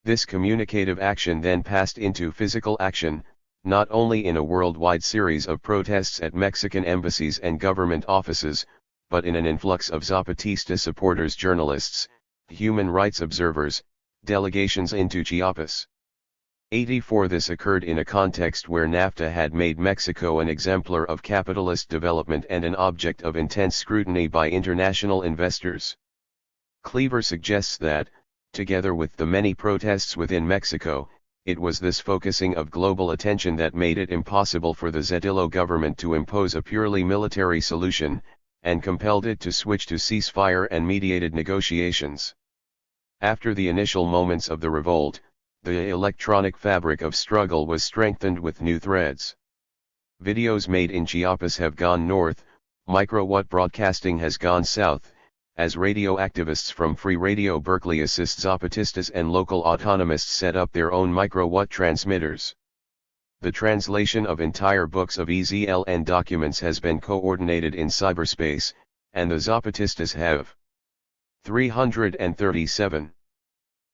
This communicative action then passed into physical action, not only in a worldwide series of protests at Mexican embassies and government offices, but in an influx of Zapatista supporters, journalists, human rights observers, delegations into Chiapas. 84 This occurred in a context where NAFTA had made Mexico an exemplar of capitalist development and an object of intense scrutiny by international investors. Cleaver suggests that, together with the many protests within Mexico, it was this focusing of global attention that made it impossible for the Zedillo government to impose a purely military solution, and compelled it to switch to ceasefire and mediated negotiations. After the initial moments of the revolt, the electronic fabric of struggle was strengthened with new threads. Videos made in Chiapas have gone north, microwatt broadcasting has gone south, as radio activists from Free Radio Berkeley assist Zapatistas and local autonomists set up their own microwatt transmitters. The translation of entire books of EZLN documents has been coordinated in cyberspace, and the Zapatistas have 337.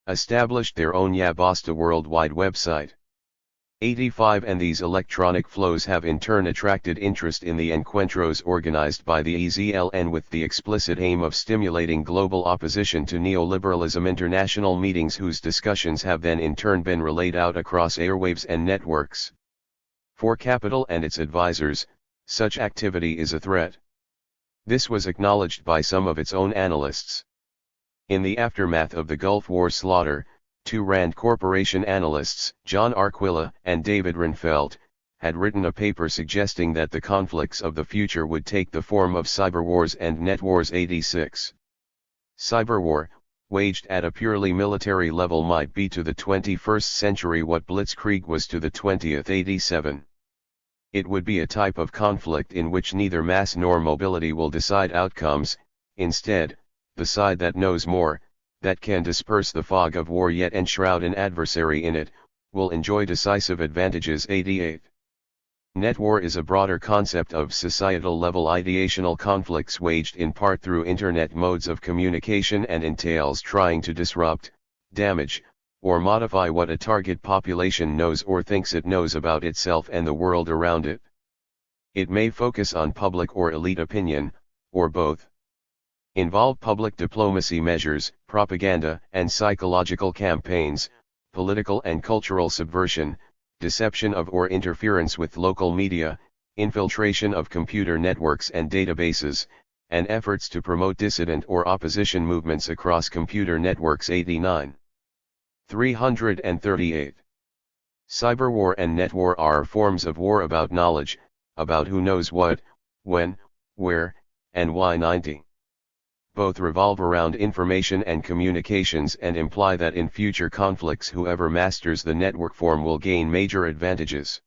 Established their own Ya Basta worldwide website. 85 And these electronic flows have in turn attracted interest in the encuentros organized by the EZLN with the explicit aim of stimulating global opposition to neoliberalism, international meetings whose discussions have then in turn been relayed out across airwaves and networks. For capital and its advisors, such activity is a threat. This was acknowledged by some of its own analysts. In the aftermath of the Gulf War slaughter, two Rand Corporation analysts, John Arquilla and David Renfeld, had written a paper suggesting that the conflicts of the future would take the form of cyber wars and net wars. 86. Cyber war, waged at a purely military level, might be to the 21st century what blitzkrieg was to the 20th. 87. It would be a type of conflict in which neither mass nor mobility will decide outcomes. Instead, the side that knows more, that can disperse the fog of war yet enshroud an adversary in it, will enjoy decisive advantages. 88. Net war is a broader concept of societal-level ideational conflicts waged in part through internet modes of communication and entails trying to disrupt, damage, or modify what a target population knows or thinks it knows about itself and the world around it. It may focus on public or elite opinion, or both. Involve public diplomacy measures, propaganda and psychological campaigns, political and cultural subversion, deception of or interference with local media, infiltration of computer networks and databases, and efforts to promote dissident or opposition movements across computer networks. 89. 338. Cyberwar and net war are forms of war about knowledge, about who knows what, when, where, and why. 90. Both revolve around information and communications and imply that in future conflicts whoever masters the network form will gain major advantages.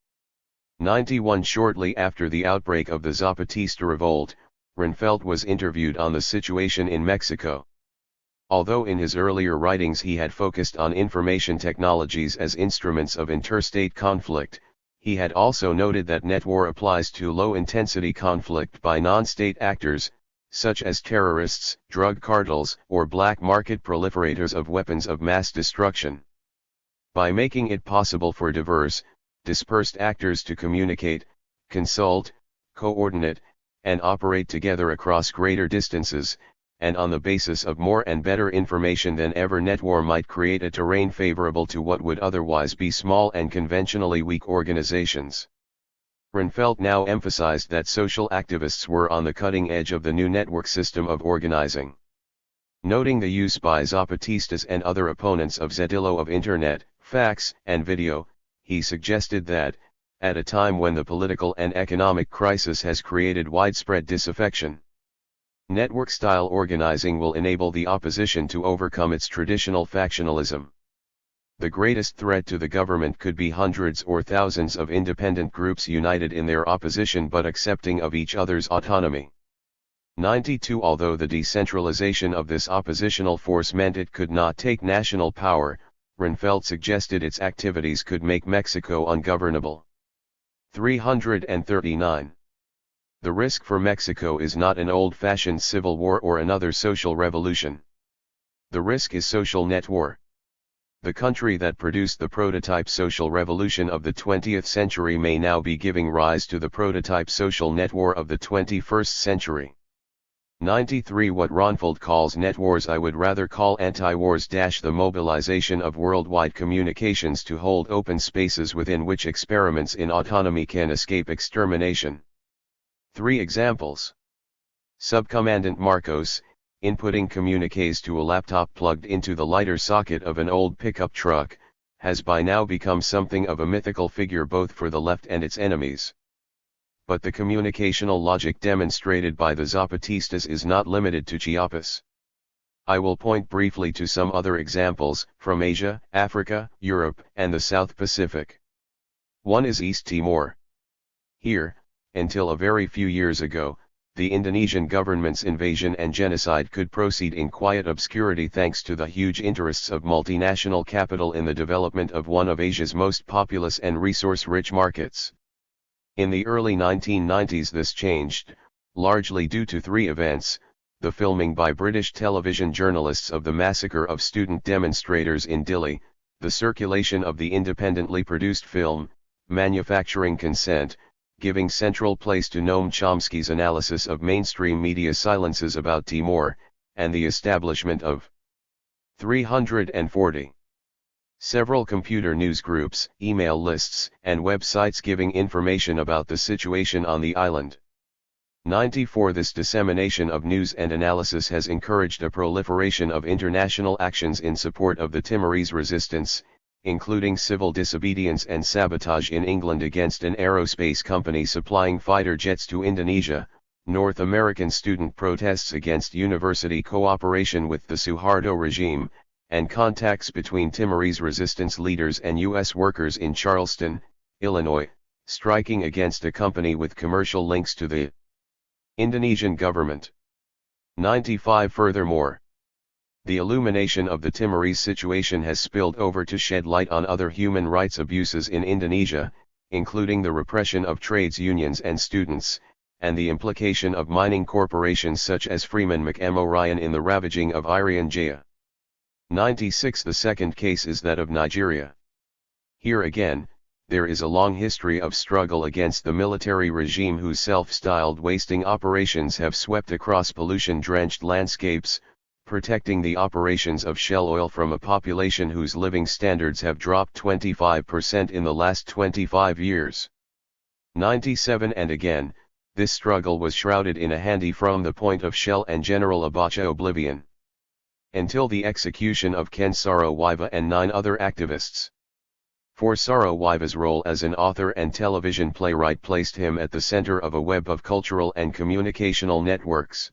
91. Shortly after the outbreak of the Zapatista revolt, Renfeld was interviewed on the situation in Mexico. Although in his earlier writings he had focused on information technologies as instruments of interstate conflict, he had also noted that net war applies to low-intensity conflict by non-state actors, such as terrorists, drug cartels, or black market proliferators of weapons of mass destruction. By making it possible for diverse, dispersed actors to communicate, consult, coordinate, and operate together across greater distances, and on the basis of more and better information than ever, net war might create a terrain favorable to what would otherwise be small and conventionally weak organizations. Renfeld now emphasized that social activists were on the cutting edge of the new network system of organizing. Noting the use by Zapatistas and other opponents of Zedillo of internet, fax, and video, he suggested that, at a time when the political and economic crisis has created widespread disaffection, network-style organizing will enable the opposition to overcome its traditional factionalism. The greatest threat to the government could be hundreds or thousands of independent groups united in their opposition but accepting of each other's autonomy. 92. Although the decentralization of this oppositional force meant it could not take national power, Renfeld suggested its activities could make Mexico ungovernable. 339. The risk for Mexico is not an old-fashioned civil war or another social revolution. The risk is social net war. The country that produced the prototype social revolution of the 20th century may now be giving rise to the prototype social net war of the 21st century. 93. What Ronfold calls net wars I would rather call anti-wars. The mobilization of worldwide communications to hold open spaces within which experiments in autonomy can escape extermination. 3 examples. Subcommandant Marcos, inputting communiques to a laptop plugged into the lighter socket of an old pickup truck, has by now become something of a mythical figure both for the left and its enemies. But the communicational logic demonstrated by the Zapatistas is not limited to Chiapas. I will point briefly to some other examples, from Asia, Africa, Europe, and the South Pacific. One is East Timor. Here, until a very few years ago, the Indonesian government's invasion and genocide could proceed in quiet obscurity thanks to the huge interests of multinational capital in the development of one of Asia's most populous and resource-rich markets. In the early 1990s this changed, largely due to 3 events: the filming by British television journalists of the massacre of student demonstrators in Dili, the circulation of the independently produced film, Manufacturing Consent, giving central place to Noam Chomsky's analysis of mainstream media silences about Timor, and the establishment of 340. Several computer news groups, email lists, and websites giving information about the situation on the island. 94. This dissemination of news and analysis has encouraged a proliferation of international actions in support of the Timorese resistance, including civil disobedience and sabotage in England against an aerospace company supplying fighter jets to Indonesia, North American student protests against university cooperation with the Suharto regime, and contacts between Timorese resistance leaders and U.S. workers in Charleston, Illinois, striking against a company with commercial links to the Indonesian government. 95. Furthermore, the illumination of the Timorese situation has spilled over to shed light on other human rights abuses in Indonesia, including the repression of trades unions and students, and the implication of mining corporations such as Freeman McMorian in the ravaging of Irian Jaya. 96. The second case is that of Nigeria. Here again, there is a long history of struggle against the military regime whose self-styled wasting operations have swept across pollution-drenched landscapes, protecting the operations of Shell Oil from a population whose living standards have dropped 25% in the last 25 years. 97. And again, this struggle was shrouded in a handy from the point of Shell and General Abacha oblivion. Until the execution of Ken Saro-Wiwa and 9 other activists. For Saro-Wiwa's role as an author and television playwright placed him at the center of a web of cultural and communicational networks.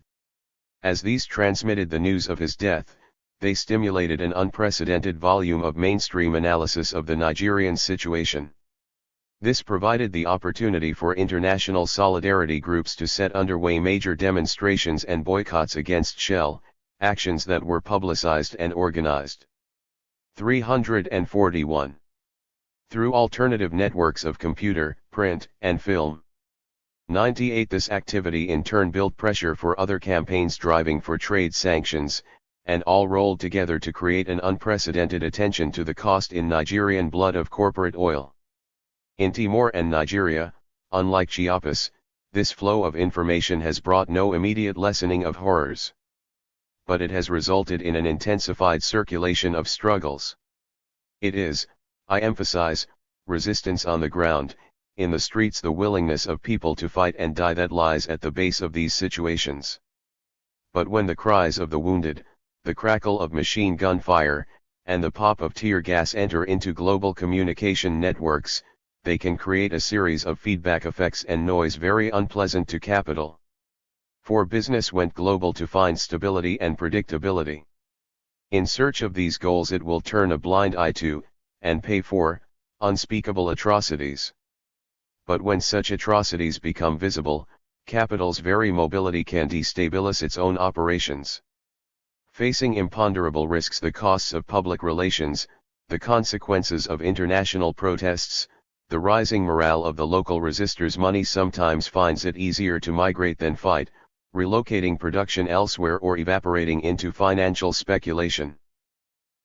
As these transmitted the news of his death, they stimulated an unprecedented volume of mainstream analysis of the Nigerian situation. This provided the opportunity for international solidarity groups to set underway major demonstrations and boycotts against Shell, actions that were publicized and organized. 341. Through alternative networks of computer, print, and film. 98. This activity in turn built pressure for other campaigns driving for trade sanctions, and all rolled together to create an unprecedented attention to the cost in Nigerian blood of corporate oil. In Timor and Nigeria, unlike Chiapas, this flow of information has brought no immediate lessening of horrors. But it has resulted in an intensified circulation of struggles. It is, I emphasize, resistance on the ground, in the streets, the willingness of people to fight and die that lies at the base of these situations. But when the cries of the wounded, the crackle of machine gun fire, and the pop of tear gas enter into global communication networks, they can create a series of feedback effects and noise very unpleasant to capital. For business went global to find stability and predictability. In search of these goals it will turn a blind eye to, and pay for, unspeakable atrocities. But when such atrocities become visible, capital's very mobility can destabilize its own operations. Facing imponderable risks, the costs of public relations, the consequences of international protests, the rising morale of the local resistors, money sometimes finds it easier to migrate than fight, relocating production elsewhere or evaporating into financial speculation.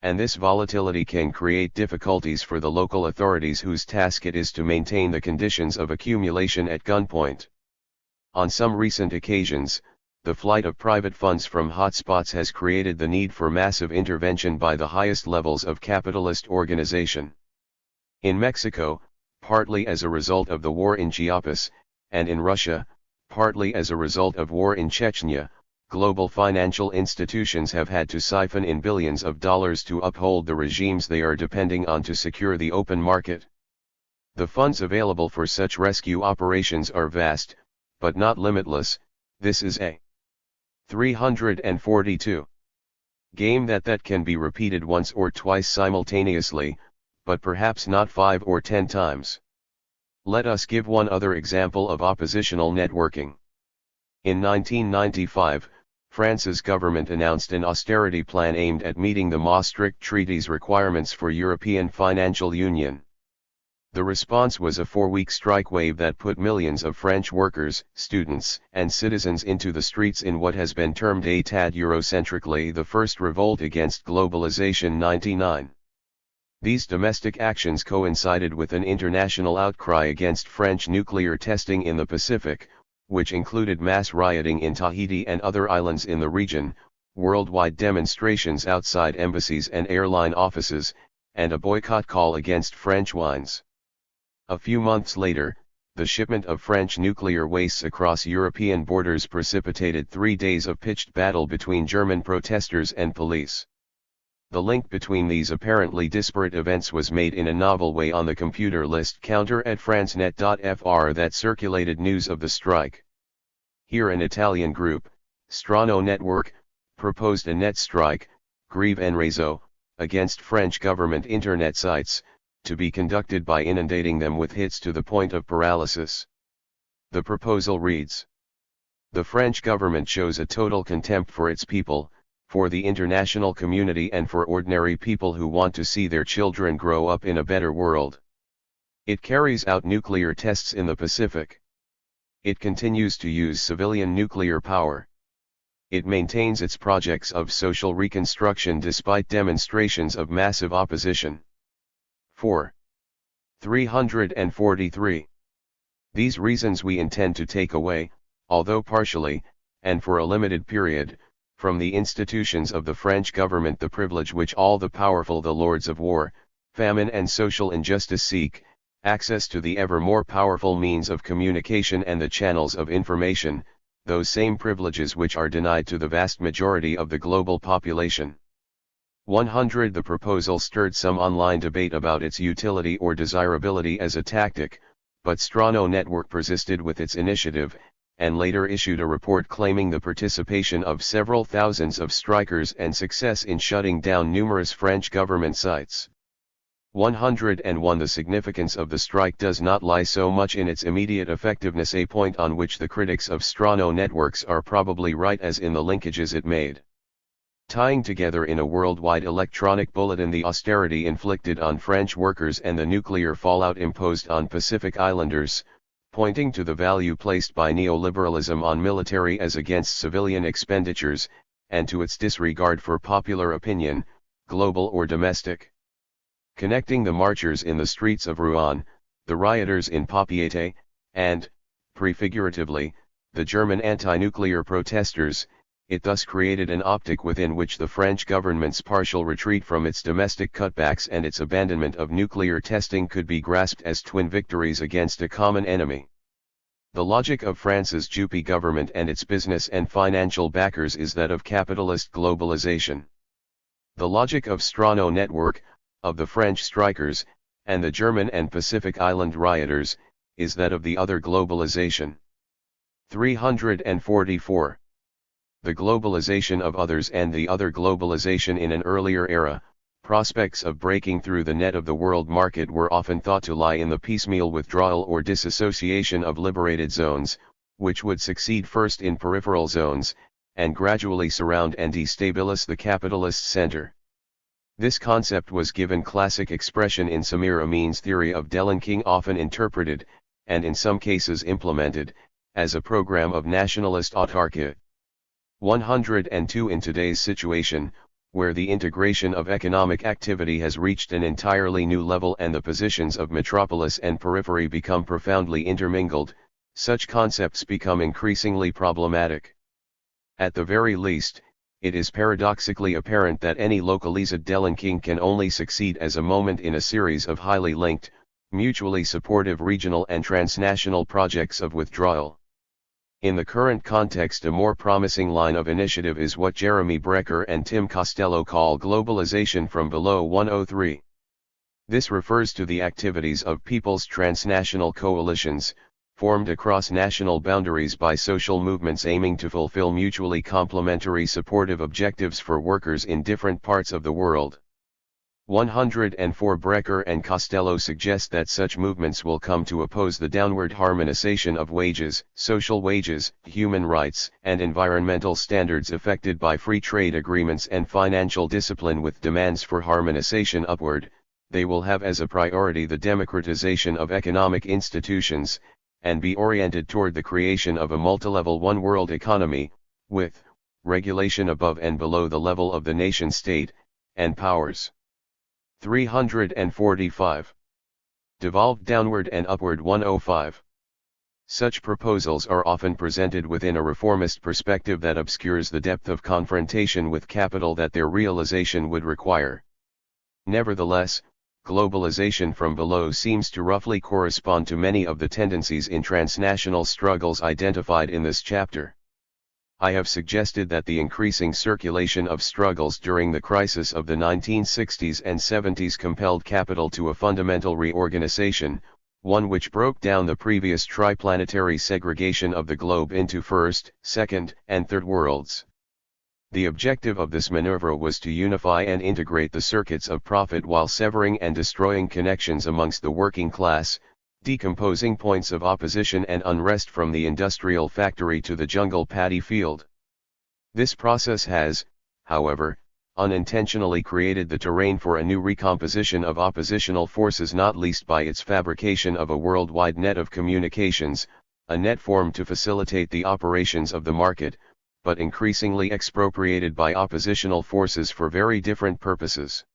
And this volatility can create difficulties for the local authorities whose task it is to maintain the conditions of accumulation at gunpoint. On some recent occasions, the flight of private funds from hotspots has created the need for massive intervention by the highest levels of capitalist organization. In Mexico, partly as a result of the war in Chiapas, and in Russia, partly as a result of war in Chechnya, global financial institutions have had to siphon in billions of dollars to uphold the regimes they are depending on to secure the open market. The funds available for such rescue operations are vast, but not limitless. This is a 342 game that can be repeated once or twice simultaneously, but perhaps not 5 or 10 times. Let us give one other example of oppositional networking. In 1995, France's government announced an austerity plan aimed at meeting the Maastricht Treaty's requirements for European financial union. The response was a 4-week strike wave that put millions of French workers, students, and citizens into the streets in what has been termed a tad Eurocentrically the first revolt against globalization 99. These domestic actions coincided with an international outcry against French nuclear testing in the Pacific, which included mass rioting in Tahiti and other islands in the region, worldwide demonstrations outside embassies and airline offices, and a boycott call against French wines. A few months later, the shipment of French nuclear wastes across European borders precipitated 3 days of pitched battle between German protesters and police. The link between these apparently disparate events was made in a novel way on the computer list counter at francenet.fr that circulated news of the strike. Here an Italian group, Strano Network, proposed a net strike, grève en réseau, against French government internet sites, to be conducted by inundating them with hits to the point of paralysis. The proposal reads: the French government shows a total contempt for its people, for the international community and for ordinary people who want to see their children grow up in a better world. It carries out nuclear tests in the Pacific. It continues to use civilian nuclear power. It maintains its projects of social reconstruction despite demonstrations of massive opposition. 4. 343. These reasons we intend to take away, although partially, and for a limited period, from the institutions of the French government the privilege which all the powerful, the lords of war, famine and social injustice seek, access to the ever more powerful means of communication and the channels of information, those same privileges which are denied to the vast majority of the global population. 100. The proposal stirred some online debate about its utility or desirability as a tactic, but Strano Network persisted with its initiative, and later issued a report claiming the participation of several thousands of strikers and success in shutting down numerous French government sites. 101. The significance of the strike does not lie so much in its immediate effectiveness, a point on which the critics of Strano networks are probably right, as in the linkages it made. Tying together in a worldwide electronic bulletin the austerity inflicted on French workers and the nuclear fallout imposed on Pacific Islanders, pointing to the value placed by neoliberalism on military as against civilian expenditures, and to its disregard for popular opinion, global or domestic. Connecting the marchers in the streets of Rouen, the rioters in Papeete, and, prefiguratively, the German anti-nuclear protesters, it thus created an optic within which the French government's partial retreat from its domestic cutbacks and its abandonment of nuclear testing could be grasped as twin victories against a common enemy. The logic of France's Juppé government and its business and financial backers is that of capitalist globalization. The logic of Strano Network, of the French strikers, and the German and Pacific Island rioters, is that of the other globalization. 344. The globalization of others and the other globalization in an earlier era, prospects of breaking through the net of the world market were often thought to lie in the piecemeal withdrawal or disassociation of liberated zones, which would succeed first in peripheral zones, and gradually surround and destabilize the capitalist center. This concept was given classic expression in Samir Amin's theory of delinking, often interpreted, and in some cases implemented, as a program of nationalist autarky. 102. In today's situation, where the integration of economic activity has reached an entirely new level and the positions of metropolis and periphery become profoundly intermingled, such concepts become increasingly problematic. At the very least, it is paradoxically apparent that any localized delinking can only succeed as a moment in a series of highly linked, mutually supportive regional and transnational projects of withdrawal. In the current context, a more promising line of initiative is what Jeremy Brecker and Tim Costello call globalization from below 103. This refers to the activities of people's transnational coalitions, formed across national boundaries by social movements aiming to fulfill mutually complementary supportive objectives for workers in different parts of the world. 104 Brecker and Costello suggest that such movements will come to oppose the downward harmonization of wages, social wages, human rights, and environmental standards affected by free trade agreements and financial discipline with demands for harmonization upward. They will have as a priority the democratization of economic institutions, and be oriented toward the creation of a multilevel one-world economy, with regulation above and below the level of the nation-state, and powers. 345. Devolved downward and upward 105. Such proposals are often presented within a reformist perspective that obscures the depth of confrontation with capital that their realization would require. Nevertheless, globalization from below seems to roughly correspond to many of the tendencies in transnational struggles identified in this chapter. I have suggested that the increasing circulation of struggles during the crisis of the 1960s and 70s compelled capital to a fundamental reorganization, one which broke down the previous triplanetary segregation of the globe into first, second, and third worlds. The objective of this maneuver was to unify and integrate the circuits of profit while severing and destroying connections amongst the working class, decomposing points of opposition and unrest from the industrial factory to the jungle paddy field. This process has, however, unintentionally created the terrain for a new recomposition of oppositional forces, not least by its fabrication of a worldwide net of communications, a net formed to facilitate the operations of the market, but increasingly expropriated by oppositional forces for very different purposes.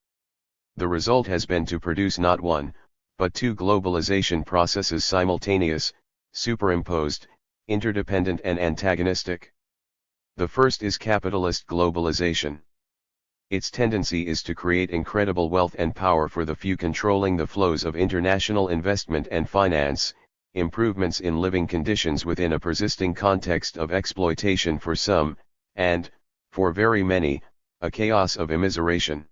The result has been to produce not one, but two globalization processes simultaneous, superimposed, interdependent and antagonistic. The first is capitalist globalization. Its tendency is to create incredible wealth and power for the few, controlling the flows of international investment and finance, improvements in living conditions within a persisting context of exploitation for some, and, for very many, a chaos of immiseration.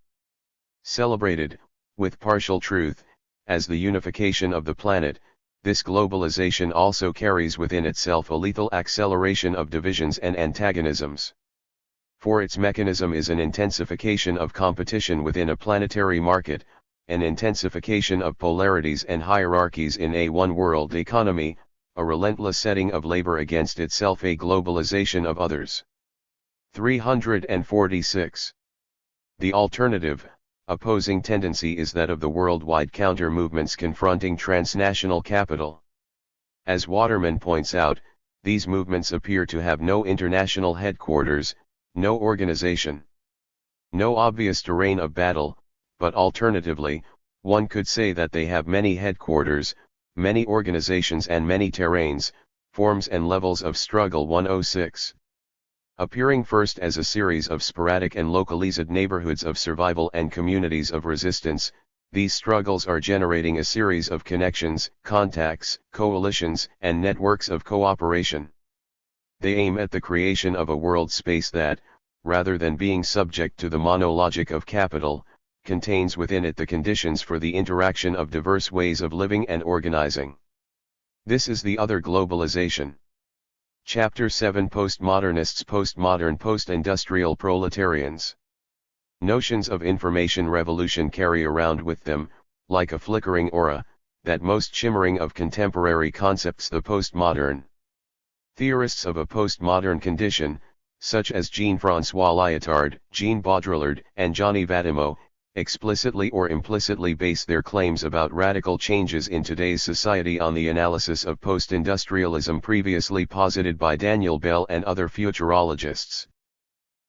Celebrated, with partial truth, as the unification of the planet, this globalization also carries within itself a lethal acceleration of divisions and antagonisms. For its mechanism is an intensification of competition within a planetary market, an intensification of polarities and hierarchies in a one-world economy, a relentless setting of labor against itself, a globalization of others. 346. The alternative, opposing tendency is that of the worldwide counter-movements confronting transnational capital. As Waterman points out, these movements appear to have no international headquarters, no organization, no obvious terrain of battle, but alternatively, one could say that they have many headquarters, many organizations and many terrains, forms and levels of struggle. 106. Appearing first as a series of sporadic and localized neighborhoods of survival and communities of resistance, these struggles are generating a series of connections, contacts, coalitions, and networks of cooperation. They aim at the creation of a world space that, rather than being subject to the monologic of capital, contains within it the conditions for the interaction of diverse ways of living and organizing. This is the other globalization. Chapter 7 Postmodernists, Postmodern, Post-Industrial Proletarians. Notions of information revolution carry around with them, like a flickering aura, that most shimmering of contemporary concepts, the postmodern. Theorists of a postmodern condition, such as Jean-François Lyotard, Jean Baudrillard, and Johnny Vadimo, explicitly or implicitly base their claims about radical changes in today's society on the analysis of post-industrialism previously posited by Daniel Bell and other futurologists.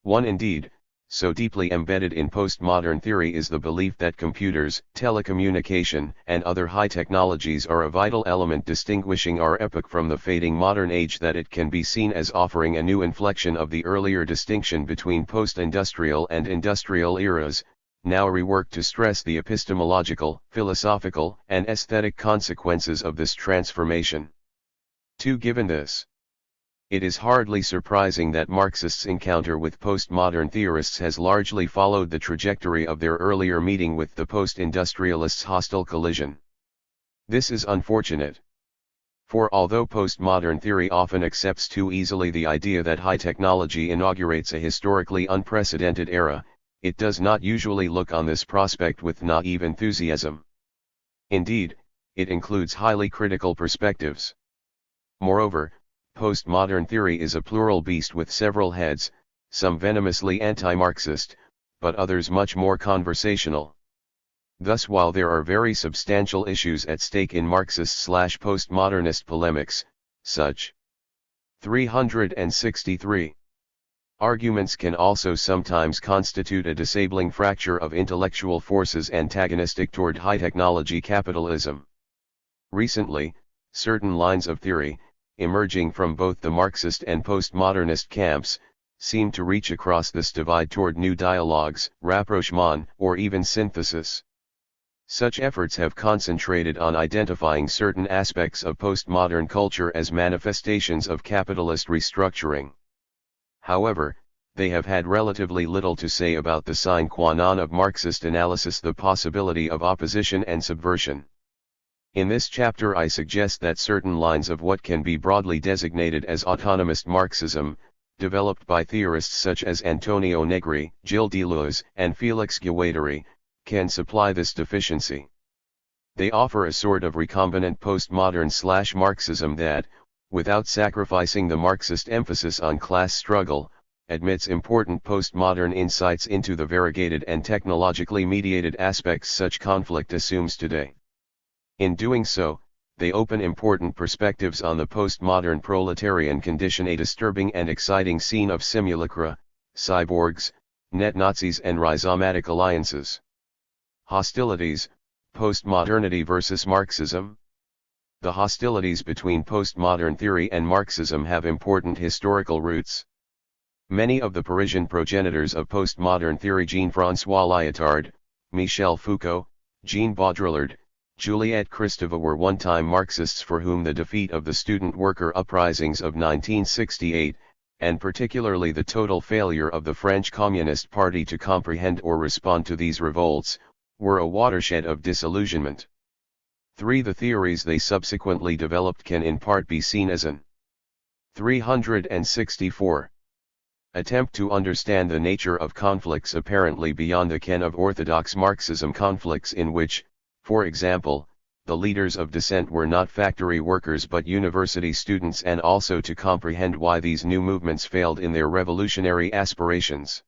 One indeed, so deeply embedded in postmodern theory is the belief that computers, telecommunication, and other high technologies are a vital element distinguishing our epoch from the fading modern age that it can be seen as offering a new inflection of the earlier distinction between post-industrial and industrial eras, now reworked to stress the epistemological, philosophical, and aesthetic consequences of this transformation. 2. Given this, it is hardly surprising that Marxists' encounter with postmodern theorists has largely followed the trajectory of their earlier meeting with the post-industrialists' hostile collision. This is unfortunate. For although postmodern theory often accepts too easily the idea that high technology inaugurates a historically unprecedented era, it does not usually look on this prospect with naive enthusiasm. Indeed, it includes highly critical perspectives. Moreover, postmodern theory is a plural beast with several heads, some venomously anti-Marxist, but others much more conversational. Thus, while there are very substantial issues at stake in Marxist/postmodernist polemics, such 363 arguments can also sometimes constitute a disabling fracture of intellectual forces antagonistic toward high-technology capitalism. Recently, certain lines of theory, emerging from both the Marxist and postmodernist camps, seem to reach across this divide toward new dialogues, rapprochement, or even synthesis. Such efforts have concentrated on identifying certain aspects of postmodern culture as manifestations of capitalist restructuring. However, they have had relatively little to say about the sine qua non of Marxist analysis, the possibility of opposition and subversion. In this chapter I suggest that certain lines of what can be broadly designated as autonomist Marxism, developed by theorists such as Antonio Negri, Gilles Deleuze, and Félix Guattari, can supply this deficiency. They offer a sort of recombinant postmodern/Marxism that, without sacrificing the Marxist emphasis on class struggle, admits important postmodern insights into the variegated and technologically mediated aspects such conflict assumes today. In doing so, they open important perspectives on the postmodern proletarian condition, a disturbing and exciting scene of simulacra, cyborgs, net Nazis and rhizomatic alliances. Hostilities, postmodernity versus Marxism. The hostilities between postmodern theory and Marxism have important historical roots. Many of the Parisian progenitors of postmodern theory, Jean-François Lyotard, Michel Foucault, Jean Baudrillard, Juliette Kristeva, were one-time Marxists for whom the defeat of the student-worker uprisings of 1968, and particularly the total failure of the French Communist Party to comprehend or respond to these revolts, were a watershed of disillusionment. 3. The theories they subsequently developed can in part be seen as an 364 attempt to understand the nature of conflicts apparently beyond the ken of orthodox Marxism, conflicts in which, for example, the leaders of dissent were not factory workers but university students, and also to comprehend why these new movements failed in their revolutionary aspirations.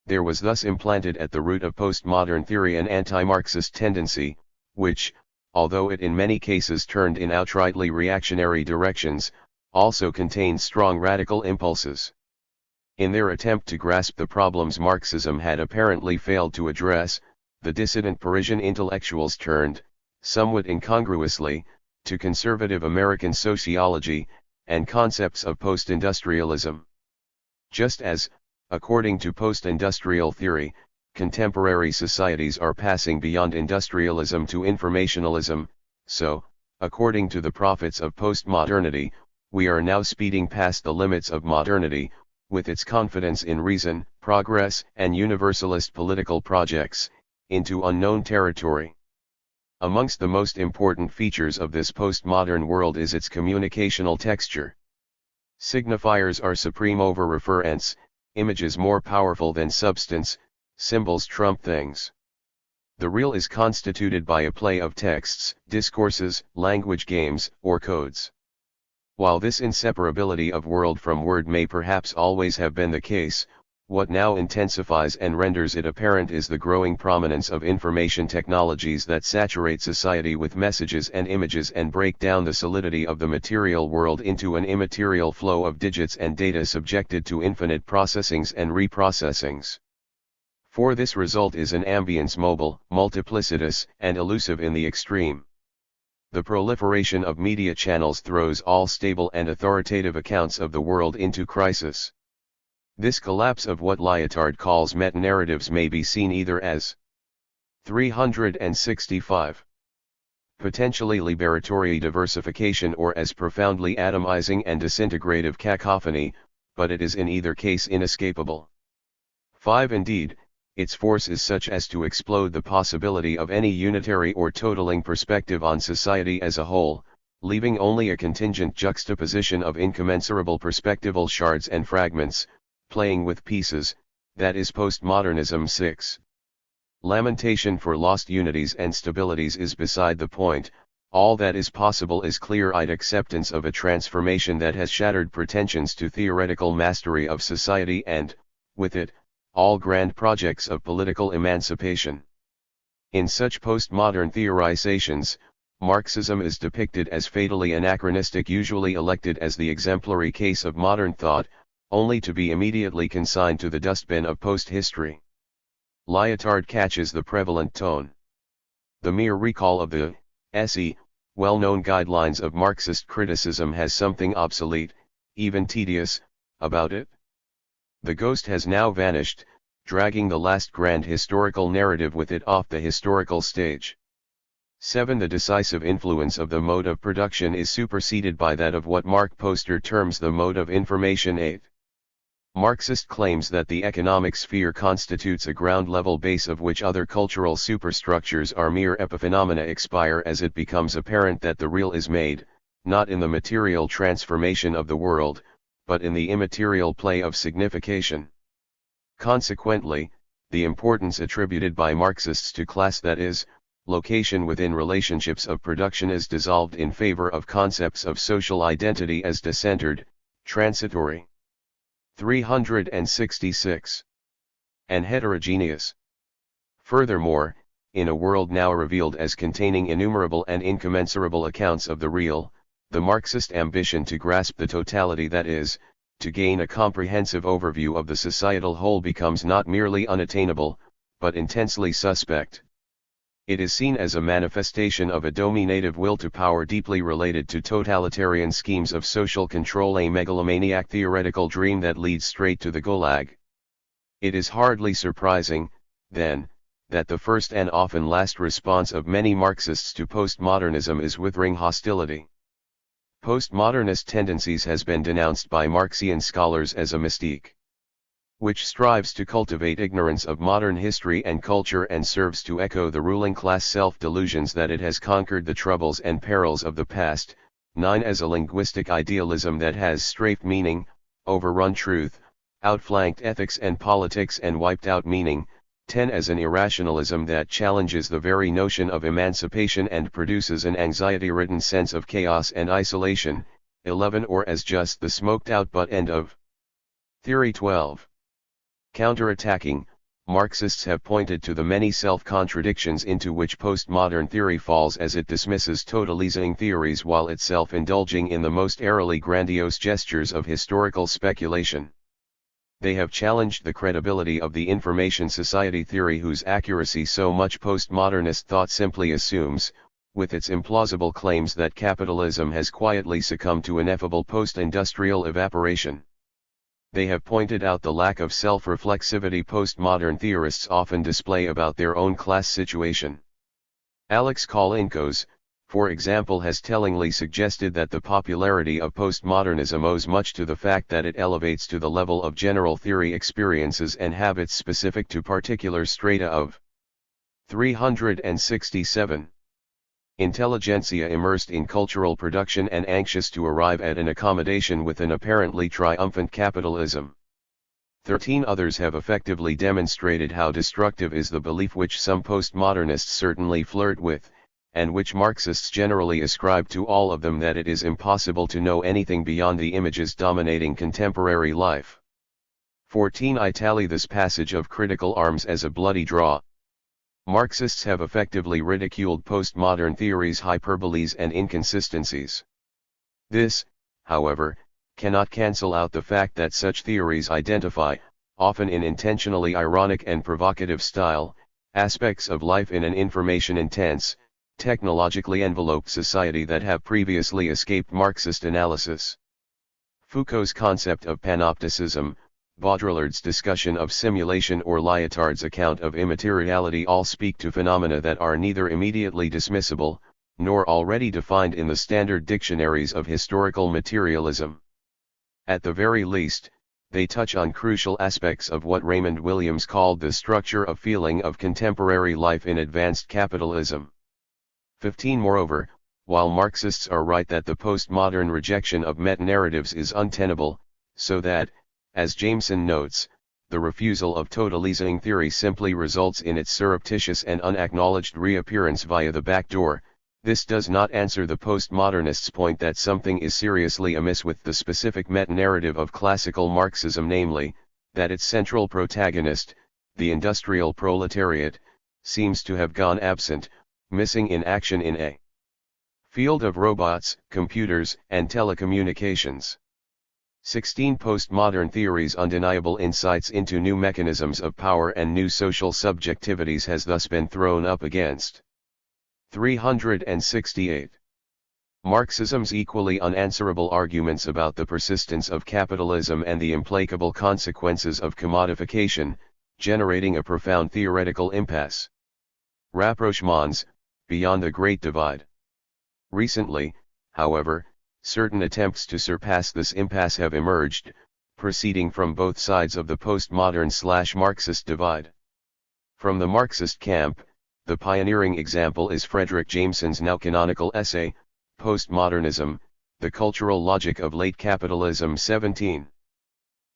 There was thus implanted at the root of postmodern theory an anti-Marxist tendency, which, although it in many cases turned in outrightly reactionary directions, also contained strong radical impulses. In their attempt to grasp the problems Marxism had apparently failed to address, the dissident Parisian intellectuals turned, somewhat incongruously, to conservative American sociology, and concepts of post-industrialism. Just as, according to post-industrial theory, contemporary societies are passing beyond industrialism to informationalism, so, according to the prophets of postmodernity, we are now speeding past the limits of modernity, with its confidence in reason, progress, and universalist political projects, into unknown territory. Amongst the most important features of this postmodern world is its communicational texture. Signifiers are supreme over referents, images more powerful than substance, symbols trump things. The real is constituted by a play of texts, discourses, language games, or codes. While this inseparability of world from word may perhaps always have been the case, what now intensifies and renders it apparent is the growing prominence of information technologies that saturate society with messages and images and break down the solidity of the material world into an immaterial flow of digits and data subjected to infinite processings and reprocessings. For this result is an ambience mobile, multiplicitous, and elusive in the extreme. The proliferation of media channels throws all stable and authoritative accounts of the world into crisis. This collapse of what Lyotard calls meta-narratives may be seen either as 365. Potentially liberatory diversification or as profoundly atomizing and disintegrative cacophony, but it is in either case inescapable. 5. Indeed, its force is such as to explode the possibility of any unitary or totaling perspective on society as a whole, leaving only a contingent juxtaposition of incommensurable perspectival shards and fragments, playing with pieces, that is postmodernism. 6. Lamentation for lost unities and stabilities is beside the point. All that is possible is clear-eyed acceptance of a transformation that has shattered pretensions to theoretical mastery of society and, with it, all grand projects of political emancipation. In such postmodern theorizations, Marxism is depicted as fatally anachronistic, usually elected as the exemplary case of modern thought, only to be immediately consigned to the dustbin of post-history. Lyotard catches the prevalent tone. The mere recall of the well-known guidelines of Marxist criticism has something obsolete, even tedious, about it. The ghost has now vanished, dragging the last grand historical narrative with it off the historical stage. 7. The decisive influence of the mode of production is superseded by that of what Mark Poster terms the mode of information. 8. Marxist claims that the economic sphere constitutes a ground-level base of which other cultural superstructures are mere epiphenomena expire as it becomes apparent that the real is made, not in the material transformation of the world, but in the immaterial play of signification. Consequently, the importance attributed by Marxists to class, that is, location within relationships of production, is dissolved in favor of concepts of social identity as decentered, transitory. 366. And heterogeneous. Furthermore, in a world now revealed as containing innumerable and incommensurable accounts of the real, the Marxist ambition to grasp the totality, that is, to gain a comprehensive overview of the societal whole, becomes not merely unattainable, but intensely suspect. It is seen as a manifestation of a dominative will to power deeply related to totalitarian schemes of social control, a megalomaniac theoretical dream that leads straight to the Gulag. It is hardly surprising, then, that the first and often last response of many Marxists to postmodernism is withering hostility. Postmodernist tendencies has been denounced by Marxian scholars as a mystique, which strives to cultivate ignorance of modern history and culture and serves to echo the ruling class self-delusions that it has conquered the troubles and perils of the past. 9. As a linguistic idealism that has strafed meaning, overrun truth, outflanked ethics and politics and wiped out meaning. 10. As an irrationalism that challenges the very notion of emancipation and produces an anxiety-ridden sense of chaos and isolation. 11. Or as just the smoked-out butt end of Theory. 12. Counterattacking, Marxists have pointed to the many self-contradictions into which postmodern theory falls as it dismisses totalizing theories while itself indulging in the most airily grandiose gestures of historical speculation. They have challenged the credibility of the information society theory, whose accuracy so much postmodernist thought simply assumes, with its implausible claims that capitalism has quietly succumbed to ineffable post-industrial evaporation. They have pointed out the lack of self-reflexivity postmodern theorists often display about their own class situation. Alex Kolinkos, for example, has tellingly suggested that the popularity of postmodernism owes much to the fact that it elevates to the level of general theory experiences and habits specific to particular strata of 367. Intelligentsia immersed in cultural production and anxious to arrive at an accommodation with an apparently triumphant capitalism. 13. Others have effectively demonstrated how destructive is the belief which some postmodernists certainly flirt with, and which Marxists generally ascribe to all of them, that it is impossible to know anything beyond the images dominating contemporary life. 14. I tally this passage of Critical Arms as a bloody draw. Marxists have effectively ridiculed postmodern theories' hyperboles and inconsistencies. This, however, cannot cancel out the fact that such theories identify, often in intentionally ironic and provocative style, aspects of life in an information-intense, technologically enveloped society that have previously escaped Marxist analysis. Foucault's concept of panopticism, Baudrillard's discussion of simulation or Lyotard's account of immateriality all speak to phenomena that are neither immediately dismissible, nor already defined in the standard dictionaries of historical materialism. At the very least, they touch on crucial aspects of what Raymond Williams called the structure of feeling of contemporary life in advanced capitalism. 15. Moreover, while Marxists are right that the postmodern rejection of meta-narratives is untenable, so that, as Jameson notes, the refusal of totalizing theory simply results in its surreptitious and unacknowledged reappearance via the back door, this does not answer the postmodernists' point that something is seriously amiss with the specific meta-narrative of classical Marxism, namely, that its central protagonist, the industrial proletariat, seems to have gone absent, missing in action in a field of robots, computers, and telecommunications. 16. Postmodern theory's undeniable insights into new mechanisms of power and new social subjectivities has thus been thrown up against. 368. Marxism's equally unanswerable arguments about the persistence of capitalism and the implacable consequences of commodification, generating a profound theoretical impasse. Rapprochements, beyond the Great Divide. Recently, however, certain attempts to surpass this impasse have emerged, proceeding from both sides of the postmodern/Marxist divide. From the Marxist camp, the pioneering example is Frederick Jameson's now canonical essay, Postmodernism, The Cultural Logic of Late Capitalism 17.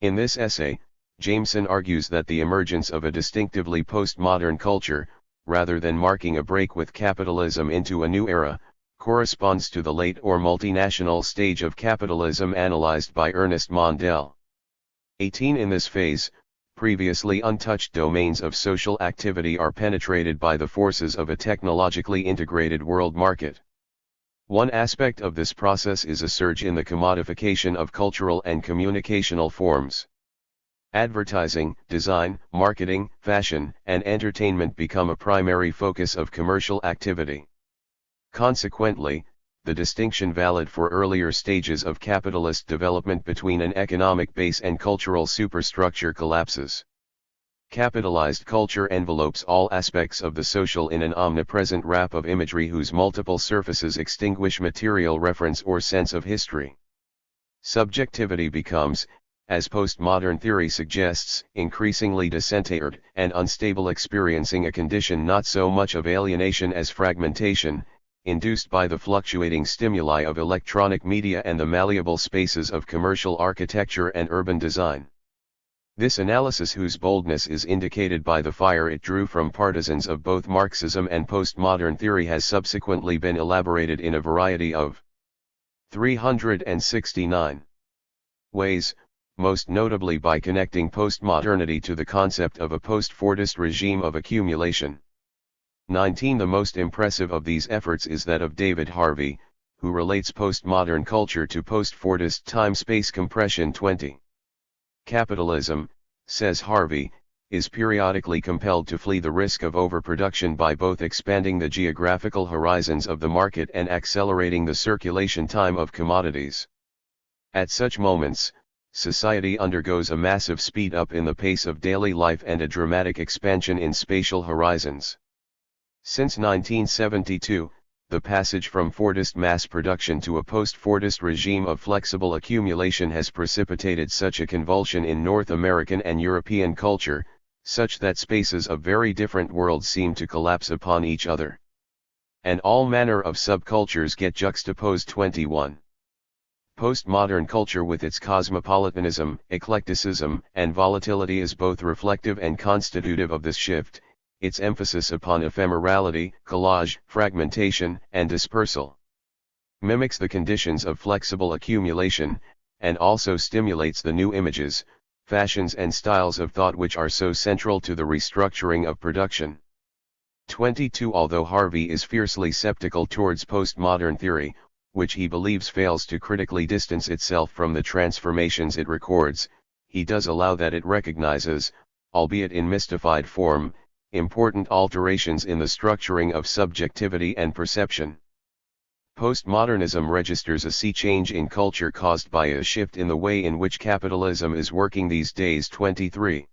In this essay, Jameson argues that the emergence of a distinctively postmodern culture, rather than marking a break with capitalism into a new era, corresponds to the late or multinational stage of capitalism analyzed by Ernest Mondale. 18. In this phase, previously untouched domains of social activity are penetrated by the forces of a technologically integrated world market. One aspect of this process is a surge in the commodification of cultural and communicational forms. Advertising, design, marketing, fashion, and entertainment become a primary focus of commercial activity. Consequently, the distinction valid for earlier stages of capitalist development between an economic base and cultural superstructure collapses. Capitalized culture envelopes all aspects of the social in an omnipresent wrap of imagery whose multiple surfaces extinguish material reference or sense of history. Subjectivity becomes, as postmodern theory suggests, increasingly disintegrated and unstable, experiencing a condition not so much of alienation as fragmentation, induced by the fluctuating stimuli of electronic media and the malleable spaces of commercial architecture and urban design. This analysis, whose boldness is indicated by the fire it drew from partisans of both Marxism and postmodern theory, has subsequently been elaborated in a variety of 369 ways, most notably by connecting postmodernity to the concept of a post-Fordist regime of accumulation. 19. The most impressive of these efforts is that of David Harvey, who relates postmodern culture to post-Fordist time-space compression. 20. Capitalism, says Harvey, is periodically compelled to flee the risk of overproduction by both expanding the geographical horizons of the market and accelerating the circulation time of commodities. At such moments, society undergoes a massive speed-up in the pace of daily life and a dramatic expansion in spatial horizons. Since 1972, the passage from Fordist mass production to a post-Fordist regime of flexible accumulation has precipitated such a convulsion in North American and European culture, such that spaces of very different worlds seem to collapse upon each other. And all manner of subcultures get juxtaposed. 21. Postmodern culture with its cosmopolitanism, eclecticism, and volatility is both reflective and constitutive of this shift, its emphasis upon ephemerality, collage, fragmentation, and dispersal. Mimics the conditions of flexible accumulation, and also stimulates the new images, fashions and styles of thought which are so central to the restructuring of production. 22. Although Harvey is fiercely skeptical towards postmodern theory, which he believes fails to critically distance itself from the transformations it records, he does allow that it recognizes, albeit in mystified form, important alterations in the structuring of subjectivity and perception. Postmodernism registers a sea change in culture caused by a shift in the way in which capitalism is working these days. 23.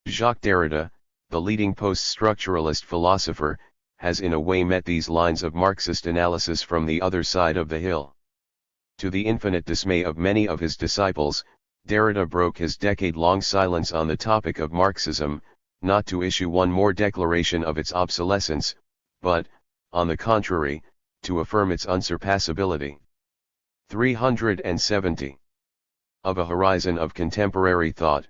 Jacques Derrida, the leading post-structuralist philosopher, has in a way met these lines of Marxist analysis from the other side of the hill. To the infinite dismay of many of his disciples, Derrida broke his decade-long silence on the topic of Marxism, not to issue one more declaration of its obsolescence, but, on the contrary, to affirm its unsurpassability. 370. Of a horizon of contemporary thought.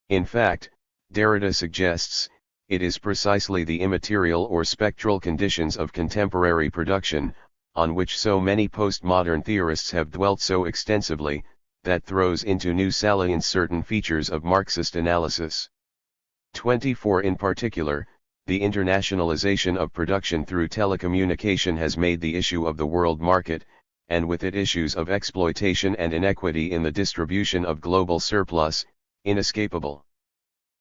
In fact, Derrida suggests, it is precisely the immaterial or spectral conditions of contemporary production, on which so many postmodern theorists have dwelt so extensively, that throws into new salience certain features of Marxist analysis. 24. In particular, the internationalization of production through telecommunication has made the issue of the world market, and with it issues of exploitation and inequity in the distribution of global surplus, inescapable.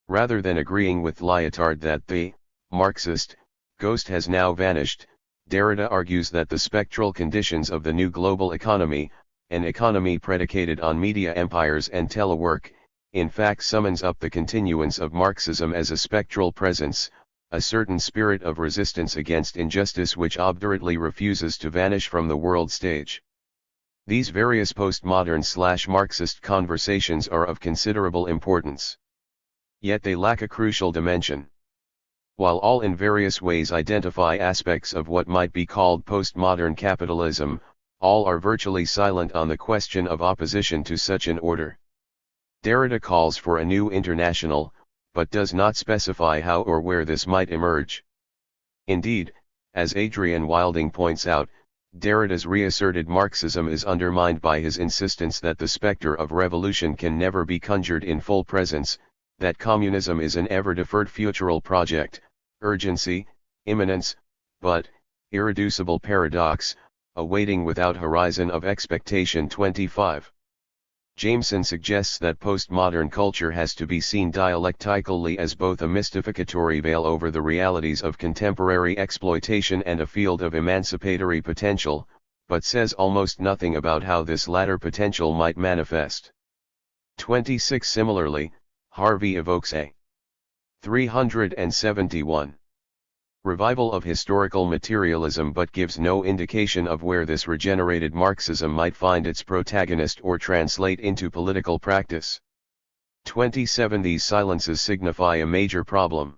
Rather than agreeing with Lyotard that the Marxist ghost has now vanished, Derrida argues that the spectral conditions of the new global economy, an economy predicated on media empires and telework, in fact summons up the continuance of Marxism as a spectral presence, a certain spirit of resistance against injustice which obdurately refuses to vanish from the world stage. These various postmodern/Marxist conversations are of considerable importance. Yet they lack a crucial dimension. While all in various ways identify aspects of what might be called postmodern capitalism, all are virtually silent on the question of opposition to such an order. Derrida calls for a new international, but does not specify how or where this might emerge. Indeed, as Adrian Wilding points out, Derrida's reasserted Marxism is undermined by his insistence that the specter of revolution can never be conjured in full presence, that communism is an ever-deferred futural project, urgency, imminence, but, irreducible paradox, awaiting without horizon of expectation. 25. Jameson suggests that postmodern culture has to be seen dialectically as both a mystificatory veil over the realities of contemporary exploitation and a field of emancipatory potential, but says almost nothing about how this latter potential might manifest. 26. Similarly, Harvey evokes a 371 revival of historical materialism but gives no indication of where this regenerated Marxism might find its protagonist or translate into political practice. 27. These silences signify a major problem.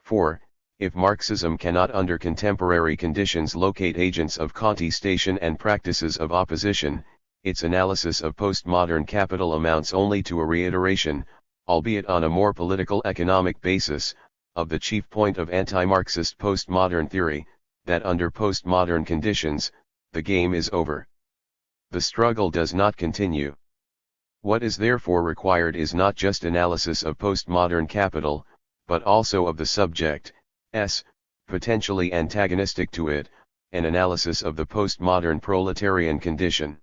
4. If Marxism cannot under contemporary conditions locate agents of contestation and practices of opposition, its analysis of postmodern capital amounts only to a reiteration, albeit on a more political economic basis, of the chief point of anti-Marxist postmodern theory, that under postmodern conditions, the game is over. The struggle does not continue. What is therefore required is not just analysis of postmodern capital, but also of the subject, potentially antagonistic to it, an analysis of the postmodern proletarian condition.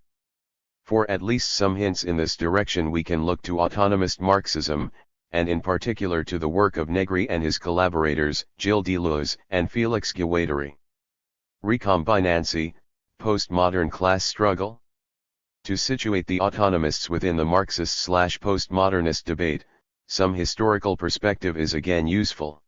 For at least some hints in this direction we can look to autonomist Marxism, and in particular to the work of Negri and his collaborators, Gilles Deleuze and Félix Guattari. Recombinancy, postmodern class struggle? To situate the autonomists within the Marxist/postmodernist debate, some historical perspective is again useful.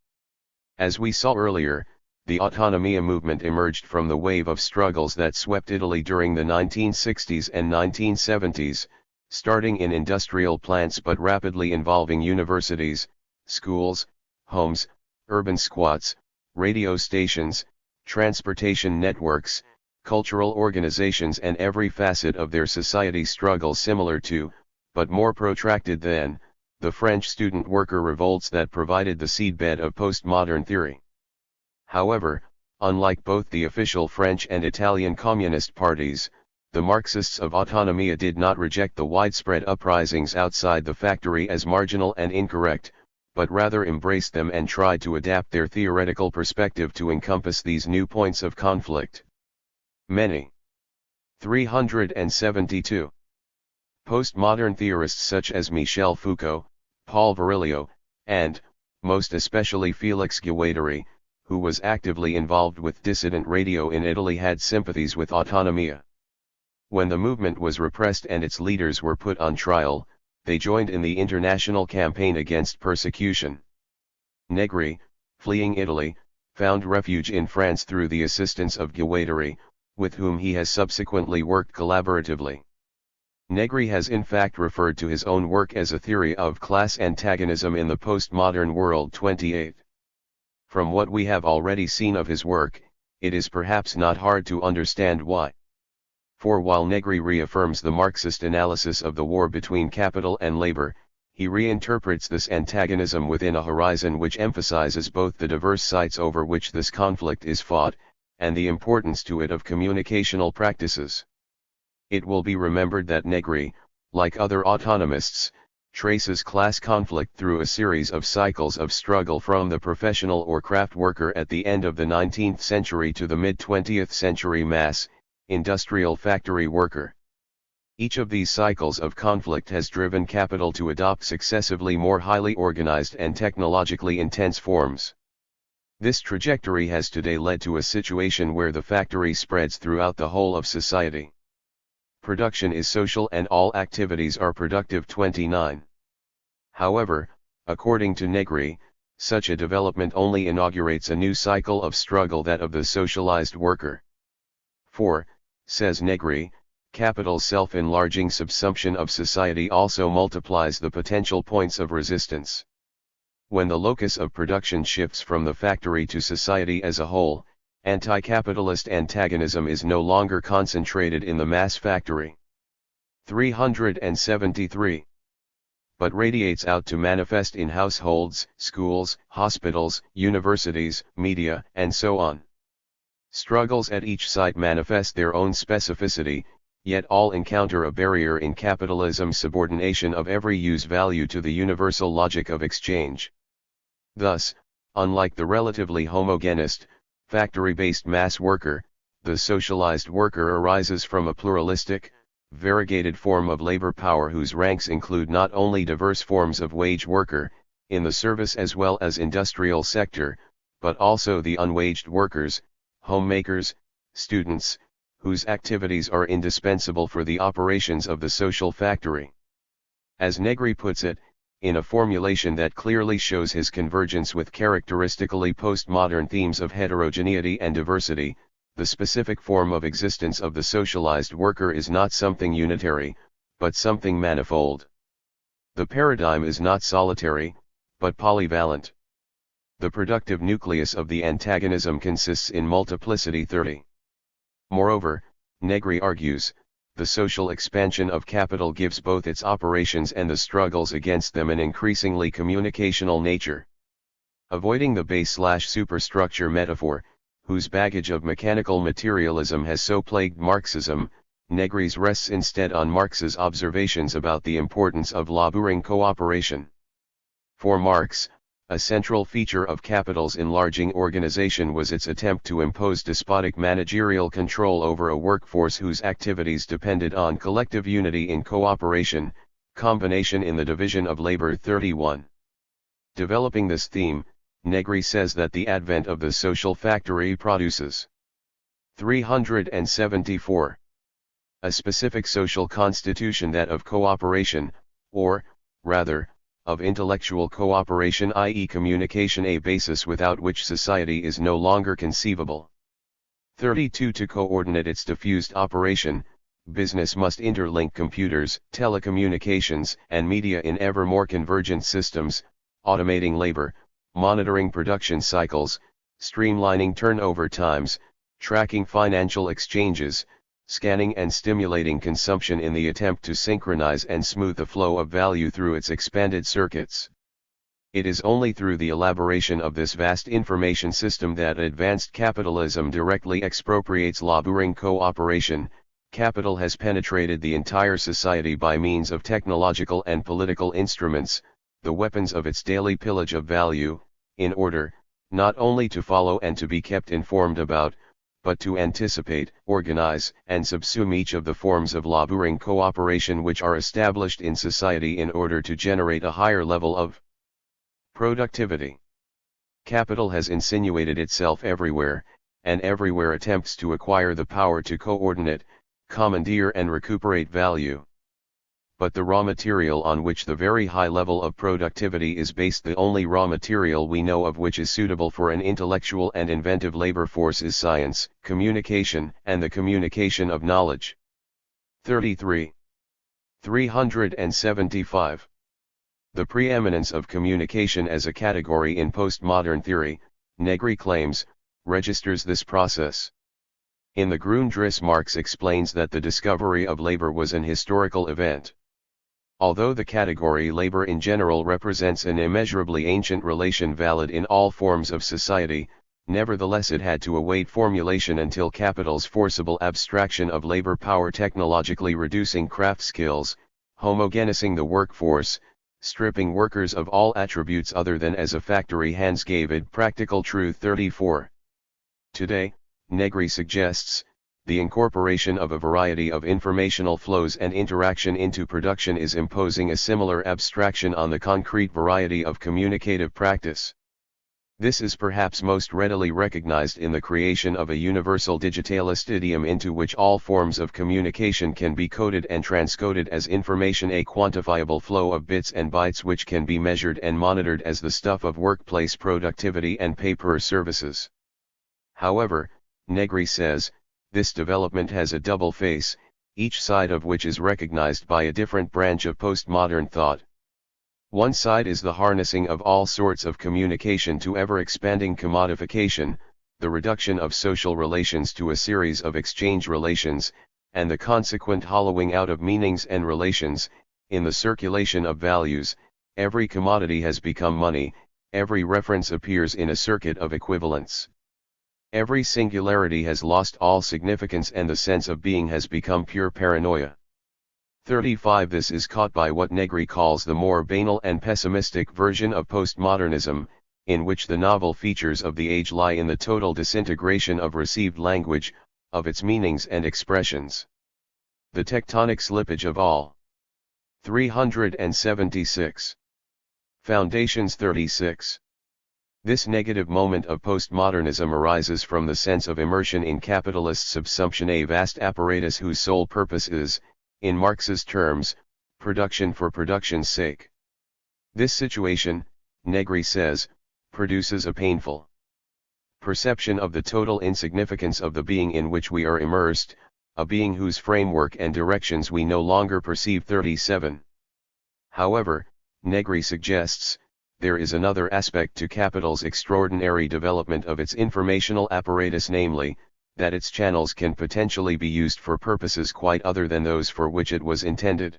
As we saw earlier, the autonomia movement emerged from the wave of struggles that swept Italy during the 1960s and 1970s, starting in industrial plants but rapidly involving universities, schools, homes, urban squats, radio stations, transportation networks, cultural organizations and every facet of their society struggle similar to, but more protracted than, the French student worker revolts that provided the seedbed of postmodern theory. However, unlike both the official French and Italian communist parties, the Marxists of autonomia did not reject the widespread uprisings outside the factory as marginal and incorrect, but rather embraced them and tried to adapt their theoretical perspective to encompass these new points of conflict. Many. 372. Postmodern theorists such as Michel Foucault, Paul Virilio, and, most especially Felix Guattari, who was actively involved with dissident radio in Italy, had sympathies with autonomia. When the movement was repressed and its leaders were put on trial, they joined in the international campaign against persecution. Negri, fleeing Italy, found refuge in France through the assistance of Guattari, with whom he has subsequently worked collaboratively. Negri has in fact referred to his own work as a theory of class antagonism in the postmodern world. 28. From what we have already seen of his work, it is perhaps not hard to understand why. For while Negri reaffirms the Marxist analysis of the war between capital and labor, he reinterprets this antagonism within a horizon which emphasizes both the diverse sites over which this conflict is fought, and the importance to it of communicational practices. It will be remembered that Negri, like other autonomists, traces class conflict through a series of cycles of struggle from the professional or craft worker at the end of the 19th century to the mid-20th century mass, industrial factory worker. Each of these cycles of conflict has driven capital to adopt successively more highly organized and technologically intense forms. This trajectory has today led to a situation where the factory spreads throughout the whole of society. Production is social and all activities are productive. 29. However, according to Negri, such a development only inaugurates a new cycle of struggle, that of the socialized worker. For, says Negri, capital's self-enlarging subsumption of society also multiplies the potential points of resistance. When the locus of production shifts from the factory to society as a whole, anti-capitalist antagonism is no longer concentrated in the mass factory. 373. But radiates out to manifest in households, schools, hospitals, universities, media, and so on. Struggles at each site manifest their own specificity, yet all encounter a barrier in capitalism's subordination of every use value to the universal logic of exchange. Thus, unlike the relatively homogenist, factory-based mass worker, the socialized worker arises from a pluralistic, variegated form of labor power whose ranks include not only diverse forms of wage worker, in the service as well as industrial sector, but also the unwaged workers, homemakers, students, whose activities are indispensable for the operations of the social factory. As Negri puts it, in a formulation that clearly shows his convergence with characteristically postmodern themes of heterogeneity and diversity, the specific form of existence of the socialized worker is not something unitary, but something manifold. The paradigm is not solitary, but polyvalent. The productive nucleus of the antagonism consists in multiplicity. 30. Moreover, Negri argues, the social expansion of capital gives both its operations and the struggles against them an increasingly communicational nature. Avoiding the base/superstructure metaphor, whose baggage of mechanical materialism has so plagued Marxism, Negri's rests instead on Marx's observations about the importance of laboring cooperation. For Marx, a central feature of capital's enlarging organization was its attempt to impose despotic managerial control over a workforce whose activities depended on collective unity in cooperation, combination in the division of labor. 31. Developing this theme, Negri says that the advent of the social factory produces 374. A specific social constitution, that of cooperation, or, rather, of intellectual cooperation, i.e. communication, a basis without which society is no longer conceivable. 32. To coordinate its diffused operation, business must interlink computers, telecommunications, and media in ever more convergent systems, automating labor, monitoring production cycles, streamlining turnover times, tracking financial exchanges, scanning and stimulating consumption in the attempt to synchronize and smooth the flow of value through its expanded circuits. It is only through the elaboration of this vast information system that advanced capitalism directly expropriates laboring cooperation. Capital has penetrated the entire society by means of technological and political instruments, the weapons of its daily pillage of value, in order, not only to follow and to be kept informed about, but to anticipate, organize, and subsume each of the forms of laboring cooperation which are established in society in order to generate a higher level of productivity. Capital has insinuated itself everywhere, and everywhere attempts to acquire the power to coordinate, commandeer and recuperate value. But the raw material on which the very high level of productivity is based, the only raw material we know of which is suitable for an intellectual and inventive labor force, is science, communication, and the communication of knowledge. 33. 375. The preeminence of communication as a category in postmodern theory, Negri claims, registers this process. In the Grundrisse, Marx explains that the discovery of labor was an historical event. Although the category labor in general represents an immeasurably ancient relation valid in all forms of society, nevertheless it had to await formulation until capital's forcible abstraction of labor power, technologically reducing craft skills, homogenizing the workforce, stripping workers of all attributes other than as a factory hands, gave it practical truth. 34. Today, Negri suggests, the incorporation of a variety of informational flows and interaction into production is imposing a similar abstraction on the concrete variety of communicative practice. This is perhaps most readily recognized in the creation of a universal digitalist idiom into which all forms of communication can be coded and transcoded as information, a quantifiable flow of bits and bytes which can be measured and monitored as the stuff of workplace productivity and paper services. However, Negri says, this development has a double face, each side of which is recognized by a different branch of postmodern thought. One side is the harnessing of all sorts of communication to ever-expanding commodification, the reduction of social relations to a series of exchange relations, and the consequent hollowing out of meanings and relations. In the circulation of values, every commodity has become money, every reference appears in a circuit of equivalence. Every singularity has lost all significance and the sense of being has become pure paranoia. 35. This is caught by what Negri calls the more banal and pessimistic version of postmodernism, in which the novel features of the age lie in the total disintegration of received language, of its meanings and expressions. The tectonic slippage of all. 376. Foundations. 36. This negative moment of postmodernism arises from the sense of immersion in capitalist subsumption, a vast apparatus whose sole purpose is, in Marx's terms, production for production's sake. This situation, Negri says, produces a painful perception of the total insignificance of the being in which we are immersed, a being whose framework and directions we no longer perceive. 37. However, Negri suggests, there is another aspect to capital's extraordinary development of its informational apparatus, namely, that its channels can potentially be used for purposes quite other than those for which it was intended.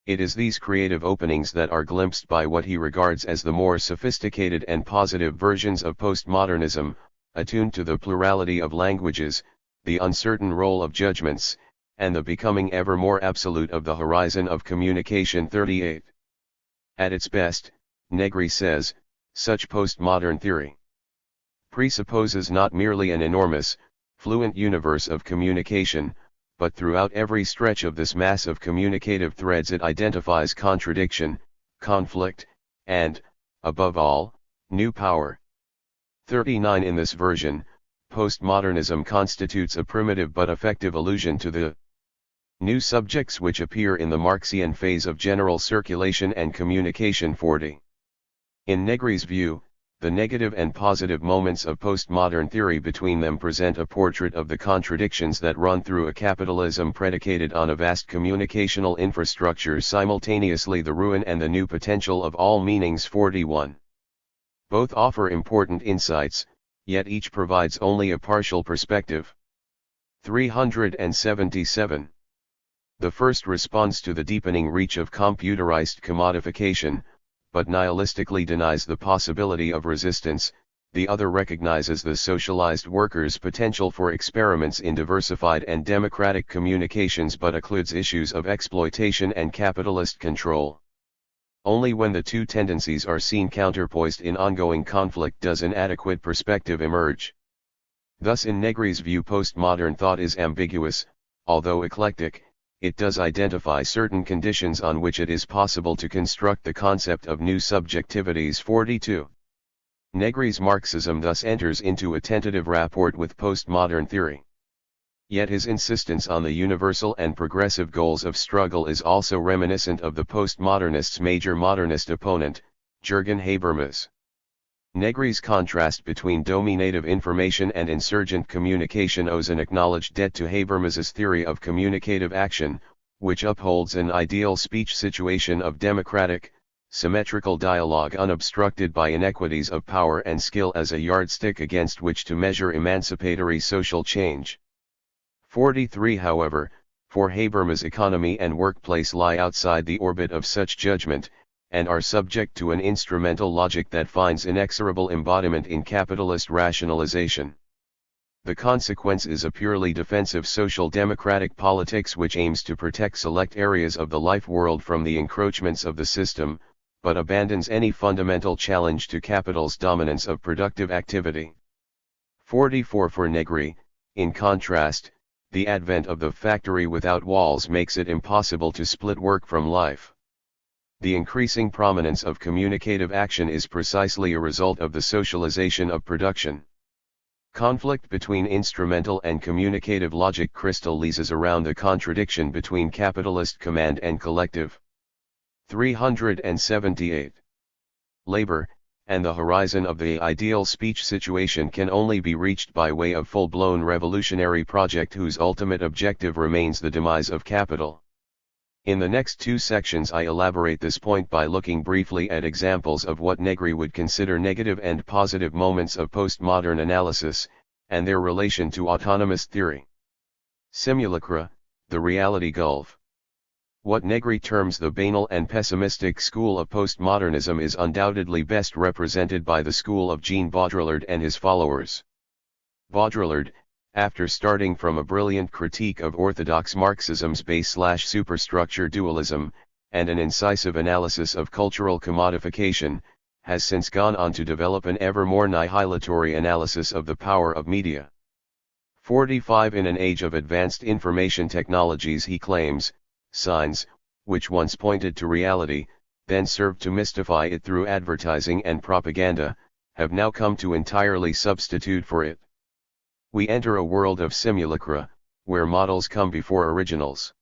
It is these creative openings that are glimpsed by what he regards as the more sophisticated and positive versions of postmodernism, attuned to the plurality of languages, the uncertain role of judgments, and the becoming ever more absolute of the horizon of communication. 38. At its best, Negri says, such postmodern theory presupposes not merely an enormous, fluent universe of communication, but throughout every stretch of this mass of communicative threads it identifies contradiction, conflict, and, above all, new power. 39. In this version, postmodernism constitutes a primitive but effective allusion to the new subjects which appear in the Marxian phase of general circulation and communication. 40. In Negri's view, the negative and positive moments of postmodern theory between them present a portrait of the contradictions that run through a capitalism predicated on a vast communicational infrastructure, simultaneously the ruin and the new potential of all meanings. 41. Both offer important insights, yet each provides only a partial perspective. 377. The first responds to the deepening reach of computerized commodification, but nihilistically denies the possibility of resistance. The other recognizes the socialized worker's potential for experiments in diversified and democratic communications but occludes issues of exploitation and capitalist control. Only when the two tendencies are seen counterpoised in ongoing conflict does an adequate perspective emerge. Thus in Negri's view postmodern thought is ambiguous, although eclectic, it does identify certain conditions on which it is possible to construct the concept of new subjectivities. 42. Negri's Marxism thus enters into a tentative rapport with postmodern theory. Yet his insistence on the universal and progressive goals of struggle is also reminiscent of the postmodernist's major modernist opponent, Jürgen Habermas. Negri's contrast between dominative information and insurgent communication owes an acknowledged debt to Habermas's theory of communicative action, which upholds an ideal speech situation of democratic, symmetrical dialogue unobstructed by inequities of power and skill as a yardstick against which to measure emancipatory social change. 43. However, for Habermas economy and workplace lie outside the orbit of such judgment, and are subject to an instrumental logic that finds inexorable embodiment in capitalist rationalization. The consequence is a purely defensive social democratic politics which aims to protect select areas of the life world from the encroachments of the system, but abandons any fundamental challenge to capital's dominance of productive activity. 44. For Negri, in contrast, the advent of the factory without walls makes it impossible to split work from life. The increasing prominence of communicative action is precisely a result of the socialization of production. Conflict between instrumental and communicative logic crystallizes around the contradiction between capitalist command and collective. 378. Labor, and the horizon of the ideal speech situation can only be reached by way of full-blown revolutionary project whose ultimate objective remains the demise of capital. In the next two sections I elaborate this point by looking briefly at examples of what Negri would consider negative and positive moments of postmodern analysis, and their relation to autonomous theory. Simulacra, the reality gulf. What Negri terms the banal and pessimistic school of postmodernism is undoubtedly best represented by the school of Jean Baudrillard and his followers. Baudrillard, after starting from a brilliant critique of orthodox Marxism's base/superstructure dualism, and an incisive analysis of cultural commodification, has since gone on to develop an ever more nihilatory analysis of the power of media. 45. In an age of advanced information technologies, he claims, signs, which once pointed to reality, then served to mystify it through advertising and propaganda, have now come to entirely substitute for it. We enter a world of simulacra, where models come before originals.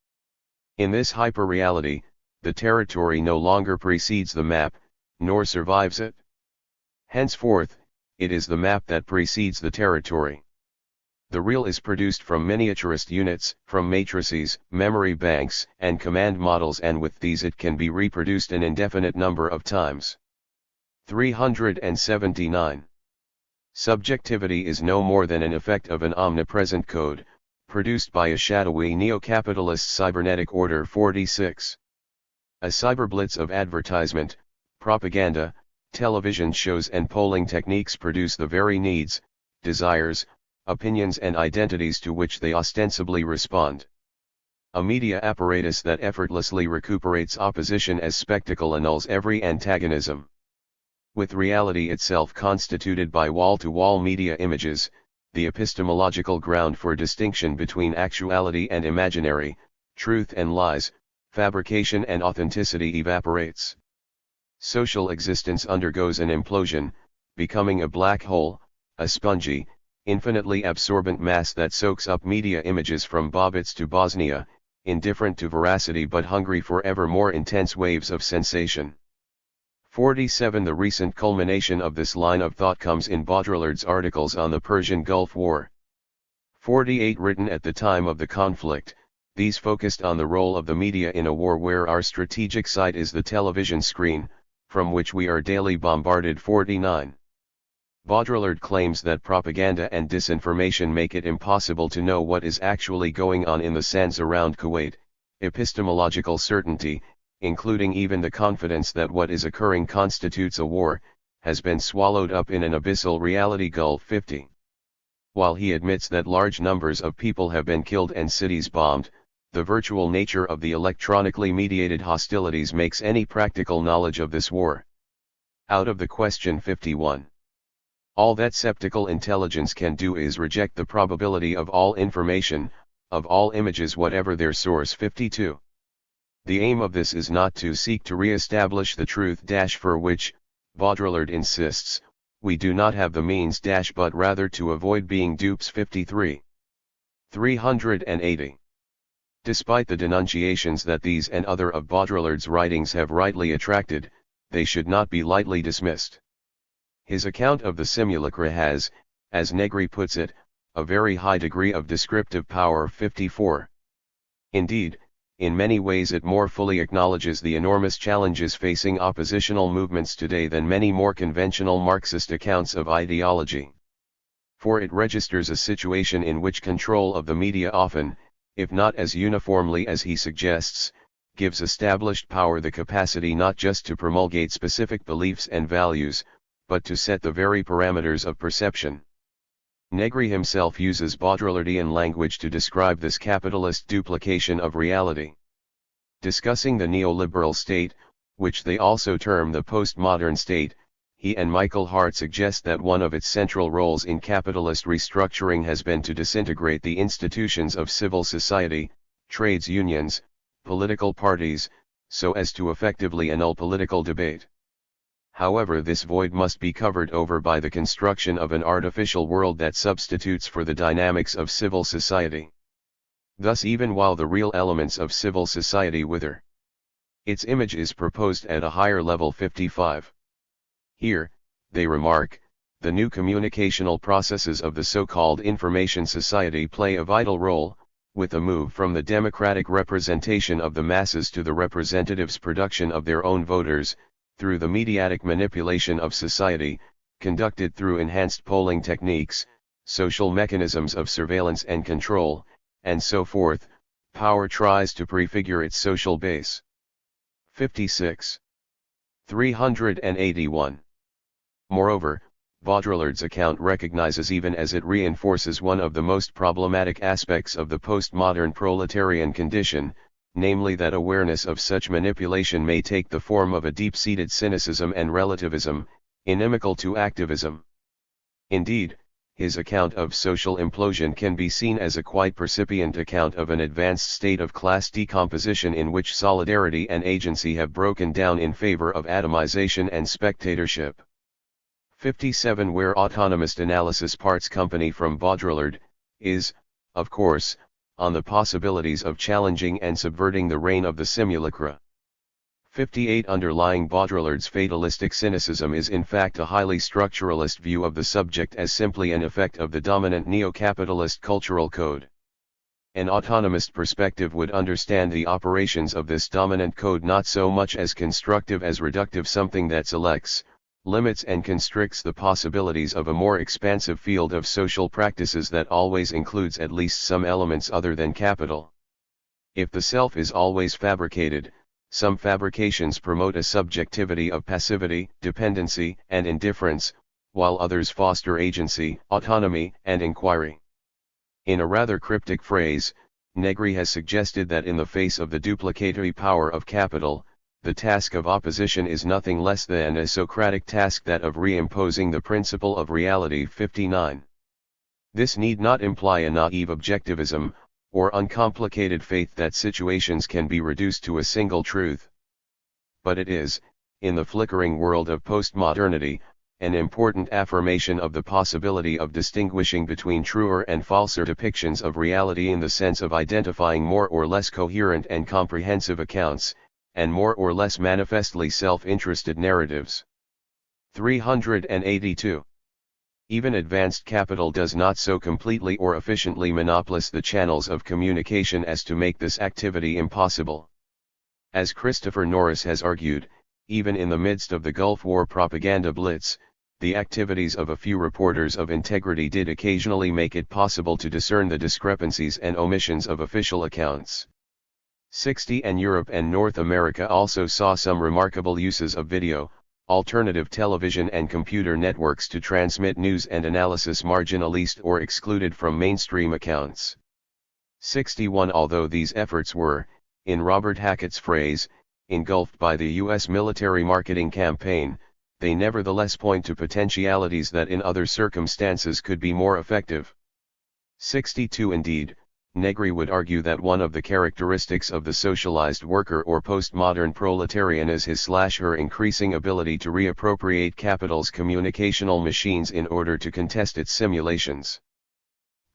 In this hyperreality, the territory no longer precedes the map, nor survives it. Henceforth, it is the map that precedes the territory. The real is produced from miniaturist units, from matrices, memory banks, and command models, and with these it can be reproduced an indefinite number of times. 379. Subjectivity is no more than an effect of an omnipresent code, produced by a shadowy neo-capitalist cybernetic order. 46. A cyberblitz of advertisement, propaganda, television shows and polling techniques produce the very needs, desires, opinions and identities to which they ostensibly respond. A media apparatus that effortlessly recuperates opposition as spectacle annuls every antagonism. With reality itself constituted by wall-to-wall media images, the epistemological ground for distinction between actuality and imaginary, truth and lies, fabrication and authenticity evaporates. Social existence undergoes an implosion, becoming a black hole, a spongy, infinitely absorbent mass that soaks up media images from Bobits to Bosnia, indifferent to veracity but hungry for ever more intense waves of sensation. 47. The recent culmination of this line of thought comes in Baudrillard's articles on the Persian Gulf War. 48. Written at the time of the conflict, these focused on the role of the media in a war where our strategic site is the television screen, from which we are daily bombarded. 49. Baudrillard claims that propaganda and disinformation make it impossible to know what is actually going on in the sands around Kuwait. Epistemological certainty, including even the confidence that what is occurring constitutes a war, has been swallowed up in an abyssal reality gulf. 50. While he admits that large numbers of people have been killed and cities bombed, the virtual nature of the electronically mediated hostilities makes any practical knowledge of this war out of the question. 51. All that sceptical intelligence can do is reject the probability of all information, of all images whatever their source. 52. The aim of this is not to seek to re-establish the truth for which, Baudrillard insists, we do not have the means but rather to avoid being dupes. 53. 380. Despite the denunciations that these and other of Baudrillard's writings have rightly attracted, they should not be lightly dismissed. His account of the simulacra has, as Negri puts it, a very high degree of descriptive power. 54. Indeed, in many ways it more fully acknowledges the enormous challenges facing oppositional movements today than many more conventional Marxist accounts of ideology. For it registers a situation in which control of the media often, if not as uniformly as he suggests, gives established power the capacity not just to promulgate specific beliefs and values, but to set the very parameters of perception. Negri himself uses Baudrillardian language to describe this capitalist duplication of reality. Discussing the neoliberal state, which they also term the postmodern state, he and Michael Hart suggest that one of its central roles in capitalist restructuring has been to disintegrate the institutions of civil society, trades unions, political parties, so as to effectively annul political debate. However, this void must be covered over by the construction of an artificial world that substitutes for the dynamics of civil society. Thus, even while the real elements of civil society wither, its image is proposed at a higher level. 55. Here, they remark, the new communicational processes of the so-called information society play a vital role, with a move from the democratic representation of the masses to the representatives' production of their own voters, through the mediatic manipulation of society, conducted through enhanced polling techniques, social mechanisms of surveillance and control, and so forth. Power tries to prefigure its social base. 56. 381. Moreover, Baudrillard's account recognizes, even as it reinforces, one of the most problematic aspects of the postmodern proletarian condition, namely that awareness of such manipulation may take the form of a deep-seated cynicism and relativism, inimical to activism. Indeed, his account of social implosion can be seen as a quite percipient account of an advanced state of class decomposition in which solidarity and agency have broken down in favor of atomization and spectatorship. 57. Where autonomist analysis parts company from Baudrillard, is, of course, on the possibilities of challenging and subverting the reign of the simulacra. 58. Underlying Baudrillard's fatalistic cynicism is in fact a highly structuralist view of the subject as simply an effect of the dominant neo-capitalist cultural code. An autonomist perspective would understand the operations of this dominant code not so much as constructive as reductive, something that selects, limits and constricts the possibilities of a more expansive field of social practices that always includes at least some elements other than capital. If the self is always fabricated, some fabrications promote a subjectivity of passivity, dependency, and indifference, while others foster agency, autonomy, and inquiry. In a rather cryptic phrase, Negri has suggested that in the face of the duplicatory power of capital, the task of opposition is nothing less than a Socratic task, that of reimposing the principle of reality. 59. This need not imply a naive objectivism, or uncomplicated faith that situations can be reduced to a single truth. But it is, in the flickering world of postmodernity, an important affirmation of the possibility of distinguishing between truer and falser depictions of reality, in the sense of identifying more or less coherent and comprehensive accounts, and more or less manifestly self-interested narratives. 382. Even advanced capital does not so completely or efficiently monopolize the channels of communication as to make this activity impossible. As Christopher Norris has argued, even in the midst of the Gulf War propaganda blitz, the activities of a few reporters of integrity did occasionally make it possible to discern the discrepancies and omissions of official accounts. 60. And Europe and North America also saw some remarkable uses of video, alternative television and computer networks to transmit news and analysis marginalized or excluded from mainstream accounts. 61. Although these efforts were, in Robert Hackett's phrase, engulfed by the U.S. military marketing campaign, they nevertheless point to potentialities that in other circumstances could be more effective. 62 Indeed, Negri would argue that one of the characteristics of the socialized worker or postmodern proletarian is his/her increasing ability to reappropriate capital's communicational machines in order to contest its simulations.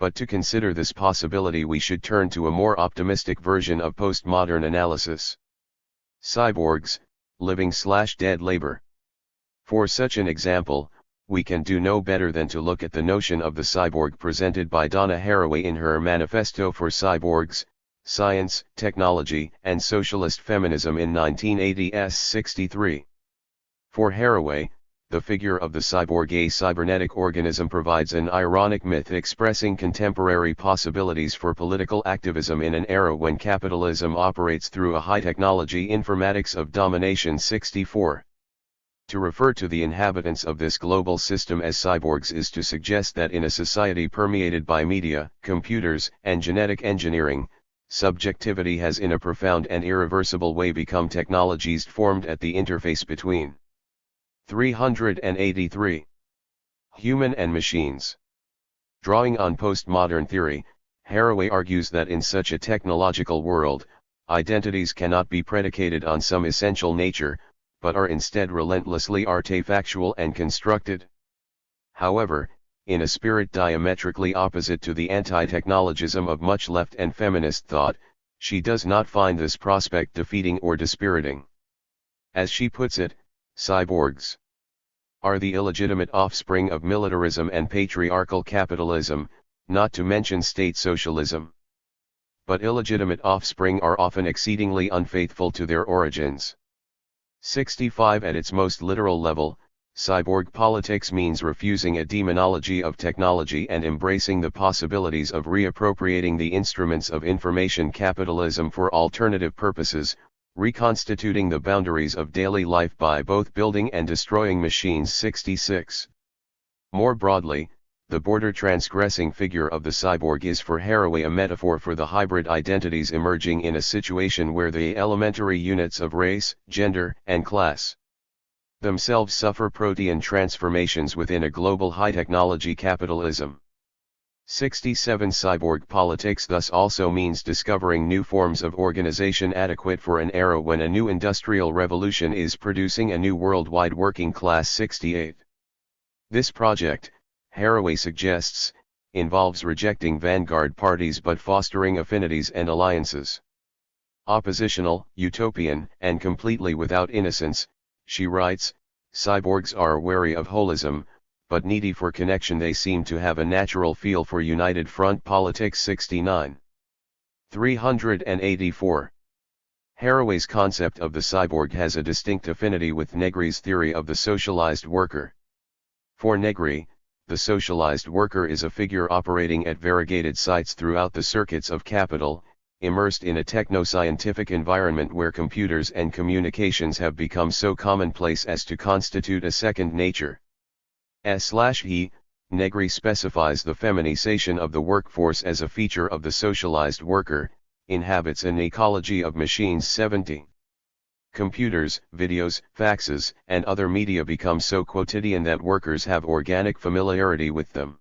But to consider this possibility we should turn to a more optimistic version of postmodern analysis. Cyborgs, living/dead labor. For such an example, we can do no better than to look at the notion of the cyborg presented by Donna Haraway in her Manifesto for Cyborgs, Science, Technology, and Socialist Feminism in 1980's 63. For Haraway, the figure of the cyborg, a cybernetic organism, provides an ironic myth expressing contemporary possibilities for political activism in an era when capitalism operates through a high-technology informatics of domination. 64. To refer to the inhabitants of this global system as cyborgs is to suggest that in a society permeated by media, computers, and genetic engineering, subjectivity has in a profound and irreversible way become technologies formed at the interface between. 383. Human and machines. Drawing on postmodern theory, Haraway argues that in such a technological world, identities cannot be predicated on some essential nature, but are instead relentlessly artefactual and constructed. However, in a spirit diametrically opposite to the anti-technologism of much left and feminist thought, she does not find this prospect defeating or dispiriting. As she puts it, cyborgs are the illegitimate offspring of militarism and patriarchal capitalism, not to mention state socialism. But illegitimate offspring are often exceedingly unfaithful to their origins. 65 At its most literal level, cyborg politics means refusing a demonology of technology and embracing the possibilities of reappropriating the instruments of information capitalism for alternative purposes, reconstituting the boundaries of daily life by both building and destroying machines. 66. More broadly, the border-transgressing figure of the cyborg is for Haraway a metaphor for the hybrid identities emerging in a situation where the elementary units of race, gender, and class themselves suffer protean transformations within a global high-technology capitalism. 67 Cyborg politics thus also means discovering new forms of organization adequate for an era when a new industrial revolution is producing a new worldwide working class. 68. This project, Haraway suggests, involves rejecting vanguard parties but fostering affinities and alliances. Oppositional, utopian, and completely without innocence, she writes, cyborgs are wary of holism, but needy for connection. They seem to have a natural feel for united front politics. 69. 384. Haraway's concept of the cyborg has a distinct affinity with Negri's theory of the socialized worker. For Negri, the socialized worker is a figure operating at variegated sites throughout the circuits of capital, immersed in a techno-scientific environment where computers and communications have become so commonplace as to constitute a second nature. He, Negri specifies the feminization of the workforce as a feature of the socialized worker, inhabits an ecology of machines. 70. Computers, videos, faxes, and other media become so quotidian that workers have organic familiarity with them.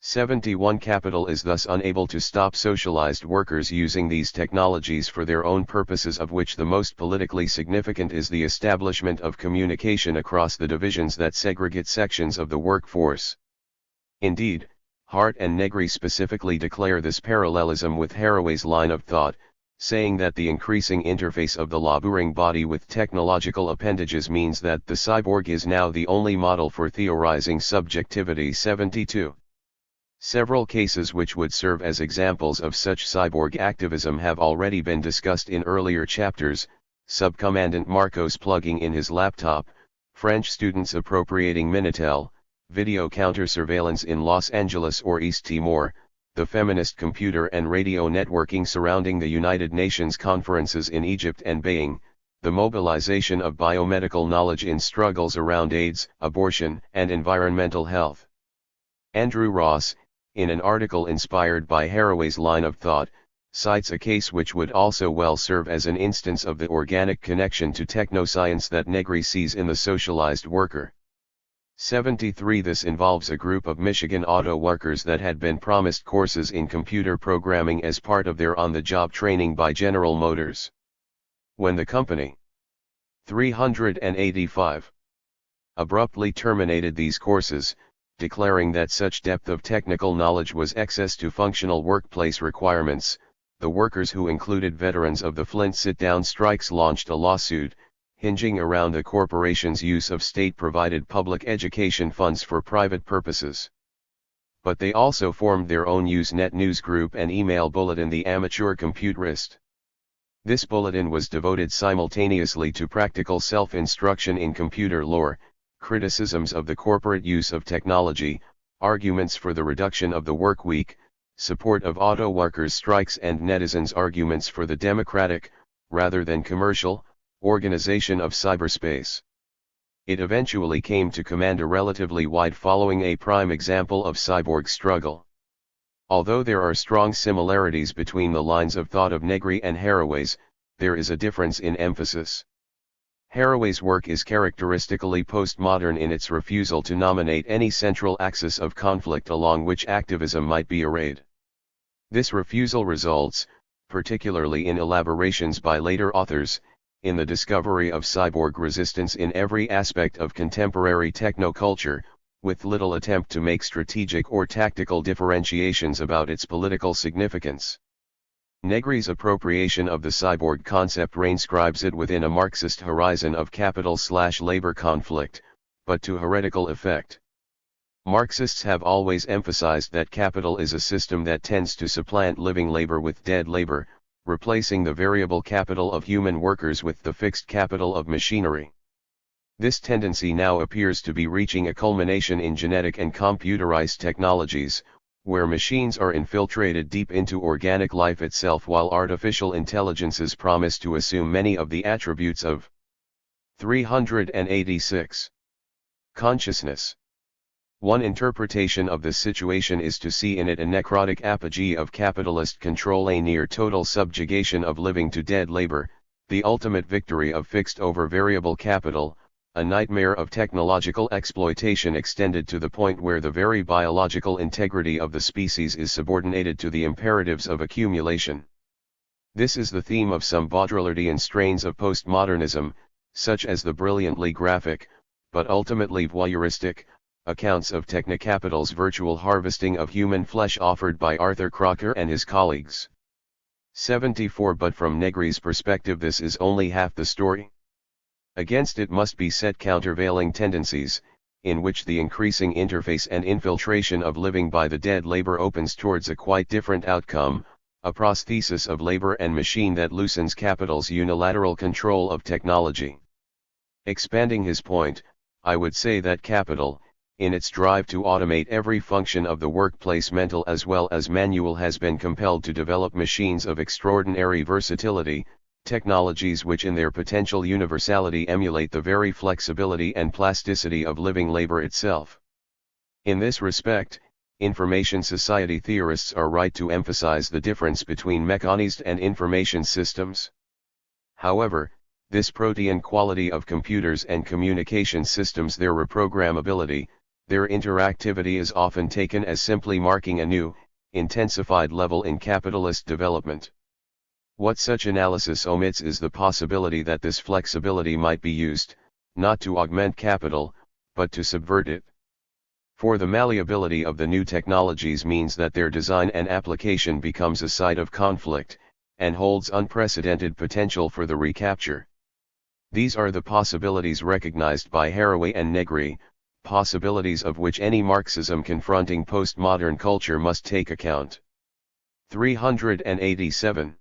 71. Capital is thus unable to stop socialized workers using these technologies for their own purposes, of which the most politically significant is the establishment of communication across the divisions that segregate sections of the workforce. Indeed, Hart and Negri specifically declare this parallelism with Haraway's line of thought, saying that the increasing interface of the laboring body with technological appendages means that the cyborg is now the only model for theorizing subjectivity. 72. Several cases which would serve as examples of such cyborg activism have already been discussed in earlier chapters: Subcommandant Marcos plugging in his laptop, French students appropriating Minitel, video counter-surveillance in Los Angeles or East Timor, the feminist computer and radio networking surrounding the United Nations conferences in Egypt and Beijing, the mobilization of biomedical knowledge in struggles around AIDS, abortion, and environmental health. Andrew Ross, in an article inspired by Haraway's line of thought, cites a case which would also well serve as an instance of the organic connection to technoscience that Negri sees in the socialized worker. 73. This involves a group of Michigan auto workers that had been promised courses in computer programming as part of their on-the-job training by General Motors. When the company 385 abruptly terminated these courses, declaring that such depth of technical knowledge was excess to functional workplace requirements, the workers, who included veterans of the Flint sit-down strikes, launched a lawsuit, hinging around the corporation's use of state-provided public education funds for private purposes. But they also formed their own Usenet news group and email bulletin, the Amateur Computerist. This bulletin was devoted simultaneously to practical self-instruction in computer lore, criticisms of the corporate use of technology, arguments for the reduction of the work week, support of auto workers' strikes, and netizens' arguments for the democratic, rather than commercial, organization of cyberspace. It eventually came to command a relatively wide following, a prime example of cyborg struggle. Although there are strong similarities between the lines of thought of Negri and Haraway's, there is a difference in emphasis. Haraway's work is characteristically postmodern in its refusal to nominate any central axis of conflict along which activism might be arrayed. This refusal results, particularly in elaborations by later authors, in the discovery of cyborg resistance in every aspect of contemporary technoculture, with little attempt to make strategic or tactical differentiations about its political significance. Negri's appropriation of the cyborg concept reinscribes it within a Marxist horizon of capital/labor conflict, but to heretical effect. Marxists have always emphasized that capital is a system that tends to supplant living labor with dead labor, replacing the variable capital of human workers with the fixed capital of machinery. This tendency now appears to be reaching a culmination in genetic and computerized technologies, where machines are infiltrated deep into organic life itself, while artificial intelligences promise to assume many of the attributes of 386 consciousness. One interpretation of this situation is to see in it a necrotic apogee of capitalist control, a near total subjugation of living to dead labor, the ultimate victory of fixed over variable capital, a nightmare of technological exploitation extended to the point where the very biological integrity of the species is subordinated to the imperatives of accumulation. This is the theme of some Baudrillardian strains of postmodernism, such as the brilliantly graphic, but ultimately voyeuristic, accounts of technocapital's virtual harvesting of human flesh offered by Arthur Crocker and his colleagues. 74. But from Negri's perspective, this is only half the story. Against it must be set countervailing tendencies, in which the increasing interface and infiltration of living by the dead labor opens towards a quite different outcome, a prosthesis of labor and machine that loosens capital's unilateral control of technology. Expanding his point, I would say that capital, in its drive to automate every function of the workplace, mental as well as manual, has been compelled to develop machines of extraordinary versatility, technologies which in their potential universality emulate the very flexibility and plasticity of living labor itself. In this respect, information society theorists are right to emphasize the difference between mechanized and information systems. However, this protean quality of computers and communication systems, their reprogrammability, their interactivity, is often taken as simply marking a new, intensified level in capitalist development. What such analysis omits is the possibility that this flexibility might be used, not to augment capital, but to subvert it. For the malleability of the new technologies means that their design and application becomes a site of conflict, and holds unprecedented potential for the recapture. These are the possibilities recognized by Haraway and Negri, possibilities of which any Marxism confronting postmodern culture must take account. 387.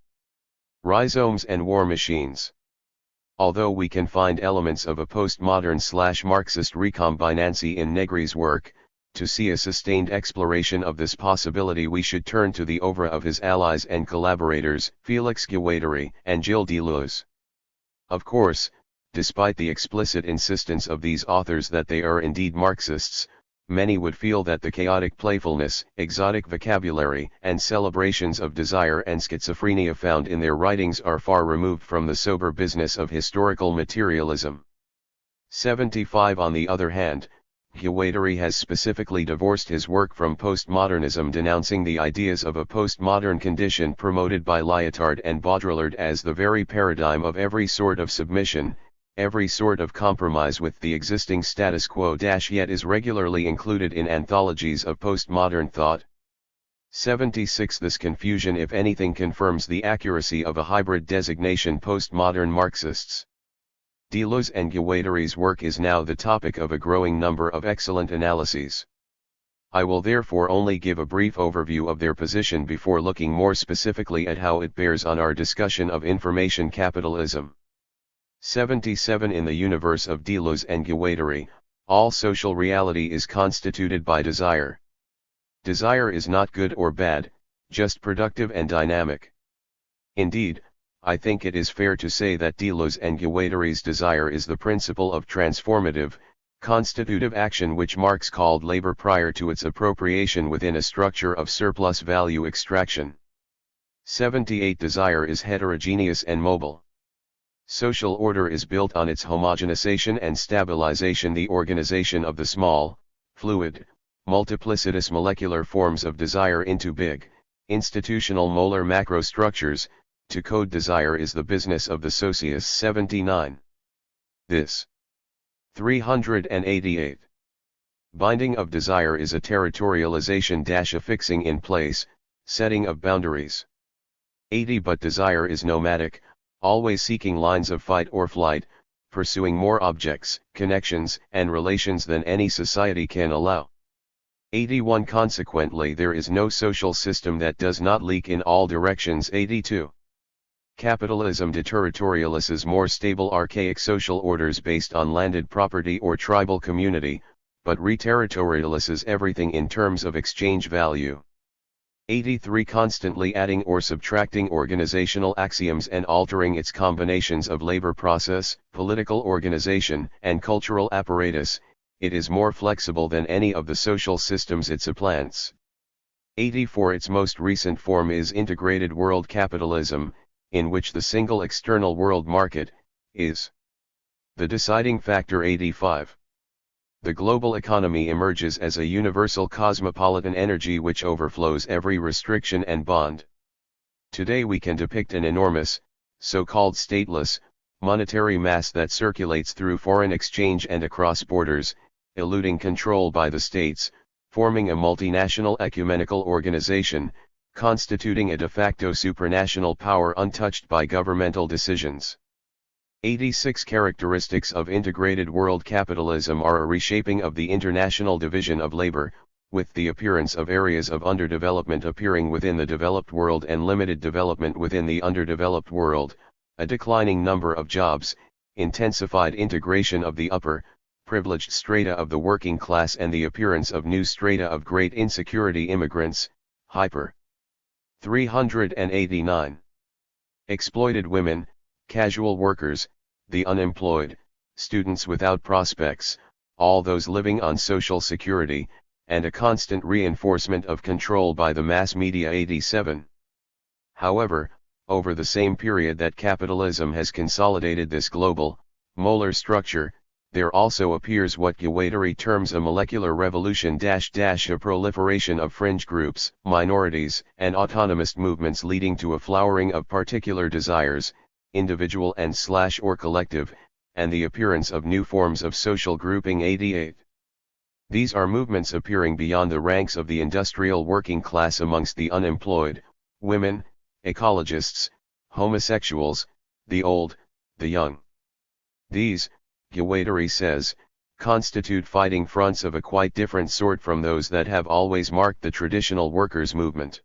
Rhizomes and war machines. Although we can find elements of a postmodern/Marxist recombinancy in Negri's work, to see a sustained exploration of this possibility we should turn to the oeuvre of his allies and collaborators, Félix Guattari and Gilles Deleuze. Of course, despite the explicit insistence of these authors that they are indeed Marxists, many would feel that the chaotic playfulness, exotic vocabulary, and celebrations of desire and schizophrenia found in their writings are far removed from the sober business of historical materialism. 75. On the other hand, Witheford has specifically divorced his work from postmodernism, denouncing the ideas of a postmodern condition promoted by Lyotard and Baudrillard as the very paradigm of every sort of submission, every sort of compromise with the existing status quo. Yet is regularly included in anthologies of postmodern thought. 76. This confusion, if anything, confirms the accuracy of a hybrid designation postmodern Marxists. Deleuze and Guattari's work is now the topic of a growing number of excellent analyses. I will therefore only give a brief overview of their position before looking more specifically at how it bears on our discussion of information capitalism. 77. In the universe of Deleuze and Guattari, all social reality is constituted by desire. Desire is not good or bad, just productive and dynamic. Indeed, I think it is fair to say that Deleuze and Guattari's desire is the principle of transformative, constitutive action which Marx called labor prior to its appropriation within a structure of surplus value extraction. 78. Desire is heterogeneous and mobile. Social order is built on its homogenization and stabilization, the organization of the small, fluid, multiplicitous molecular forms of desire into big, institutional molar macrostructures. To code desire is the business of the socius. 79. This 388. Binding of desire is a territorialization - a fixing in place, setting of boundaries. 80. But desire is nomadic, always seeking lines of fight or flight, pursuing more objects, connections, and relations than any society can allow. 81. Consequently, there is no social system that does not leak in all directions. 82. Capitalism deterritorializes more stable archaic social orders based on landed property or tribal community, but reterritorializes everything in terms of exchange value. 83. Constantly adding or subtracting organizational axioms and altering its combinations of labor process, political organization, and cultural apparatus, it is more flexible than any of the social systems it supplants. 84. Its most recent form is integrated world capitalism, in which the single external world market is the deciding factor. 85. The global economy emerges as a universal cosmopolitan energy which overflows every restriction and bond. Today we can depict an enormous, so-called stateless, monetary mass that circulates through foreign exchange and across borders, eluding control by the states, forming a multinational ecumenical organization, constituting a de facto supranational power untouched by governmental decisions. 86. Characteristics of integrated world capitalism are a reshaping of the international division of labor, with the appearance of areas of underdevelopment appearing within the developed world and limited development within the underdeveloped world, a declining number of jobs, intensified integration of the upper, privileged strata of the working class, and the appearance of new strata of great insecurity: immigrants, hyper 389. Exploited women, casual workers, the unemployed, students without prospects, all those living on social security, and a constant reinforcement of control by the mass media. 87. However, over the same period that capitalism has consolidated this global, molar structure, there also appears what Guattari terms a molecular revolution - a proliferation of fringe groups, minorities, and autonomous movements leading to a flowering of particular desires, individual and / or collective, and the appearance of new forms of social grouping. 88. These are movements appearing beyond the ranks of the industrial working class amongst the unemployed, women, ecologists, homosexuals, the old, the young. These, Guattari says, constitute fighting fronts of a quite different sort from those that have always marked the traditional workers' movement.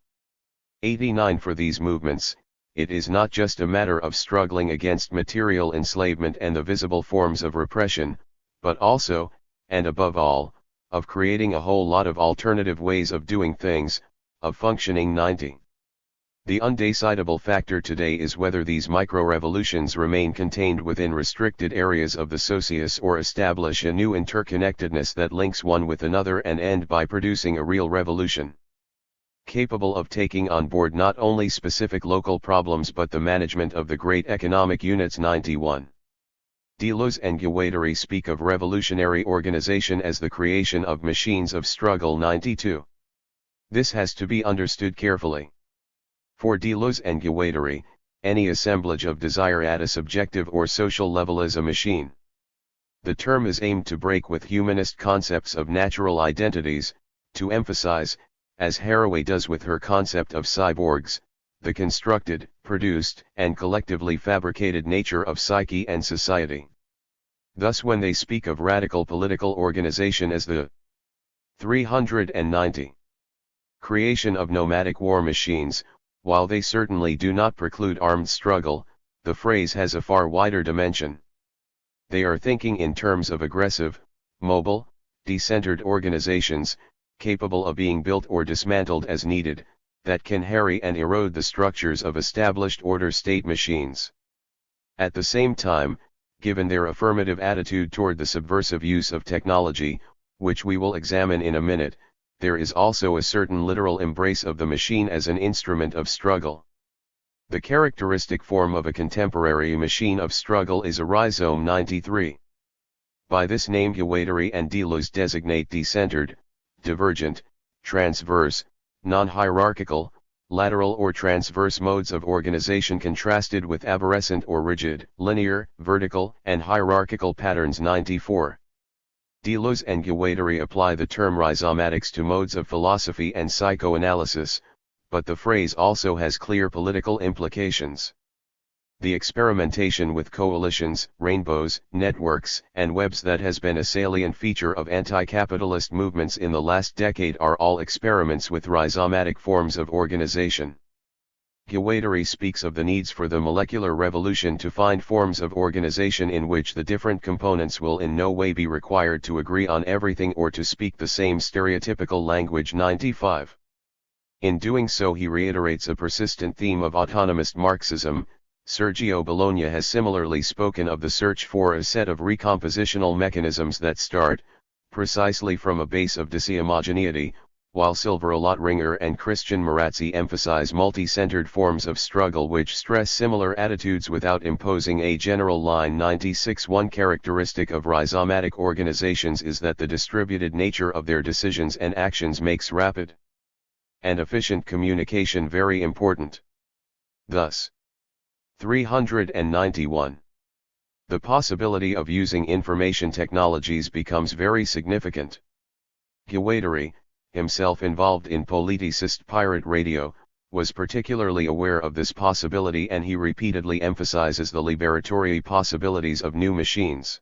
89. For these movements, it is not just a matter of struggling against material enslavement and the visible forms of repression, but also, and above all, of creating a whole lot of alternative ways of doing things, of functioning. 90. The undecidable factor today is whether these micro-revolutions remain contained within restricted areas of the socius or establish a new interconnectedness that links one with another and end by producing a real revolution, capable of taking on board not only specific local problems but the management of the great economic units. 91. Deleuze and Guattari speak of revolutionary organization as the creation of machines of struggle. 92. This has to be understood carefully. For Deleuze and Guattari, any assemblage of desire at a subjective or social level is a machine. The term is aimed to break with humanist concepts of natural identities, to emphasize, as Haraway does with her concept of cyborgs, the constructed, produced, and collectively fabricated nature of psyche and society. Thus when they speak of radical political organization as the 390 creation of nomadic war machines, while they certainly do not preclude armed struggle, the phrase has a far wider dimension. They are thinking in terms of aggressive, mobile, decentered organizations, capable of being built or dismantled as needed, that can harry and erode the structures of established order state machines. At the same time, given their affirmative attitude toward the subversive use of technology, which we will examine in a minute, there is also a certain literal embrace of the machine as an instrument of struggle. The characteristic form of a contemporary machine of struggle is a rhizome. 93. By this name Guattari and Deleuze designate decentered, divergent, transverse, non-hierarchical, lateral or transverse modes of organization contrasted with arborescent or rigid, linear, vertical, and hierarchical patterns. 94. Deleuze and Guattari apply the term rhizomatics to modes of philosophy and psychoanalysis, but the phrase also has clear political implications. The experimentation with coalitions, rainbows, networks, and webs that has been a salient feature of anti-capitalist movements in the last decade are all experiments with rhizomatic forms of organization. Guattari speaks of the needs for the molecular revolution to find forms of organization in which the different components will in no way be required to agree on everything or to speak the same stereotypical language. 95. In doing so he reiterates a persistent theme of autonomist Marxism. Sergio Bologna has similarly spoken of the search for a set of recompositional mechanisms that start, precisely from a base of dishomogeneity, while Silver Lotringer and Christian Marazzi emphasize multi-centered forms of struggle which stress similar attitudes without imposing a general line. 96. One characteristic of rhizomatic organizations is that the distributed nature of their decisions and actions makes rapid and efficient communication very important. Thus, 391. The possibility of using information technologies becomes very significant. Guattari, himself involved in politicist pirate radio, was particularly aware of this possibility and he repeatedly emphasizes the liberatory possibilities of new machines.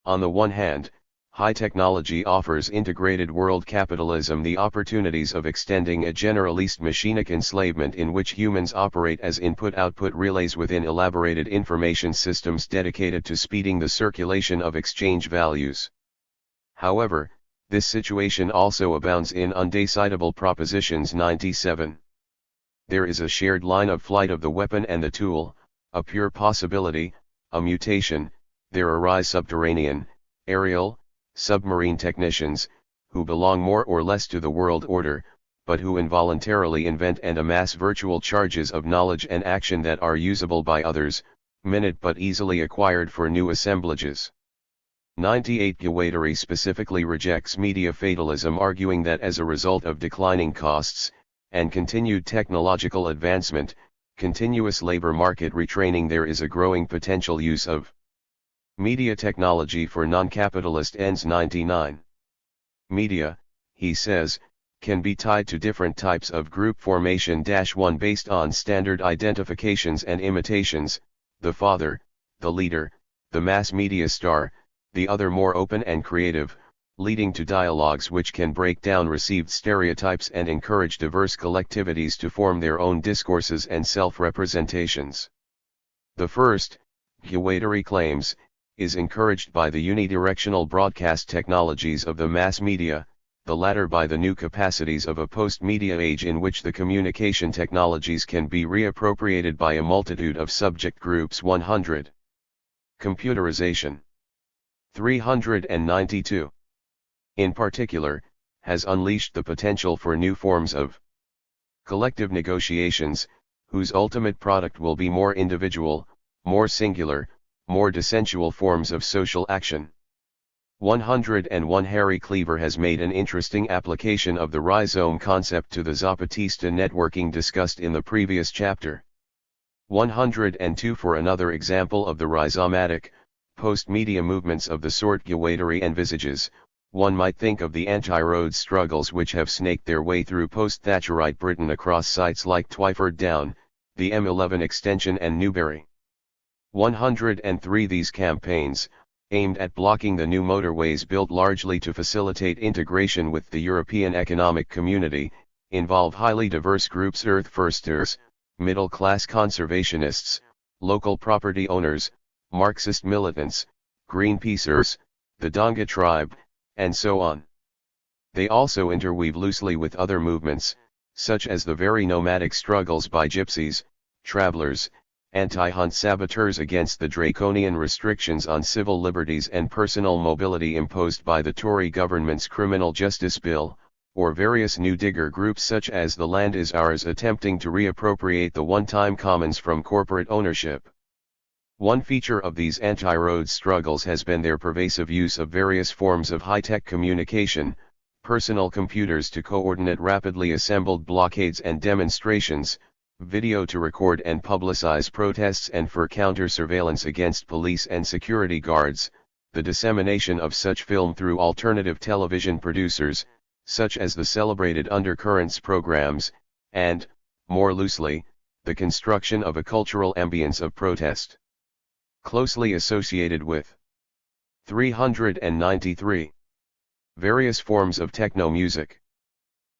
On the one hand, high technology offers integrated world capitalism the opportunities of extending a generalist machinic enslavement in which humans operate as input-output relays within elaborated information systems dedicated to speeding the circulation of exchange values. However, this situation also abounds in undecidable propositions. 97. There is a shared line of flight of the weapon and the tool, a pure possibility, a mutation. There arise subterranean, aerial, submarine technicians, who belong more or less to the world order, but who involuntarily invent and amass virtual charges of knowledge and action that are usable by others, minute but easily acquired for new assemblages. 98. Guattari specifically rejects media fatalism, arguing that as a result of declining costs, and continued technological advancement, continuous labor market retraining, there is a growing potential use of media technology for non-capitalist ends. 99. Media, he says, can be tied to different types of group formation. One based on standard identifications and imitations, the father, the leader, the mass media star, the other more open and creative, leading to dialogues which can break down received stereotypes and encourage diverse collectivities to form their own discourses and self-representations. The first, Guattari claims, is encouraged by the unidirectional broadcast technologies of the mass media, the latter by the new capacities of a post-media age in which the communication technologies can be reappropriated by a multitude of subject groups. 100. Computerization. 392. In particular, has unleashed the potential for new forms of collective negotiations, whose ultimate product will be more individual, more singular, more dissensual forms of social action. 101. Harry Cleaver has made an interesting application of the rhizome concept to the Zapatista networking discussed in the previous chapter. 102. For another example of the rhizomatic, post-media movements of the sort Guattari envisages, one might think of the anti-Rhodes struggles which have snaked their way through post-Thatcherite Britain across sites like Twyford Down, the M11 extension and Newbury. 103. These campaigns, aimed at blocking the new motorways built largely to facilitate integration with the European Economic Community, involve highly diverse groups: Earth Firsters, middle-class conservationists, local property owners, Marxist militants, Greenpeacers, the Donga tribe, and so on. They also interweave loosely with other movements, such as the very nomadic struggles by gypsies, travelers, anti-hunt saboteurs against the draconian restrictions on civil liberties and personal mobility imposed by the Tory government's Criminal Justice Bill, or various new digger groups such as the Land is Ours attempting to reappropriate the one-time commons from corporate ownership. One feature of these anti-Rhodes struggles has been their pervasive use of various forms of high-tech communication, personal computers to coordinate rapidly assembled blockades and demonstrations, video to record and publicize protests, and for counter-surveillance against police and security guards, the dissemination of such film through alternative television producers, such as the celebrated Undercurrents programs, and, more loosely, the construction of a cultural ambience of protest. Closely associated with 393. Various forms of techno-music.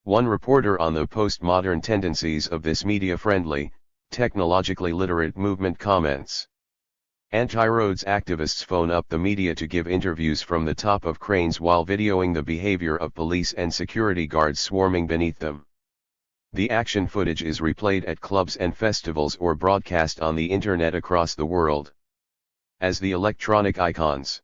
One reporter on the postmodern tendencies of this media-friendly, technologically literate movement comments: anti-Rhodes activists phone up the media to give interviews from the top of cranes while videoing the behavior of police and security guards swarming beneath them. The action footage is replayed at clubs and festivals or broadcast on the internet across the world. As the electronic icons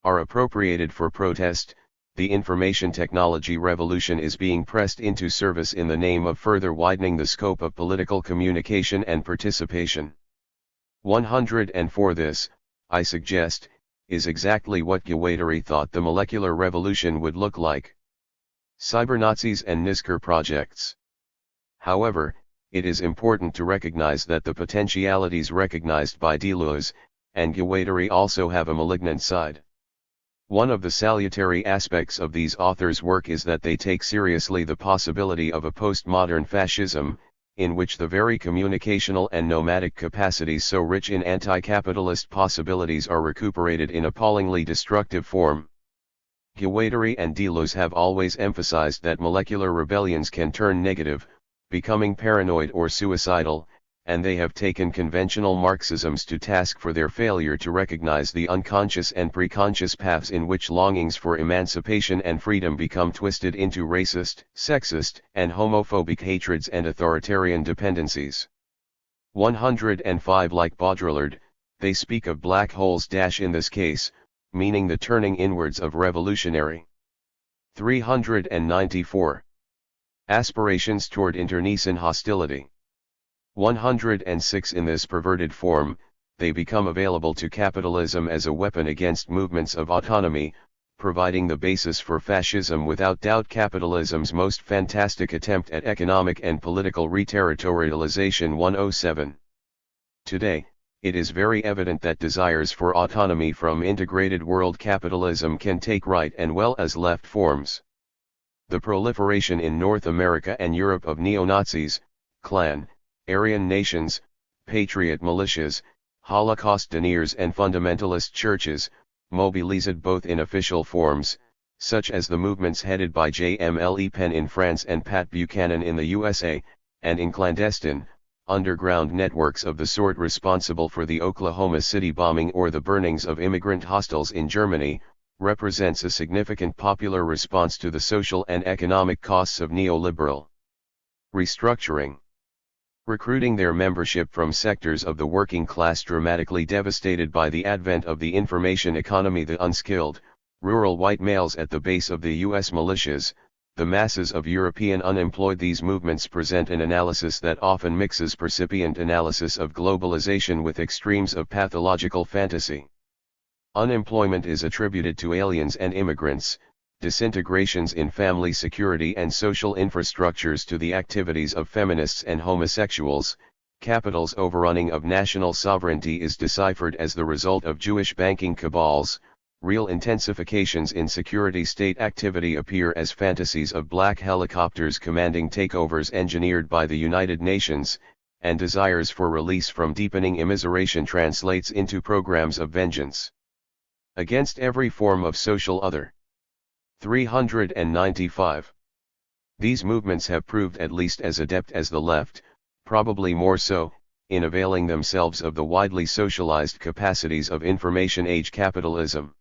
are appropriated for protest, the information technology revolution is being pressed into service in the name of further widening the scope of political communication and participation. 104. This, I suggest, is exactly what Guattari thought the molecular revolution would look like. Cyber-Nazis and Nisker projects. However, it is important to recognize that the potentialities recognized by Deleuze and Guattari also have a malignant side. One of the salutary aspects of these authors' work is that they take seriously the possibility of a postmodern fascism, in which the very communicational and nomadic capacities so rich in anti-capitalist possibilities are recuperated in appallingly destructive form. Guattari and Deleuze have always emphasized that molecular rebellions can turn negative, becoming paranoid or suicidal, and they have taken conventional Marxisms to task for their failure to recognize the unconscious and preconscious paths in which longings for emancipation and freedom become twisted into racist, sexist, and homophobic hatreds and authoritarian dependencies. 105. Like Baudrillard, they speak of black holes in this case, meaning the turning inwards of revolutionary. 394. Aspirations toward internecine hostility. 106. In this perverted form, they become available to capitalism as a weapon against movements of autonomy, providing the basis for fascism. Without doubt, capitalism's most fantastic attempt at economic and political reterritorialization. 107. Today, it is very evident that desires for autonomy from integrated world capitalism can take right and well as left forms. The proliferation in North America and Europe of neo-Nazis, Klan, Aryan nations, patriot militias, Holocaust deniers and fundamentalist churches, mobilized both in official forms, such as the movements headed by J.M. Le Pen in France and Pat Buchanan in the USA, and in clandestine, underground networks of the sort responsible for the Oklahoma City bombing or the burnings of immigrant hostels in Germany, represents a significant popular response to the social and economic costs of neoliberal restructuring. Recruiting their membership from sectors of the working class dramatically devastated by the advent of the information economy, the unskilled, rural white males at the base of the U.S. militias, the masses of European unemployed. These movements present an analysis that often mixes percipient analysis of globalization with extremes of pathological fantasy. Unemployment is attributed to aliens and immigrants, disintegrations in family security and social infrastructures to the activities of feminists and homosexuals. Capital's overrunning of national sovereignty is deciphered as the result of Jewish banking cabals. Real intensifications in security state activity appear as fantasies of black helicopters commanding takeovers engineered by the United Nations, and desires for release from deepening immiseration translates into programs of vengeance against every form of social other. 395. These movements have proved at least as adept as the left, probably more so, in availing themselves of the widely socialized capacities of information age capitalism.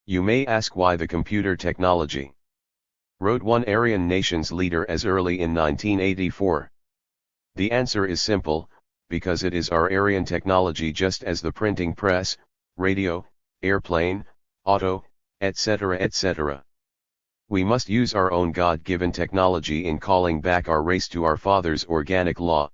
You may ask why the computer technology, wrote one Aryan nation's leader as early in 1984. The answer is simple, because it is our Aryan technology, just as the printing press, radio, airplane, auto, etc. etc. We must use our own God-given technology in calling back our race to our father's organic law.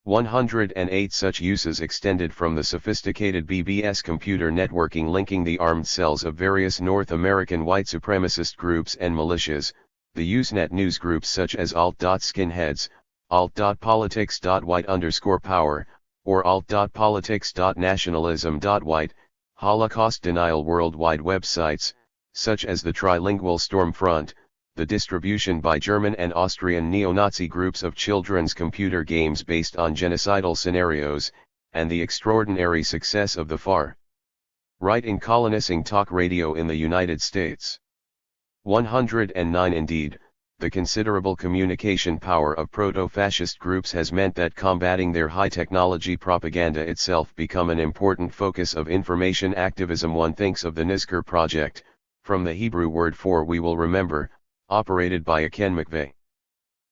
108 such uses extended from the sophisticated BBS computer networking linking the armed cells of various North American white supremacist groups and militias, the Usenet news groups such as alt.skinheads, alt.politics.white_power, or alt.politics.nationalism.white, Holocaust denial worldwide websites, such as the trilingual Stormfront, the distribution by German and Austrian neo-Nazi groups of children's computer games based on genocidal scenarios, and the extraordinary success of the far right in colonizing talk radio in the United States. 109 Indeed, the considerable communication power of proto-fascist groups has meant that combating their high-technology propaganda itself become an important focus of information activism. One thinks of the Nizker Project, from the Hebrew word for we will remember, operated by Ken McVeigh,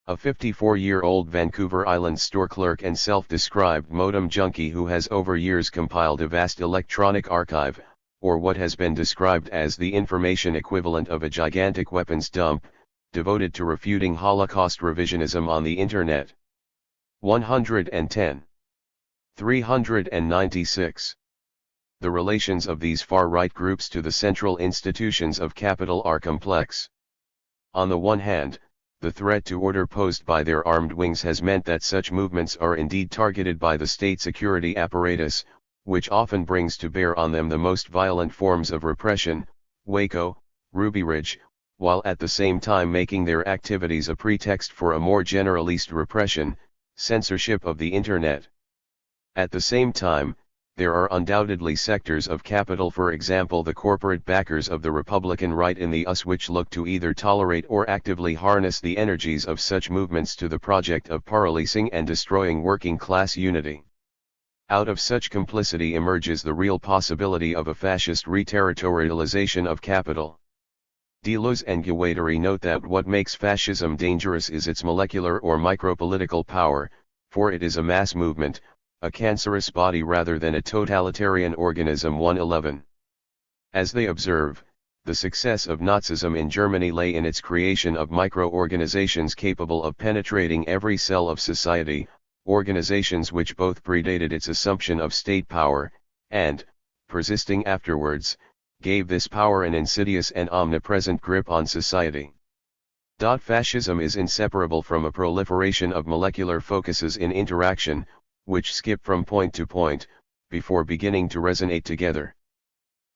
a 54-year-old Vancouver Island store clerk and self-described modem junkie who has over years compiled a vast electronic archive, or what has been described as the information equivalent of a gigantic weapons dump, devoted to refuting Holocaust revisionism on the Internet. 110. 396. The relations of these far-right groups to the central institutions of capital are complex. On the one hand, the threat to order posed by their armed wings has meant that such movements are indeed targeted by the state security apparatus, which often brings to bear on them the most violent forms of repression, Waco, Ruby Ridge, while at the same time making their activities a pretext for a more generalist repression, censorship of the Internet. At the same time, there are undoubtedly sectors of capital, for example the corporate backers of the Republican right in the US, which look to either tolerate or actively harness the energies of such movements to the project of paralyzing and destroying working class unity. Out of such complicity emerges the real possibility of a fascist reterritorialization of capital. Deleuze and Guattari note that what makes fascism dangerous is its molecular or micropolitical power, for it is a mass movement, a cancerous body rather than a totalitarian organism. 111. As they observe, the success of Nazism in Germany lay in its creation of micro-organizations capable of penetrating every cell of society, organizations which both predated its assumption of state power, and, persisting afterwards, gave this power an insidious and omnipresent grip on society. Fascism is inseparable from a proliferation of molecular focuses in interaction, which skip from point to point, before beginning to resonate together.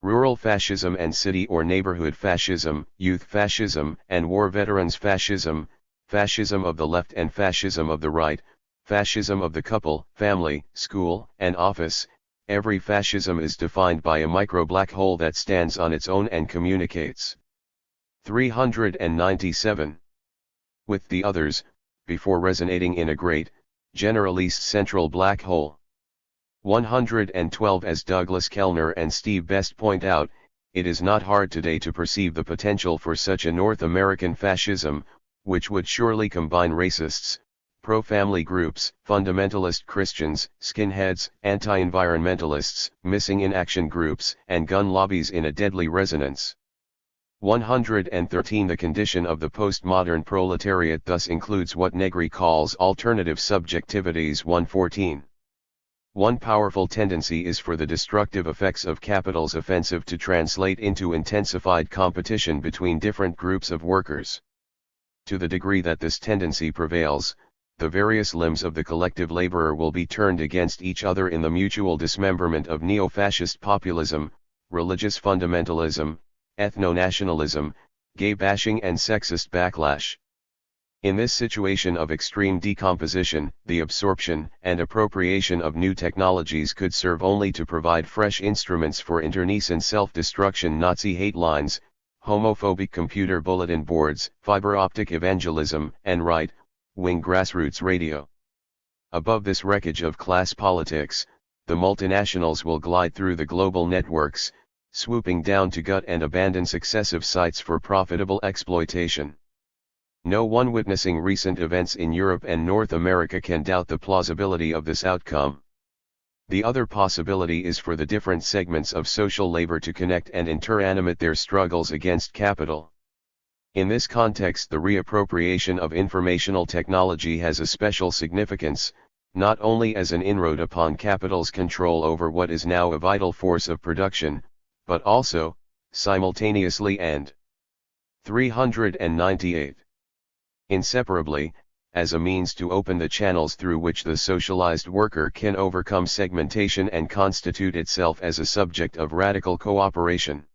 Rural fascism and city or neighborhood fascism, youth fascism and war veterans fascism, fascism of the left and fascism of the right, fascism of the couple, family, school, and office. Every fascism is defined by a micro-black hole that stands on its own and communicates. 397. With the others, before resonating in a great, generalist central black hole. 112. As Douglas Kellner and Steve Best point out, It is not hard today to perceive the potential for such a North American fascism, which would surely combine racists, pro-family groups, fundamentalist Christians, skinheads, anti-environmentalists, missing in action groups, and gun lobbies in a deadly resonance. 113 The condition of the postmodern proletariat thus includes what Negri calls alternative subjectivities. 114. One powerful tendency is for the destructive effects of capital's offensive to translate into intensified competition between different groups of workers. To the degree that this tendency prevails, the various limbs of the collective laborer will be turned against each other in the mutual dismemberment of neo-fascist populism, religious fundamentalism, ethno-nationalism, gay bashing and sexist backlash. In this situation of extreme decomposition, the absorption and appropriation of new technologies could serve only to provide fresh instruments for internecine self-destruction. Nazi hate lines, homophobic computer bulletin boards, fiber optic evangelism, and right-wing grassroots radio. Above this wreckage of class politics, the multinationals will glide through the global networks, swooping down to gut and abandon successive sites for profitable exploitation. No one witnessing recent events in Europe and North America can doubt the plausibility of this outcome. The other possibility is for the different segments of social labor to connect and interanimate their struggles against capital. In this context, the reappropriation of informational technology has a special significance, not only as an inroad upon capital's control over what is now a vital force of production, but also, simultaneously and 398. Inseparably, as a means to open the channels through which the socialized worker can overcome segmentation and constitute itself as a subject of radical cooperation.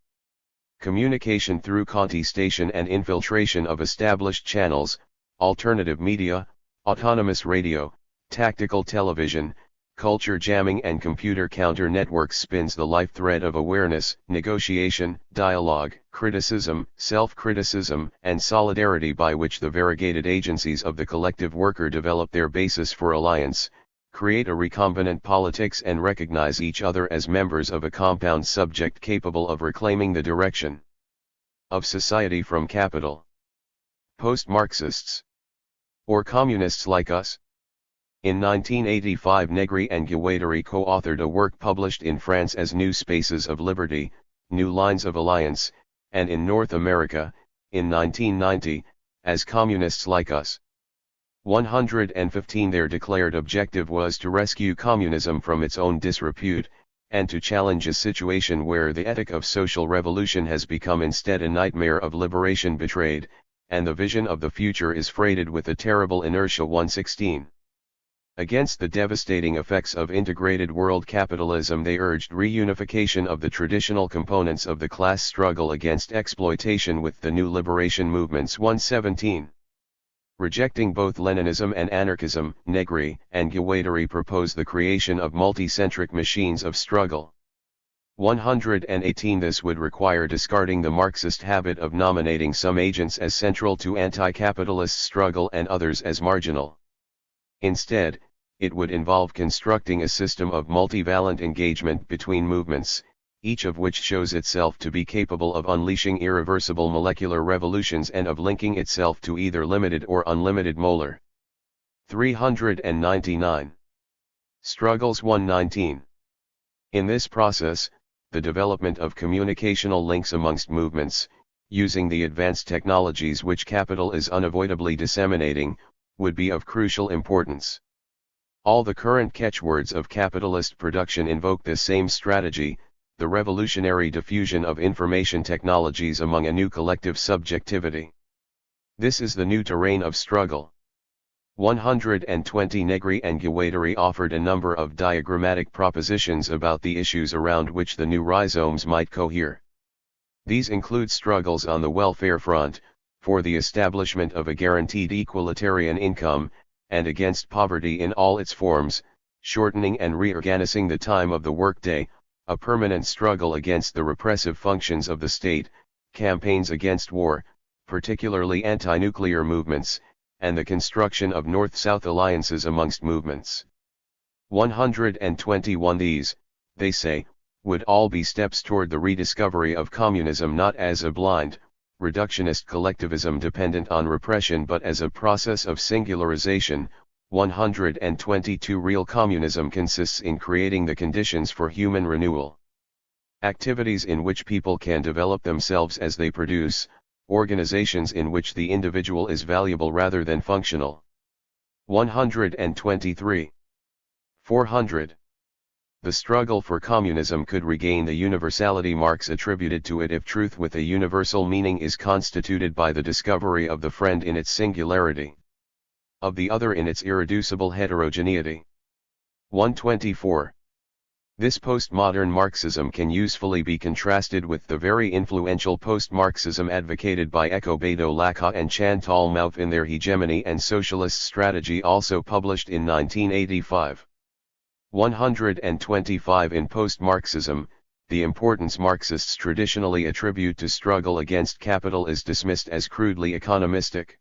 Communication through contestation and infiltration of established channels, alternative media, autonomous radio, tactical television, culture jamming and computer counter networks spins the life thread of awareness, negotiation, dialogue, criticism, self-criticism, and solidarity by which the variegated agencies of the collective worker develop their basis for alliance, create a recombinant politics and recognize each other as members of a compound subject capable of reclaiming the direction of society from capital. Post-Marxists or communists like us. In 1985 Negri and Guattari co-authored a work published in France as New Spaces of Liberty, New Lines of Alliance, and in North America, in 1990, as Communists Like Us. 115 Their declared objective was to rescue communism from its own disrepute, and to challenge a situation where the ethic of social revolution has become instead a nightmare of liberation betrayed, and the vision of the future is freighted with a terrible inertia. 116. Against the devastating effects of integrated world capitalism they urged reunification of the traditional components of the class struggle against exploitation with the new liberation movements. 117. Rejecting both Leninism and anarchism, Negri and Guattari propose the creation of multicentric machines of struggle. 118 This would require discarding the Marxist habit of nominating some agents as central to anti-capitalist struggle and others as marginal. Instead, it would involve constructing a system of multivalent engagement between movements, each of which shows itself to be capable of unleashing irreversible molecular revolutions and of linking itself to either limited or unlimited molar. 399. Struggles. 119. In this process, the development of communicational links amongst movements, using the advanced technologies which capital is unavoidably disseminating, would be of crucial importance. All the current catchwords of capitalist production invoke this same strategy, the revolutionary diffusion of information technologies among a new collective subjectivity. This is the new terrain of struggle. 120 Negri and Guattari offered a number of diagrammatic propositions about the issues around which the new rhizomes might cohere. These include struggles on the welfare front, for the establishment of a guaranteed equalitarian income, and against poverty in all its forms, shortening and reorganizing the time of the workday, a permanent struggle against the repressive functions of the state, campaigns against war, particularly anti-nuclear movements, and the construction of North-South alliances amongst movements. 121 These, they say, would all be steps toward the rediscovery of communism, not as a blind, reductionist collectivism dependent on repression but as a process of singularization. 122 Real communism consists in creating the conditions for human renewal. Activities in which people can develop themselves as they produce, organizations in which the individual is valuable rather than functional. 123. 400. The struggle for communism could regain the universality Marx attributed to it if truth with a universal meaning is constituted by the discovery of the friend in its singularity, of the other in its irreducible heterogeneity. 124. This postmodern Marxism can usefully be contrasted with the very influential post-Marxism advocated by Escobedo Laca and Chantal Mouffe in their Hegemony and Socialist Strategy, also published in 1985. 125. In post-Marxism, the importance Marxists traditionally attribute to struggle against capital is dismissed as crudely economistic.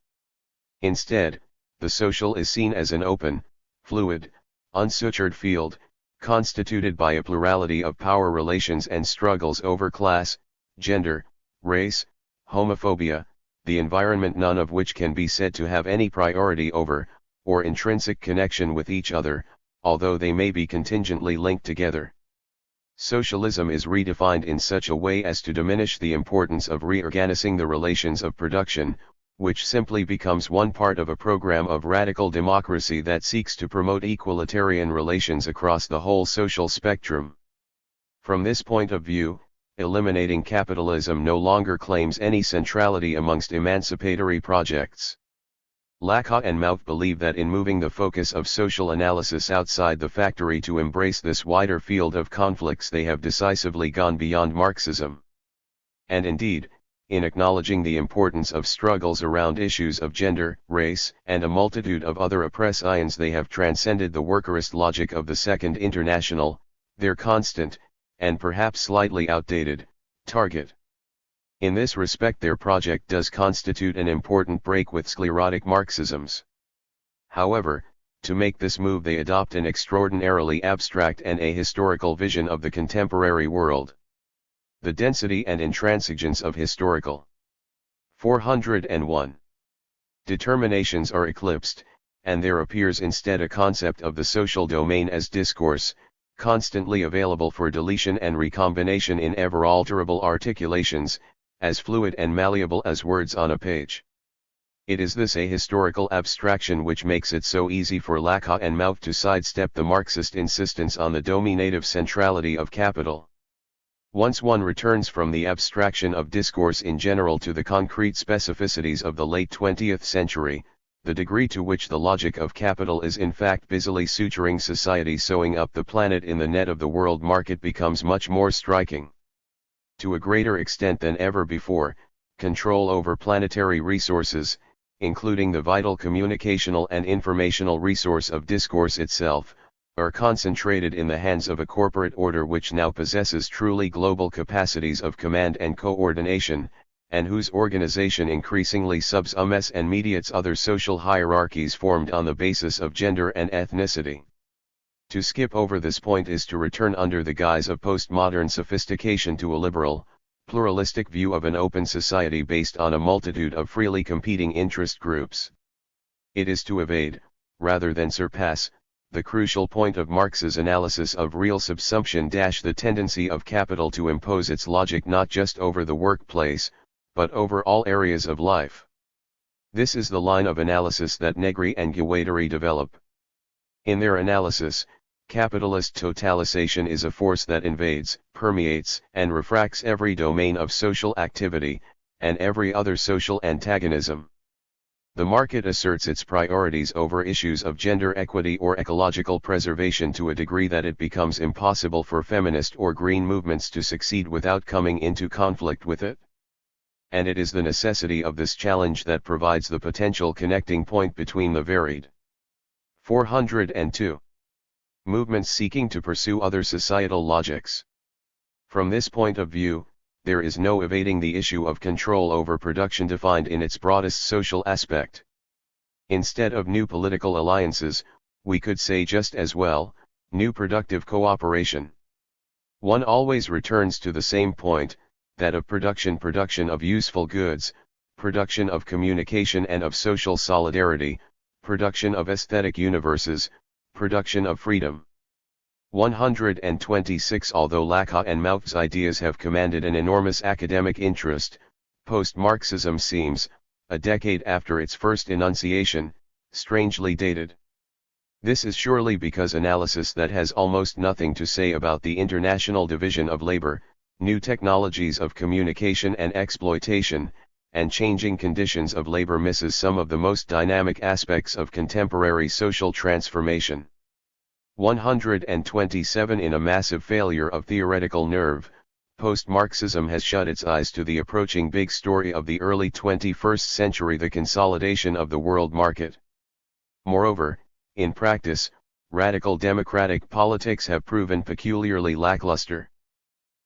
Instead, the social is seen as an open, fluid, unsutured field, constituted by a plurality of power relations and struggles over class, gender, race, homophobia, the environment, none of which can be said to have any priority over, or intrinsic connection with each other, although they may be contingently linked together. Socialism is redefined in such a way as to diminish the importance of reorganizing the relations of production, which simply becomes one part of a program of radical democracy that seeks to promote equalitarian relations across the whole social spectrum. From this point of view, eliminating capitalism no longer claims any centrality amongst emancipatory projects. Laca and Mouffe believe that in moving the focus of social analysis outside the factory to embrace this wider field of conflicts, they have decisively gone beyond Marxism. And indeed, in acknowledging the importance of struggles around issues of gender, race, and a multitude of other oppressions, they have transcended the workerist logic of the Second International, their constant, and perhaps slightly outdated, target. In this respect, their project does constitute an important break with sclerotic Marxisms. However, to make this move they adopt an extraordinarily abstract and ahistorical vision of the contemporary world. The density and intransigence of historical 401 determinations are eclipsed, and there appears instead a concept of the social domain as discourse, constantly available for deletion and recombination in ever-alterable articulations, as fluid and malleable as words on a page. It is this ahistorical abstraction which makes it so easy for Laca and Mouffe to sidestep the Marxist insistence on the dominative centrality of capital. Once one returns from the abstraction of discourse in general to the concrete specificities of the late 20th century, the degree to which the logic of capital is in fact busily suturing society, sewing up the planet in the net of the world market, becomes much more striking. To a greater extent than ever before, control over planetary resources, including the vital communicational and informational resource of discourse itself, are concentrated in the hands of a corporate order which now possesses truly global capacities of command and coordination, and whose organization increasingly subsumes and mediates other social hierarchies formed on the basis of gender and ethnicity. To skip over this point is to return under the guise of postmodern sophistication to a liberal, pluralistic view of an open society based on a multitude of freely competing interest groups. It is to evade, rather than surpass, the crucial point of Marx's analysis of real subsumption - the tendency of capital to impose its logic not just over the workplace, but over all areas of life. This is the line of analysis that Negri and Guattari develop. In their analysis, capitalist totalization is a force that invades, permeates, and refracts every domain of social activity, and every other social antagonism. The market asserts its priorities over issues of gender equity or ecological preservation to a degree that it becomes impossible for feminist or green movements to succeed without coming into conflict with it. And it is the necessity of this challenge that provides the potential connecting point between the varied 402 movements seeking to pursue other societal logics. From this point of view, there is no evading the issue of control over production defined in its broadest social aspect. Instead of new political alliances, we could say just as well, new productive cooperation. One always returns to the same point, that of production of useful goods, production of communication and of social solidarity, production of aesthetic universes, production of freedom. 126 Although Lacan and Mauth's ideas have commanded an enormous academic interest, post-Marxism seems, a decade after its first enunciation, strangely dated. This is surely because analysis that has almost nothing to say about the international division of labor, new technologies of communication and exploitation, and changing conditions of labor misses some of the most dynamic aspects of contemporary social transformation. 127 In a massive failure of theoretical nerve, post-Marxism has shut its eyes to the approaching big story of the early 21st century, the consolidation of the world market. Moreover, in practice, radical democratic politics have proven peculiarly lackluster.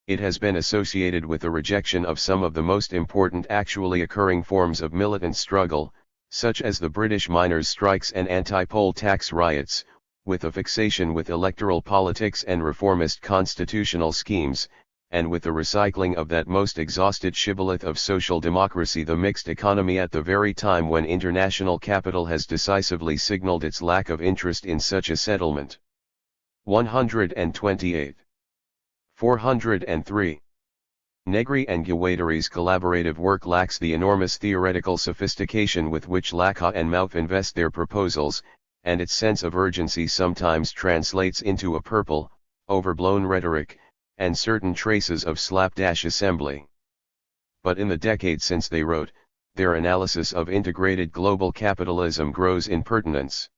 It has been associated with the rejection of some of the most important actually occurring forms of militant struggle, such as the British miners' strikes and anti-poll tax riots, with a fixation with electoral politics and reformist constitutional schemes, and with the recycling of that most exhausted shibboleth of social democracy, the mixed economy, at the very time when international capital has decisively signaled its lack of interest in such a settlement. 128. 403. Negri and Guattari's collaborative work lacks the enormous theoretical sophistication with which Lacan and Mauth invest their proposals, and its sense of urgency sometimes translates into a purple, overblown rhetoric, and certain traces of slapdash assembly. But in the decade since they wrote, their analysis of integrated global capitalism grows in pertinence.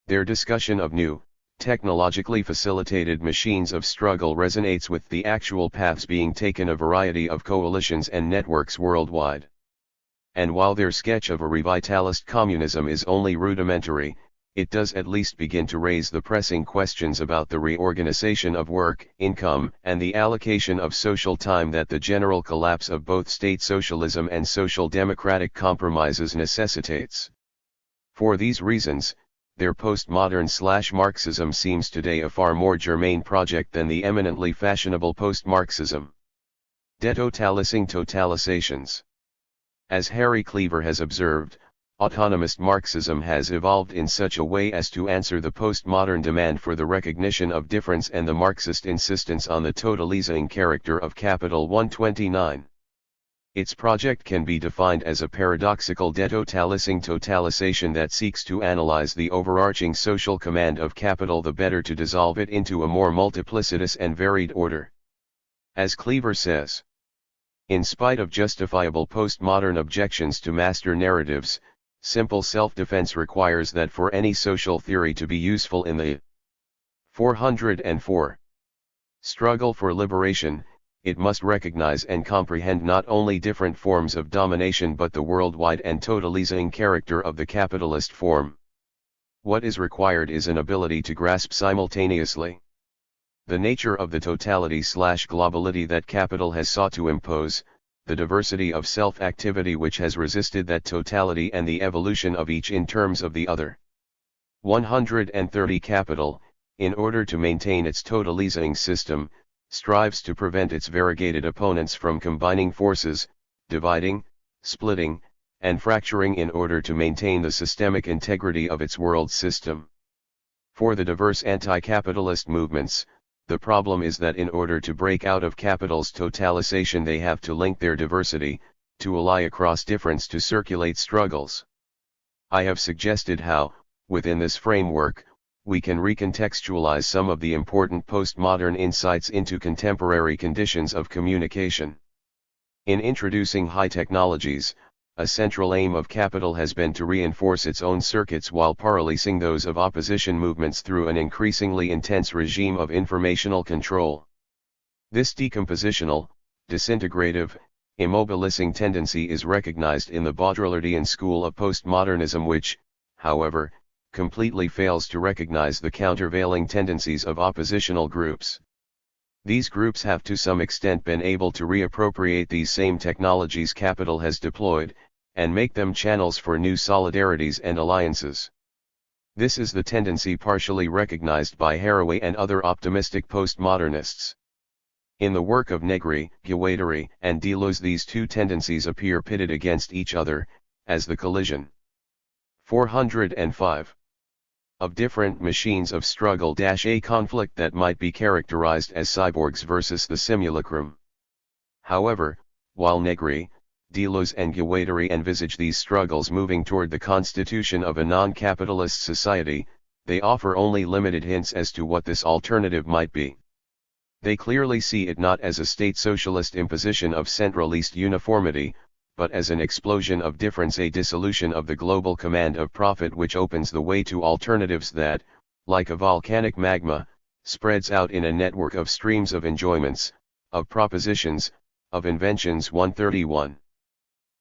Their discussion of new, technologically facilitated machines of struggle resonates with the actual paths being taken a variety of coalitions and networks worldwide. And while their sketch of a revitalist communism is only rudimentary, it does at least begin to raise the pressing questions about the reorganization of work, income, and the allocation of social time that the general collapse of both state socialism and social democratic compromises necessitates. For these reasons, their postmodern/Marxism seems today a far more germane project than the eminently fashionable post-Marxism. Detotalising totalizations. As Harry Cleaver has observed, autonomist Marxism has evolved in such a way as to answer the postmodern demand for the recognition of difference and the Marxist insistence on the totalizing character of capital. 129. Its project can be defined as a paradoxical detotalising totalization that seeks to analyze the overarching social command of capital the better to dissolve it into a more multiplicitous and varied order. As Cleaver says, in spite of justifiable postmodern objections to master narratives, simple self-defense requires that for any social theory to be useful in the 404 struggle for liberation, it must recognize and comprehend not only different forms of domination but the worldwide and totalizing character of the capitalist form. What is required is an ability to grasp simultaneously the nature of the totality/globality that capital has sought to impose, the diversity of self-activity which has resisted that totality, and the evolution of each in terms of the other. 130 Capital, in order to maintain its totalizing system, strives to prevent its variegated opponents from combining forces, dividing, splitting, and fracturing in order to maintain the systemic integrity of its world system. For the diverse anti-capitalist movements, the problem is that in order to break out of capital's totalization they have to link their diversity, to ally across difference to circulate struggles. I have suggested how, within this framework, we can recontextualize some of the important postmodern insights into contemporary conditions of communication. In introducing high technologies, a central aim of capital has been to reinforce its own circuits while paralyzing those of opposition movements through an increasingly intense regime of informational control. This decompositional, disintegrative, immobilizing tendency is recognized in the Baudrillardian school of postmodernism which, however, completely fails to recognize the countervailing tendencies of oppositional groups. These groups have to some extent been able to reappropriate these same technologies capital has deployed, and make them channels for new solidarities and alliances. This is the tendency partially recognized by Haraway and other optimistic postmodernists. In the work of Negri, Guattari, and Deleuze, these two tendencies appear pitted against each other, as the collision. 405. Of different machines of struggle - a conflict that might be characterized as cyborgs versus the simulacrum. However, while Negri, Deleuze and Guattari envisage these struggles moving toward the constitution of a non-capitalist society, they offer only limited hints as to what this alternative might be. They clearly see it not as a state socialist imposition of centralist uniformity, but as an explosion of difference, a dissolution of the global command of profit which opens the way to alternatives that, like a volcanic magma, spreads out in a network of streams of enjoyments, of propositions, of inventions. 131.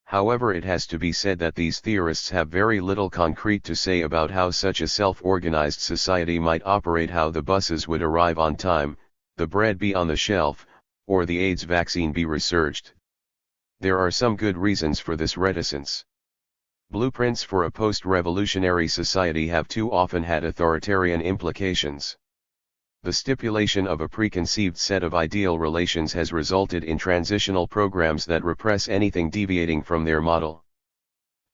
However, it has to be said that these theorists have very little concrete to say about how such a self-organized society might operate, how the buses would arrive on time, the bread be on the shelf, or the AIDS vaccine be researched. There are some good reasons for this reticence. Blueprints for a post-revolutionary society have too often had authoritarian implications. The stipulation of a preconceived set of ideal relations has resulted in transitional programs that repress anything deviating from their model.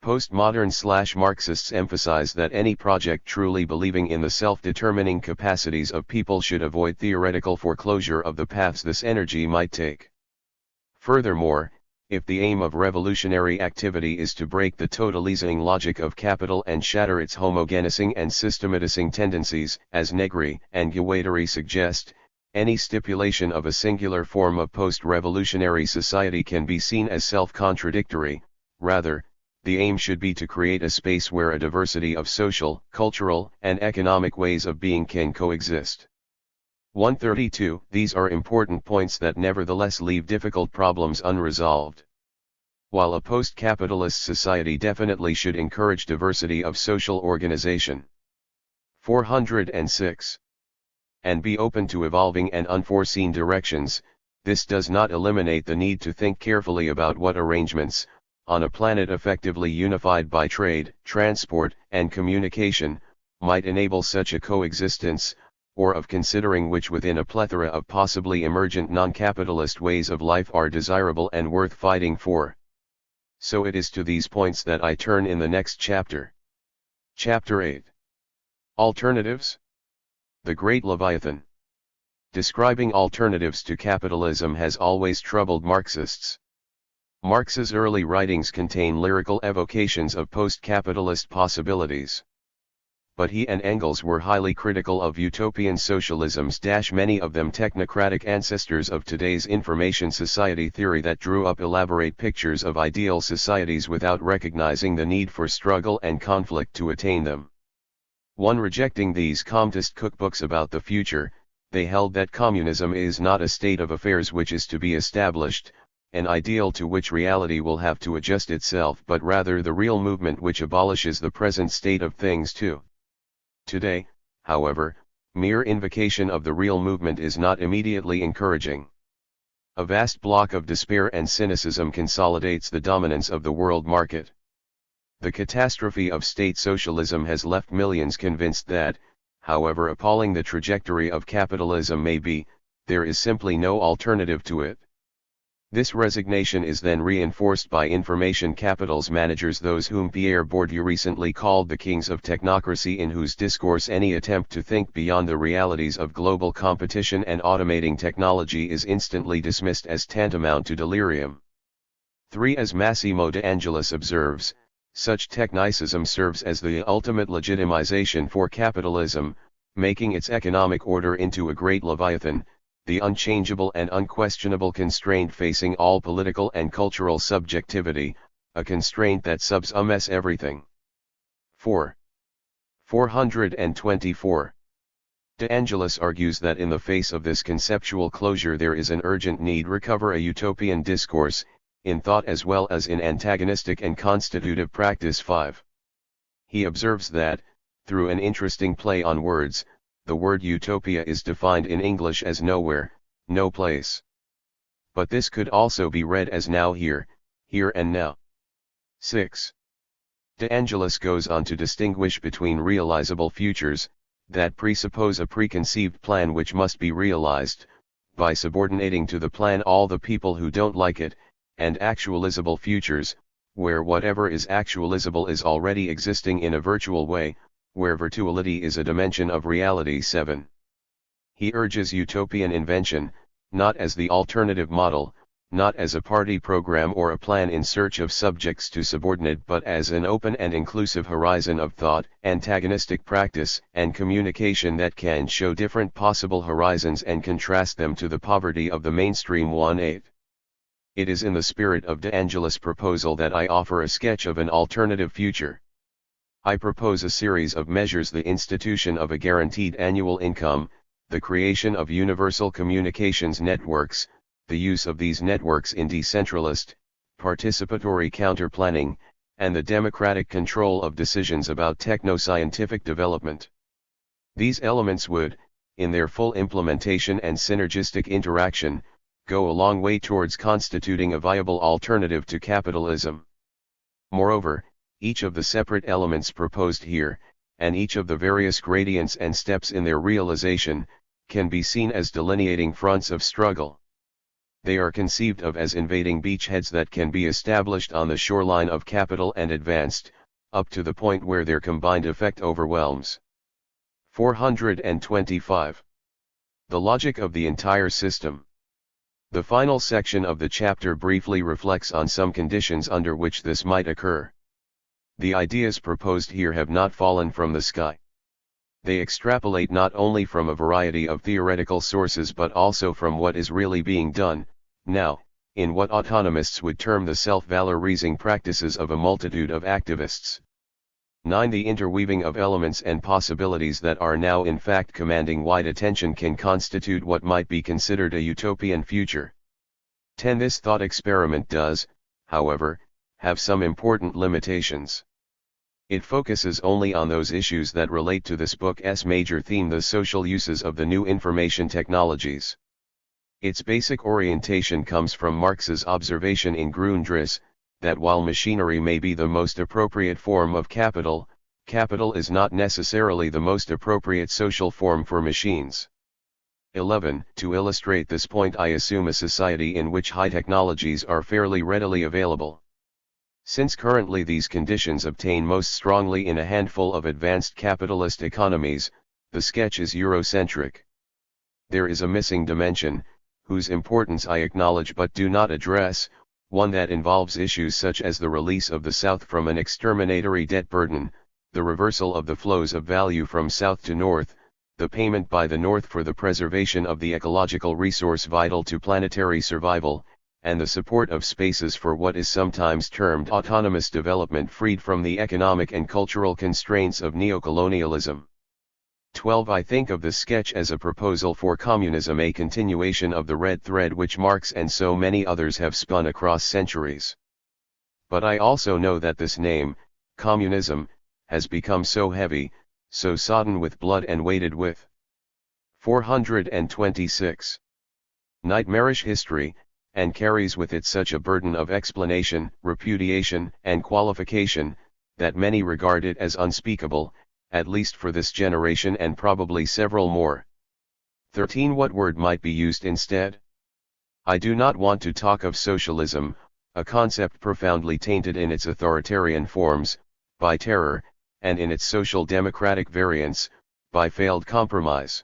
Postmodern/Marxists emphasize that any project truly believing in the self-determining capacities of people should avoid theoretical foreclosure of the paths this energy might take. Furthermore, if the aim of revolutionary activity is to break the totalizing logic of capital and shatter its homogenizing and systematizing tendencies, as Negri and Guattari suggest, any stipulation of a singular form of post-revolutionary society can be seen as self-contradictory. Rather, the aim should be to create a space where a diversity of social, cultural, and economic ways of being can coexist. 132. These are important points that nevertheless leave difficult problems unresolved. While a post-capitalist society definitely should encourage diversity of social organization. 406. And be open to evolving and unforeseen directions, this does not eliminate the need to think carefully about what arrangements, on a planet effectively unified by trade, transport, and communication, might enable such a coexistence, or of considering which within a plethora of possibly emergent non-capitalist ways of life are desirable and worth fighting for. So it is to these points that I turn in the next chapter. Chapter 8. Alternatives? The Great Leviathan. Describing alternatives to capitalism has always troubled Marxists. Marx's early writings contain lyrical evocations of post-capitalist possibilities. But he and Engels were highly critical of utopian socialisms - many of them technocratic ancestors of today's information society theory that drew up elaborate pictures of ideal societies without recognizing the need for struggle and conflict to attain them. One rejecting these communist cookbooks about the future, they held that communism is not a state of affairs which is to be established, an ideal to which reality will have to adjust itself, but rather the real movement which abolishes the present state of things too. Today, however, mere invocation of the real movement is not immediately encouraging. A vast block of despair and cynicism consolidates the dominance of the world market. The catastrophe of state socialism has left millions convinced that, however appalling the trajectory of capitalism may be, there is simply no alternative to it. This resignation is then reinforced by information capital's managers, those whom Pierre Bourdieu recently called the kings of technocracy, in whose discourse any attempt to think beyond the realities of global competition and automating technology is instantly dismissed as tantamount to delirium. 3. As Massimo de Angelis observes, such technicism serves as the ultimate legitimization for capitalism, making its economic order into a great leviathan, the unchangeable and unquestionable constraint facing all political and cultural subjectivity, a constraint that subsumes everything. 4. 424. De Angelis argues that in the face of this conceptual closure there is an urgent need to recover a utopian discourse, in thought as well as in antagonistic and constitutive practice. 5. He observes that, through an interesting play on words, the word utopia is defined in English as nowhere, no place. But this could also be read as now here, here and now. 6. De Angelis goes on to distinguish between realizable futures, that presuppose a preconceived plan which must be realized, by subordinating to the plan all the people who don't like it, and actualizable futures, where whatever is actualizable is already existing in a virtual way, where virtuality is a dimension of reality. 7. He urges utopian invention, not as the alternative model, not as a party program or a plan in search of subjects to subordinate, but as an open and inclusive horizon of thought, antagonistic practice, and communication that can show different possible horizons and contrast them to the poverty of the mainstream. 1-8. It is in the spirit of De Angelis' proposal that I offer a sketch of an alternative future. I propose a series of measures: the institution of a guaranteed annual income, the creation of universal communications networks, the use of these networks in decentralized, participatory counterplanning, and the democratic control of decisions about techno-scientific development. These elements would, in their full implementation and synergistic interaction, go a long way towards constituting a viable alternative to capitalism. Moreover, each of the separate elements proposed here, and each of the various gradients and steps in their realization, can be seen as delineating fronts of struggle. They are conceived of as invading beachheads that can be established on the shoreline of capital and advanced, up to the point where their combined effect overwhelms. 425. The logic of the entire system. The final section of the chapter briefly reflects on some conditions under which this might occur. The ideas proposed here have not fallen from the sky. They extrapolate not only from a variety of theoretical sources but also from what is really being done, now, in what autonomists would term the self-valorizing practices of a multitude of activists. 9. The interweaving of elements and possibilities that are now in fact commanding wide attention can constitute what might be considered a utopian future. 10. This thought experiment does, however, have some important limitations. It focuses only on those issues that relate to this book's major theme, the social uses of the new information technologies. Its basic orientation comes from Marx's observation in Grundriss, that while machinery may be the most appropriate form of capital, capital is not necessarily the most appropriate social form for machines. 11. To illustrate this point, I assume a society in which high technologies are fairly readily available. Since currently these conditions obtain most strongly in a handful of advanced capitalist economies, the sketch is Eurocentric. There is a missing dimension, whose importance I acknowledge but do not address, one that involves issues such as the release of the South from an exterminatory debt burden, the reversal of the flows of value from South to North, the payment by the North for the preservation of the ecological resource vital to planetary survival, and the support of spaces for what is sometimes termed autonomous development freed from the economic and cultural constraints of neocolonialism. 12. I think of the sketch as a proposal for communism, a continuation of the red thread which Marx and so many others have spun across centuries. But I also know that this name, communism, has become so heavy, so sodden with blood and weighted with 426 nightmarish history, and carries with it such a burden of explanation, repudiation, and qualification, that many regard it as unspeakable, at least for this generation and probably several more. 13. What word might be used instead? I do not want to talk of socialism, a concept profoundly tainted in its authoritarian forms, by terror, and in its social democratic variants, by failed compromise.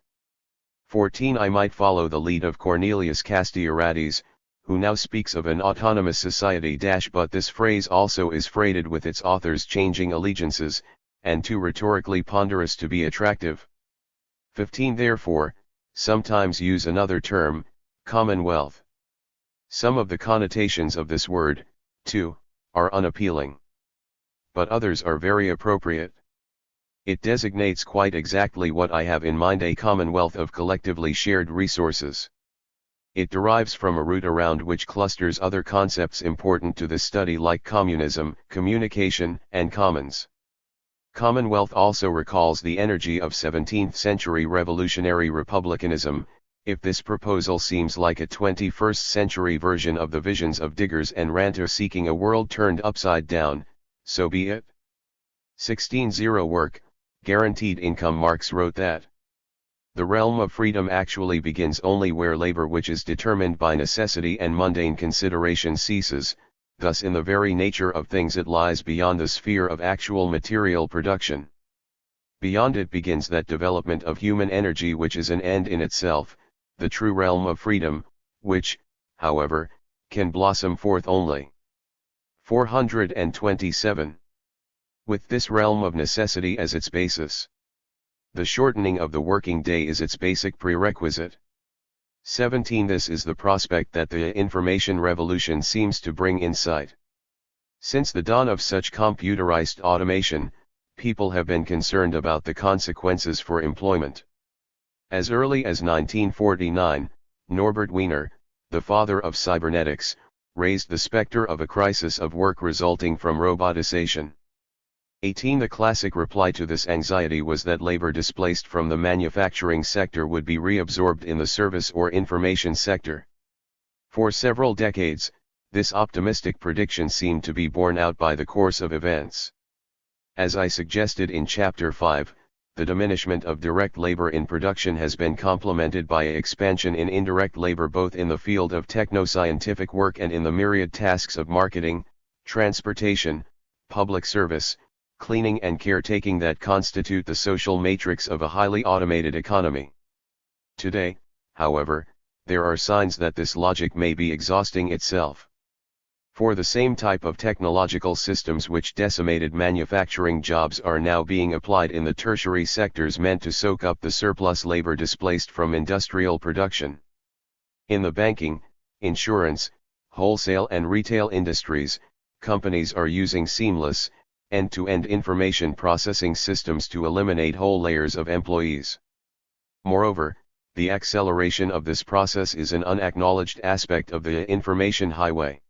14. I might follow the lead of Cornelius Castoriadis, who now speaks of an autonomous society. But this phrase also is freighted with its author's changing allegiances, and too rhetorically ponderous to be attractive. 15. Therefore, sometimes use another term, commonwealth. Some of the connotations of this word, too, are unappealing. But others are very appropriate. It designates quite exactly what I have in mind, a commonwealth of collectively shared resources. It derives from a root around which clusters other concepts important to this study like communism, communication, and commons. Commonwealth also recalls the energy of 17th-century revolutionary republicanism. If this proposal seems like a 21st-century version of the visions of diggers and ranters seeking a world turned upside down, so be it. 16. Zero work, guaranteed income. Marx wrote that The realm of freedom actually begins only where labor which is determined by necessity and mundane consideration ceases, thus in the very nature of things it lies beyond the sphere of actual material production. Beyond it begins that development of human energy which is an end in itself, the true realm of freedom, which, however, can blossom forth only. 427. With this realm of necessity as its basis. The shortening of the working day is its basic prerequisite. 17. This is the prospect that the information revolution seems to bring in sight. Since the dawn of such computerized automation, people have been concerned about the consequences for employment. As early as 1949, Norbert Wiener, the father of cybernetics, raised the specter of a crisis of work resulting from robotization. 18. The classic reply to this anxiety was that labor displaced from the manufacturing sector would be reabsorbed in the service or information sector. For several decades, this optimistic prediction seemed to be borne out by the course of events. As I suggested in Chapter 5, the diminishment of direct labor in production has been complemented by an expansion in indirect labor both in the field of techno-scientific work and in the myriad tasks of marketing, transportation, public service, cleaning and caretaking that constitute the social matrix of a highly automated economy. Today, however, there are signs that this logic may be exhausting itself. For the same type of technological systems which decimated manufacturing jobs are now being applied in the tertiary sectors meant to soak up the surplus labor displaced from industrial production. In the banking, insurance, wholesale and retail industries, companies are using seamless, end-to-end information processing systems to eliminate whole layers of employees. Moreover, the acceleration of this process is an unacknowledged aspect of the information highway.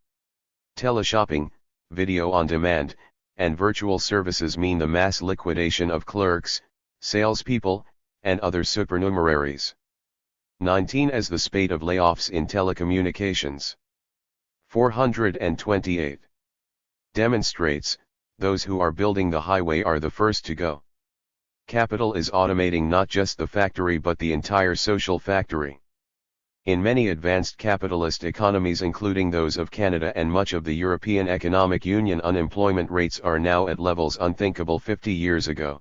Teleshopping, video on demand, and virtual services mean the mass liquidation of clerks, salespeople, and other supernumeraries. 19. As the spate of layoffs in telecommunications. 428. Demonstrates, those who are building the highway are the first to go. Capital is automating not just the factory but the entire social factory. In many advanced capitalist economies including those of Canada and much of the European Economic Union, unemployment rates are now at levels unthinkable 50 years ago.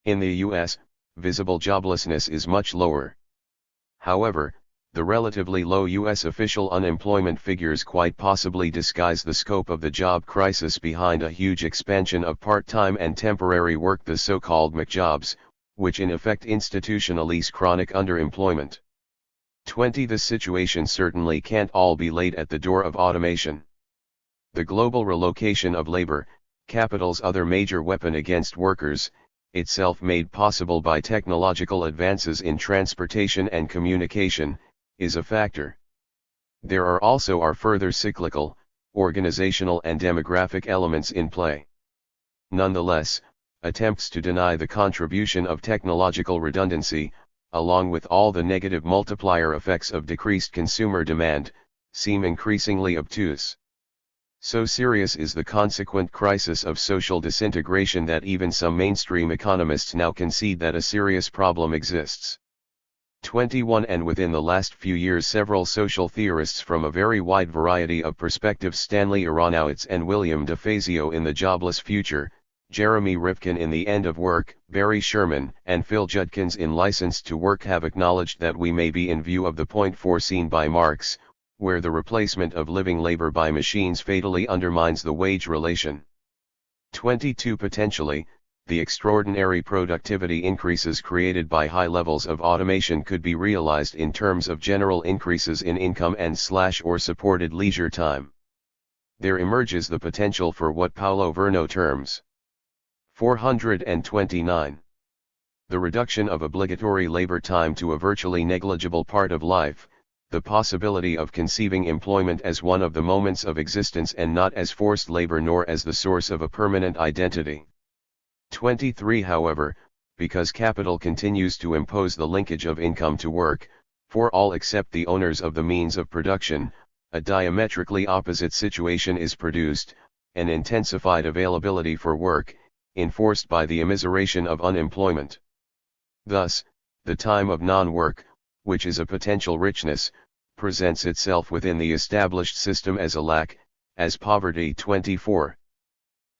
In the US, visible joblessness is much lower. However, the relatively low US official unemployment figures quite possibly disguise the scope of the job crisis behind a huge expansion of part-time and temporary work, the so-called McJobs, which in effect institutionalize chronic underemployment. 20. The situation certainly can't all be laid at the door of automation. The global relocation of labor, capital's other major weapon against workers, itself made possible by technological advances in transportation and communication, is a factor. There are also further cyclical, organizational and demographic elements in play. Nonetheless, attempts to deny the contribution of technological redundancy, along with all the negative multiplier effects of decreased consumer demand, seem increasingly obtuse. So serious is the consequent crisis of social disintegration that even some mainstream economists now concede that a serious problem exists. 21. And within the last few years several social theorists from a very wide variety of perspectives, Stanley Aronowitz and William DeFazio in The Jobless Future, Jeremy Rifkin in The End of Work, Barry Sherman and Phil Judkins in License to Work, have acknowledged that we may be in view of the point foreseen by Marx, where the replacement of living labor by machines fatally undermines the wage relation. 22. Potentially, the extraordinary productivity increases created by high levels of automation could be realized in terms of general increases in income and/or supported leisure time. There emerges the potential for what Paulo Verno terms 429. The reduction of obligatory labor time to a virtually negligible part of life, the possibility of conceiving employment as one of the moments of existence and not as forced labor nor as the source of a permanent identity. 23. However, because capital continues to impose the linkage of income to work, for all except the owners of the means of production, a diametrically opposite situation is produced, an intensified availability for work, enforced by the immiseration of unemployment. Thus, the time of non-work, which is a potential richness, presents itself within the established system as a lack, as poverty. 24.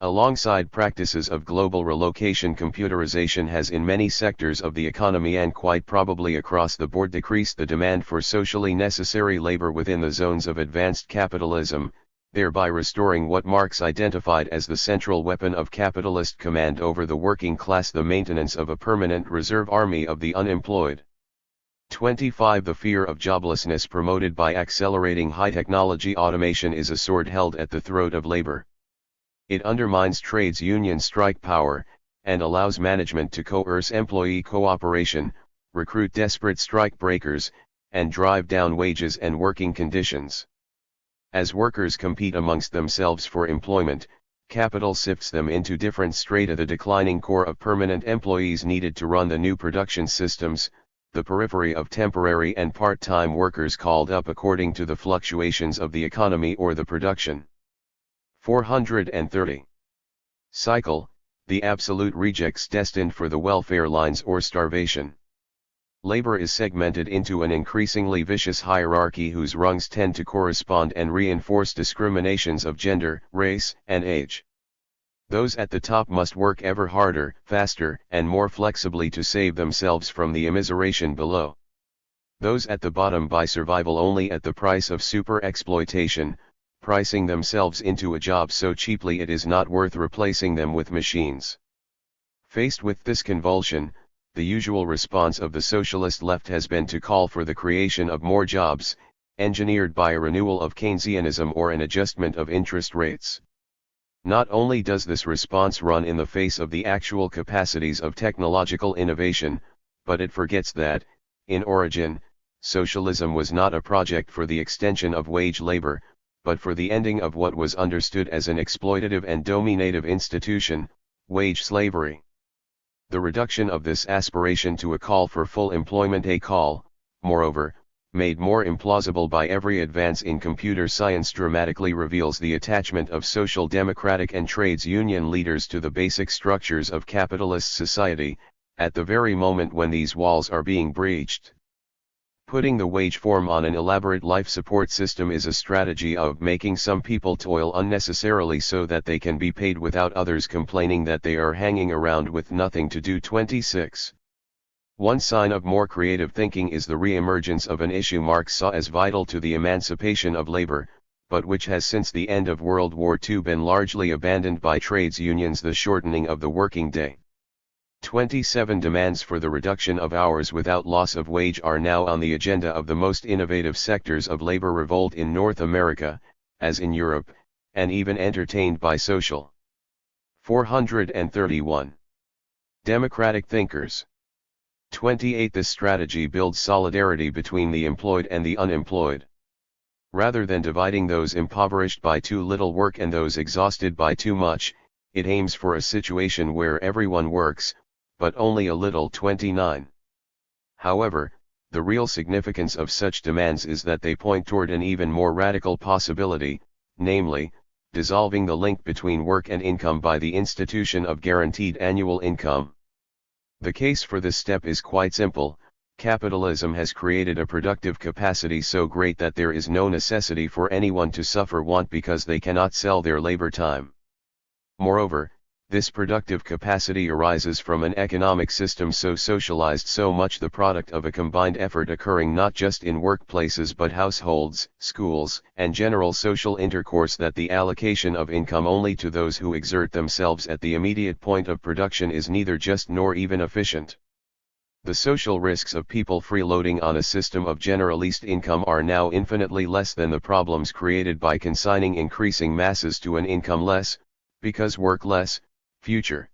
Alongside practices of global relocation, computerization has in many sectors of the economy and quite probably across the board decreased the demand for socially necessary labor within the zones of advanced capitalism, thereby restoring what Marx identified as the central weapon of capitalist command over the working class, the maintenance of a permanent reserve army of the unemployed. 25. The fear of joblessness promoted by accelerating high-technology automation is a sword held at the throat of labor. It undermines trades union strike power, and allows management to coerce employee cooperation, recruit desperate strike breakers, and drive down wages and working conditions. As workers compete amongst themselves for employment, capital sifts them into different strata. The declining core of permanent employees needed to run the new production systems, the periphery of temporary and part-time workers called up according to the fluctuations of the economy or the production. 430. Cycle, the absolute rejects destined for the welfare lines or starvation. Labor is segmented into an increasingly vicious hierarchy whose rungs tend to correspond and reinforce discriminations of gender, race, and age. Those at the top must work ever harder, faster, and more flexibly to save themselves from the immiseration below. Those at the bottom buy survival only at the price of super-exploitation, pricing themselves into a job so cheaply it is not worth replacing them with machines. Faced with this convulsion, the usual response of the socialist left has been to call for the creation of more jobs, engineered by a renewal of Keynesianism or an adjustment of interest rates. Not only does this response run in the face of the actual capacities of technological innovation, but it forgets that, in origin, socialism was not a project for the extension of wage labor, but for the ending of what was understood as an exploitative and dominative institution, wage slavery. The reduction of this aspiration to a call for full employment, a call, moreover, made more implausible by every advance in computer science, dramatically reveals the attachment of social democratic and trades union leaders to the basic structures of capitalist society, at the very moment when these walls are being breached. Putting the wage form on an elaborate life support system is a strategy of making some people toil unnecessarily so that they can be paid without others complaining that they are hanging around with nothing to do. 26. One sign of more creative thinking is the re-emergence of an issue Marx saw as vital to the emancipation of labor, but which has since the end of World War II been largely abandoned by trades unions: the shortening of the working day. 27. Demands for the reduction of hours without loss of wage are now on the agenda of the most innovative sectors of labor revolt in North America, as in Europe, and even entertained by social. 431. Democratic thinkers. 28. This strategy builds solidarity between the employed and the unemployed. Rather than dividing those impoverished by too little work and those exhausted by too much, it aims for a situation where everyone works, but only a little. 29. However, the real significance of such demands is that they point toward an even more radical possibility, namely, dissolving the link between work and income by the institution of guaranteed annual income. The case for this step is quite simple. Capitalism has created a productive capacity so great that there is no necessity for anyone to suffer want because they cannot sell their labor time. Moreover, this productive capacity arises from an economic system so socialized, so much the product of a combined effort occurring not just in workplaces but households, schools, and general social intercourse, that the allocation of income only to those who exert themselves at the immediate point of production is neither just nor even efficient. The social risks of people freeloading on a system of generalist income are now infinitely less than the problems created by consigning increasing masses to an income less, because work less, future.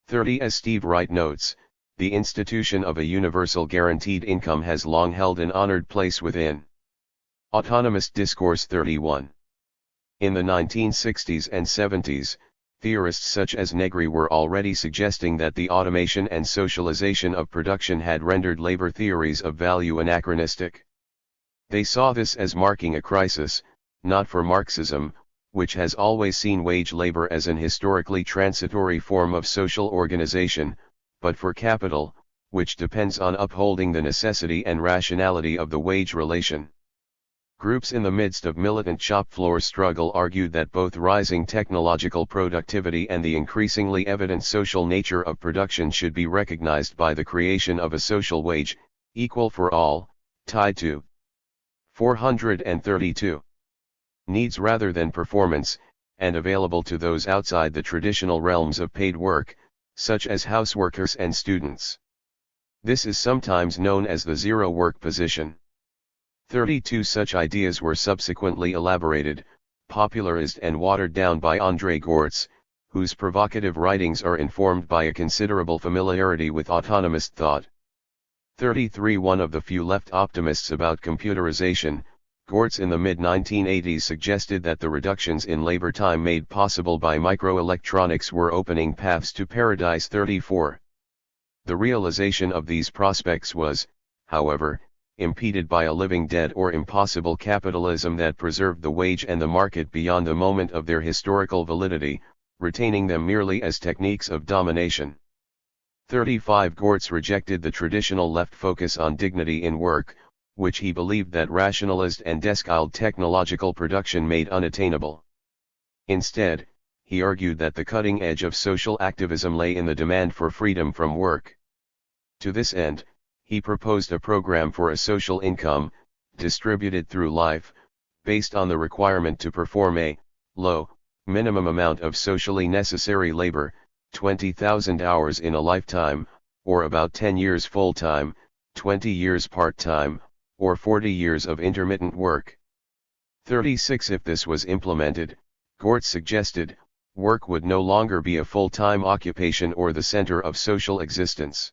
30. As Steve Wright notes, the institution of a universal guaranteed income has long held an honored place within autonomous discourse. 31. In the 1960s and 70s, theorists such as Negri were already suggesting that the automation and socialization of production had rendered labor theories of value anachronistic. They saw this as marking a crisis, not for Marxism, which has always seen wage labor as an historically transitory form of social organization, but for capital, which depends on upholding the necessity and rationality of the wage relation. Groups in the midst of militant shop floor struggle argued that both rising technological productivity and the increasingly evident social nature of production should be recognized by the creation of a social wage, equal for all, tied to 432 needs rather than performance, and available to those outside the traditional realms of paid work, such as houseworkers and students. This is sometimes known as the zero work position. 32 such ideas were subsequently elaborated, popularized and watered down by André Gortz, whose provocative writings are informed by a considerable familiarity with autonomist thought. 33 One of the few left optimists about computerization, Gortz in the mid-1980s suggested that the reductions in labor time made possible by microelectronics were opening paths to paradise. 34. The realization of these prospects was, however, impeded by a living dead or impossible capitalism that preserved the wage and the market beyond the moment of their historical validity, retaining them merely as techniques of domination. 35 Gortz rejected the traditional left focus on dignity in work, which he believed that rationalist and desk-styled technological production made unattainable. Instead, he argued that the cutting edge of social activism lay in the demand for freedom from work. To this end, he proposed a program for a social income, distributed through life, based on the requirement to perform a low minimum amount of socially necessary labor, 20,000 hours in a lifetime, or about 10 years full-time, 20 years part-time, or 40 years of intermittent work. 36 If this was implemented, Gortz suggested, work would no longer be a full-time occupation or the center of social existence.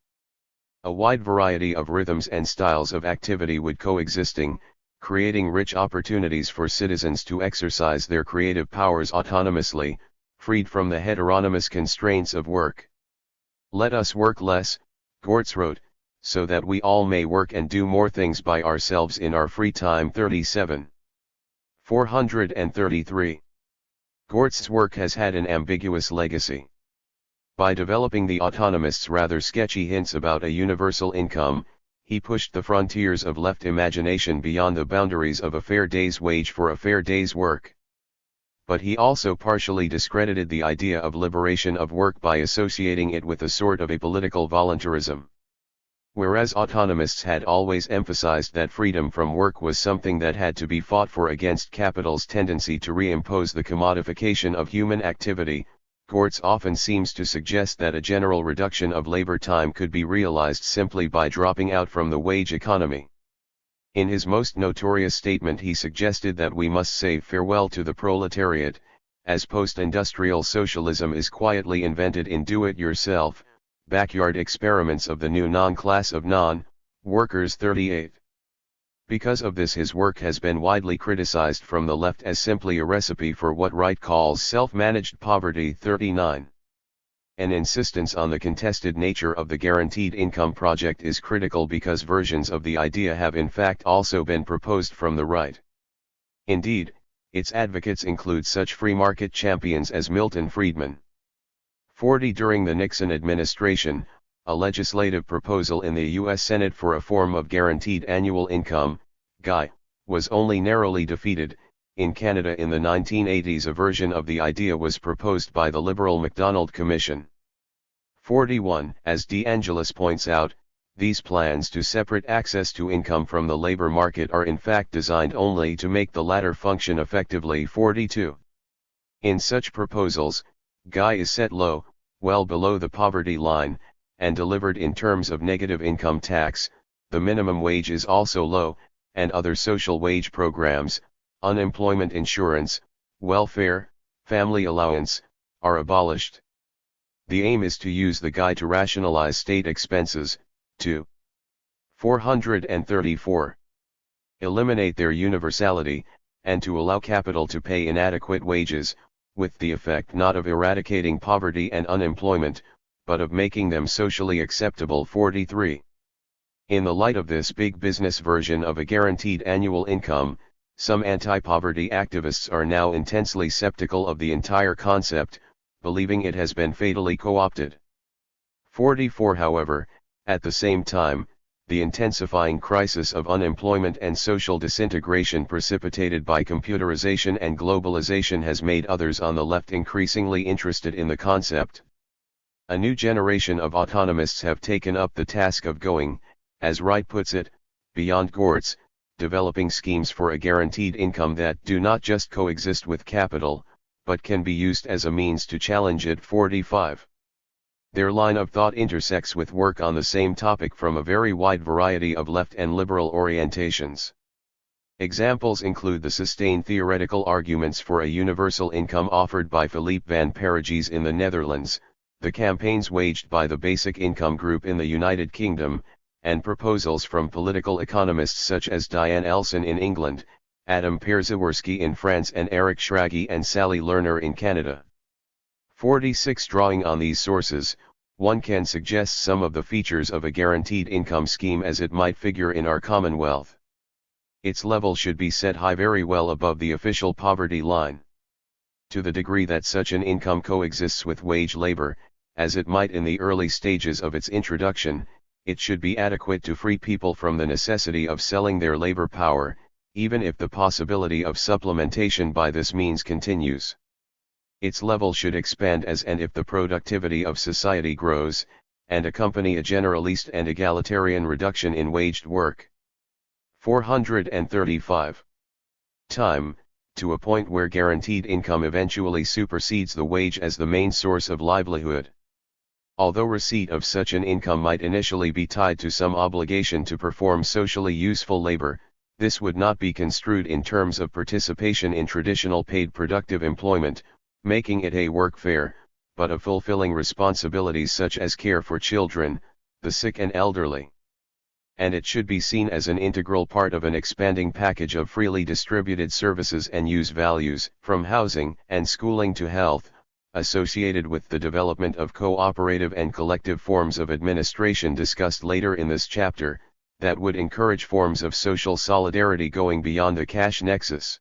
A wide variety of rhythms and styles of activity would coexisting, creating rich opportunities for citizens to exercise their creative powers autonomously, freed from the heteronomous constraints of work. Let us work less, Gortz wrote, so that we all may work and do more things by ourselves in our free time. 37. 433. Gortz's work has had an ambiguous legacy. By developing the autonomists' rather sketchy hints about a universal income, he pushed the frontiers of left imagination beyond the boundaries of a fair day's wage for a fair day's work. But he also partially discredited the idea of liberation of work by associating it with a sort of apolitical voluntarism. Whereas autonomists had always emphasized that freedom from work was something that had to be fought for against capital's tendency to reimpose the commodification of human activity, Gortz often seems to suggest that a general reduction of labor time could be realized simply by dropping out from the wage economy. In his most notorious statement he suggested that we must say farewell to the proletariat, as post-industrial socialism is quietly invented in do-it-yourself, backyard experiments of the new non-class of non-workers. 38. Because of this his work has been widely criticized from the left as simply a recipe for what Wright calls self-managed poverty. 39. An insistence on the contested nature of the guaranteed income project is critical because versions of the idea have in fact also been proposed from the right. Indeed, its advocates include such free market champions as Milton Friedman. 40. During the Nixon administration, a legislative proposal in the U.S. Senate for a form of guaranteed annual income, GAI, was only narrowly defeated. In Canada in the 1980s a version of the idea was proposed by the Liberal MacDonald Commission. 41. As De Angelis points out, these plans to separate access to income from the labor market are in fact designed only to make the latter function effectively. 42. In such proposals, GAI is set low, well below the poverty line, and delivered in terms of negative income tax. The minimum wage is also low, and other social wage programs, unemployment insurance, welfare, family allowance, are abolished. The aim is to use the GAI to rationalize state expenses, to 434. Eliminate their universality, and to allow capital to pay inadequate wages, with the effect not of eradicating poverty and unemployment, but of making them socially acceptable. 43. In the light of this big business version of a guaranteed annual income, some anti-poverty activists are now intensely skeptical of the entire concept, believing it has been fatally co-opted. 44. However, At the same time, the intensifying crisis of unemployment and social disintegration precipitated by computerization and globalization has made others on the left increasingly interested in the concept. A new generation of autonomists have taken up the task of going, as Wright puts it, beyond Gortz, developing schemes for a guaranteed income that do not just coexist with capital, but can be used as a means to challenge it. 45. Their line of thought intersects with work on the same topic from a very wide variety of left and liberal orientations. Examples include the sustained theoretical arguments for a universal income offered by Philippe van Parijs in the Netherlands, the campaigns waged by the Basic Income Group in the United Kingdom, and proposals from political economists such as Diane Elson in England, Adam Pierzewski in France, and Eric Schrage and Sally Lerner in Canada. 46. Drawing on these sources, one can suggest some of the features of a guaranteed income scheme as it might figure in our Commonwealth. Its level should be set high, very well above the official poverty line. To the degree that such an income coexists with wage labor, as it might in the early stages of its introduction, it should be adequate to free people from the necessity of selling their labor power, even if the possibility of supplementation by this means continues. Its level should expand as and if the productivity of society grows, and accompany a generalist and egalitarian reduction in waged work. 435. Time, to a point where guaranteed income eventually supersedes the wage as the main source of livelihood. Although receipt of such an income might initially be tied to some obligation to perform socially useful labor, this would not be construed in terms of participation in traditional paid productive employment, making it a workfare, but of fulfilling responsibilities such as care for children, the sick and elderly. And it should be seen as an integral part of an expanding package of freely distributed services and use values, from housing and schooling to health, associated with the development of cooperative and collective forms of administration discussed later in this chapter, that would encourage forms of social solidarity going beyond the cash nexus.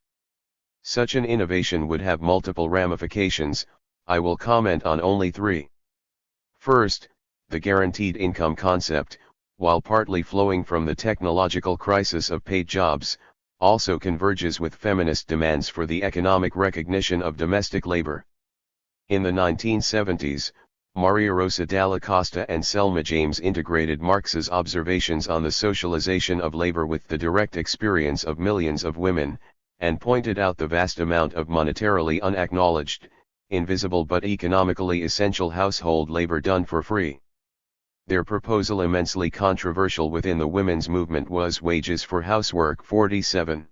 Such an innovation would have multiple ramifications. I will comment on only three. First, the guaranteed income concept, while partly flowing from the technological crisis of paid jobs, also converges with feminist demands for the economic recognition of domestic labor. In the 1970s, Maria Rosa Dalla Costa and Selma James integrated Marx's observations on the socialization of labor with the direct experience of millions of women, and pointed out the vast amount of monetarily unacknowledged, invisible but economically essential household labor done for free. Their proposal, immensely controversial within the women's movement, was wages for housework. 47.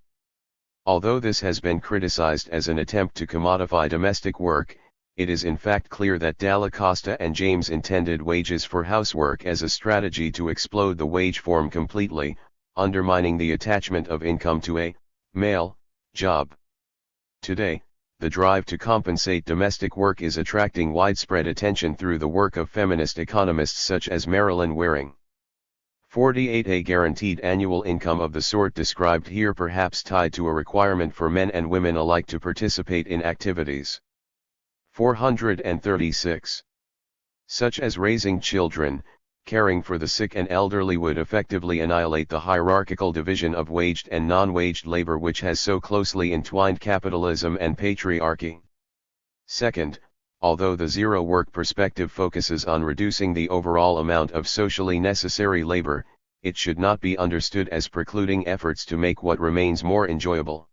Although this has been criticized as an attempt to commodify domestic work, it is in fact clear that Dalla Costa and James intended wages for housework as a strategy to explode the wage form completely, undermining the attachment of income to a male job. Today, the drive to compensate domestic work is attracting widespread attention through the work of feminist economists such as Marilyn Waring. 48. A guaranteed annual income of the sort described here, perhaps tied to a requirement for men and women alike to participate in activities. 436. Such as raising children, caring for the sick and elderly, would effectively annihilate the hierarchical division of waged and non-waged labor which has so closely entwined capitalism and patriarchy. Second, although the zero-work perspective focuses on reducing the overall amount of socially necessary labor, it should not be understood as precluding efforts to make what remains more enjoyable.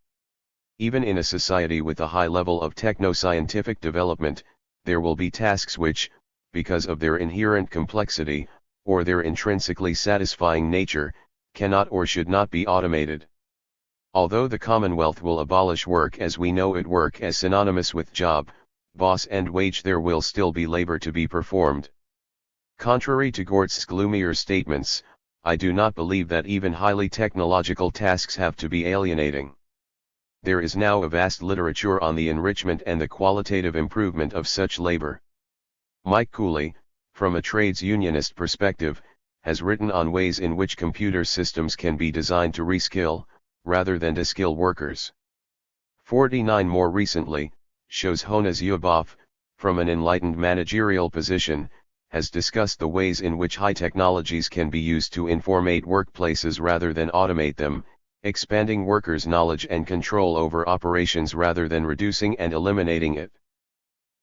Even in a society with a high level of techno-scientific development, there will be tasks which, because of their inherent complexity, or their intrinsically satisfying nature, cannot or should not be automated. Although the Commonwealth will abolish work as we know it, work as synonymous with job, boss and wage, there will still be labor to be performed. Contrary to Gortz's gloomier statements, I do not believe that even highly technological tasks have to be alienating. There is now a vast literature on the enrichment and the qualitative improvement of such labor. Mike Cooley, from a trades unionist perspective, has written on ways in which computer systems can be designed to reskill, rather than deskill workers. 49. More recently, shows Hona Zuboff, from an enlightened managerial position, has discussed the ways in which high technologies can be used to informate workplaces rather than automate them, expanding workers' knowledge and control over operations rather than reducing and eliminating it.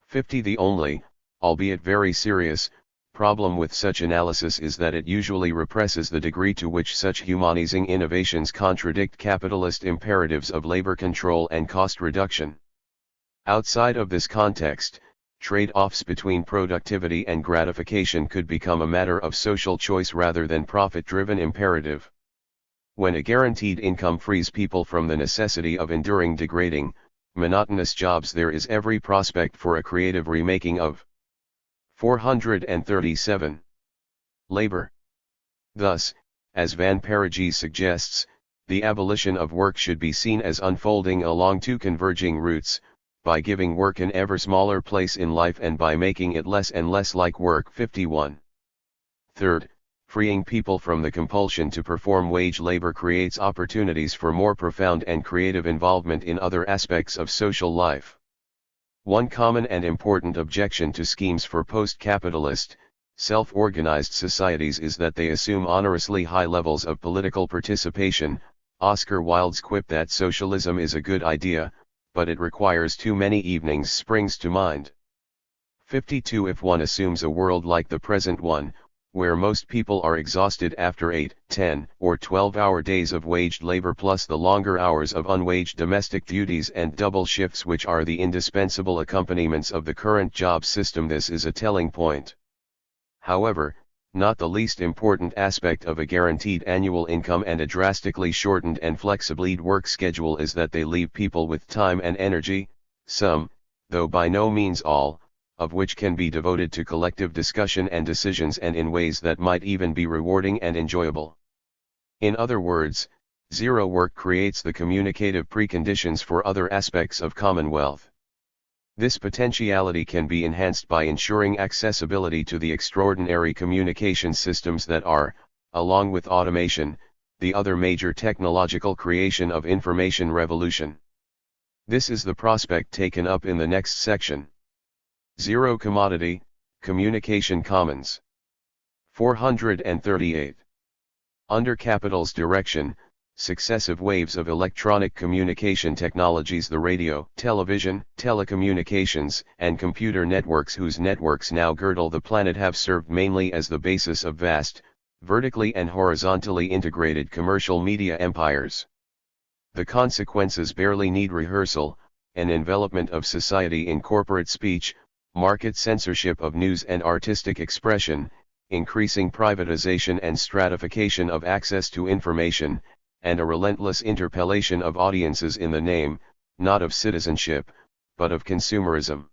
50. The only, albeit very serious, problem with such analysis is that it usually represses the degree to which such humanizing innovations contradict capitalist imperatives of labor control and cost reduction. Outside of this context, trade-offs between productivity and gratification could become a matter of social choice rather than profit-driven imperative. When a guaranteed income frees people from the necessity of enduring degrading, monotonous jobs, there is every prospect for a creative remaking of 437. Labor. Thus, as Van Perigee suggests, the abolition of work should be seen as unfolding along two converging routes, by giving work an ever smaller place in life and by making it less and less like work. 51. Third, freeing people from the compulsion to perform wage labor creates opportunities for more profound and creative involvement in other aspects of social life. One common and important objection to schemes for post-capitalist, self-organized societies is that they assume honorously high levels of political participation. Oscar Wilde's quip that socialism is a good idea, but it requires too many evenings, springs to mind. 52. If one assumes a world like the present one, where most people are exhausted after 8, 10, or 12-hour days of waged labor plus the longer hours of unwaged domestic duties and double shifts which are the indispensable accompaniments of the current job system, this is a telling point. However, not the least important aspect of a guaranteed annual income and a drastically shortened and flexible work schedule is that they leave people with time and energy, some, though by no means all, of which can be devoted to collective discussion and decisions and in ways that might even be rewarding and enjoyable. In other words, zero work creates the communicative preconditions for other aspects of commonwealth. This potentiality can be enhanced by ensuring accessibility to the extraordinary communication systems that are, along with automation, the other major technological creation of information revolution. This is the prospect taken up in the next section. Zero commodity, communication commons. 438. Under capital's direction, successive waves of electronic communication technologies, the radio, television, telecommunications, and computer networks whose networks now girdle the planet, have served mainly as the basis of vast, vertically and horizontally integrated commercial media empires. The consequences barely need rehearsal: an envelopment of society in corporate speech, market censorship of news and artistic expression, increasing privatization and stratification of access to information, and a relentless interpellation of audiences in the name, not of citizenship, but of consumerism.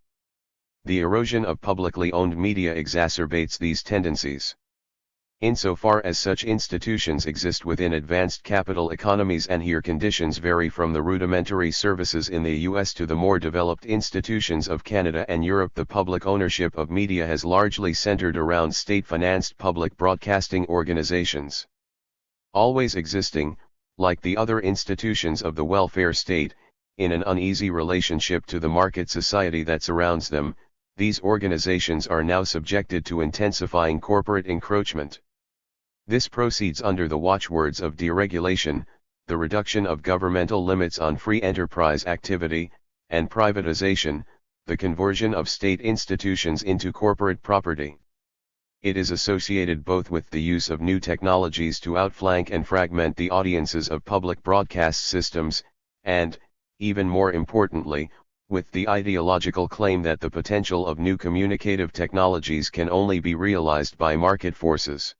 The erosion of publicly owned media exacerbates these tendencies. Insofar as such institutions exist within advanced capital economies, and here conditions vary from the rudimentary services in the US to the more developed institutions of Canada and Europe, the public ownership of media has largely centered around state-financed public broadcasting organizations. Always existing, like the other institutions of the welfare state, in an uneasy relationship to the market society that surrounds them, these organizations are now subjected to intensifying corporate encroachment. This proceeds under the watchwords of deregulation, the reduction of governmental limits on free enterprise activity, and privatization, the conversion of state institutions into corporate property. It is associated both with the use of new technologies to outflank and fragment the audiences of public broadcast systems, and, even more importantly, with the ideological claim that the potential of new communicative technologies can only be realized by market forces.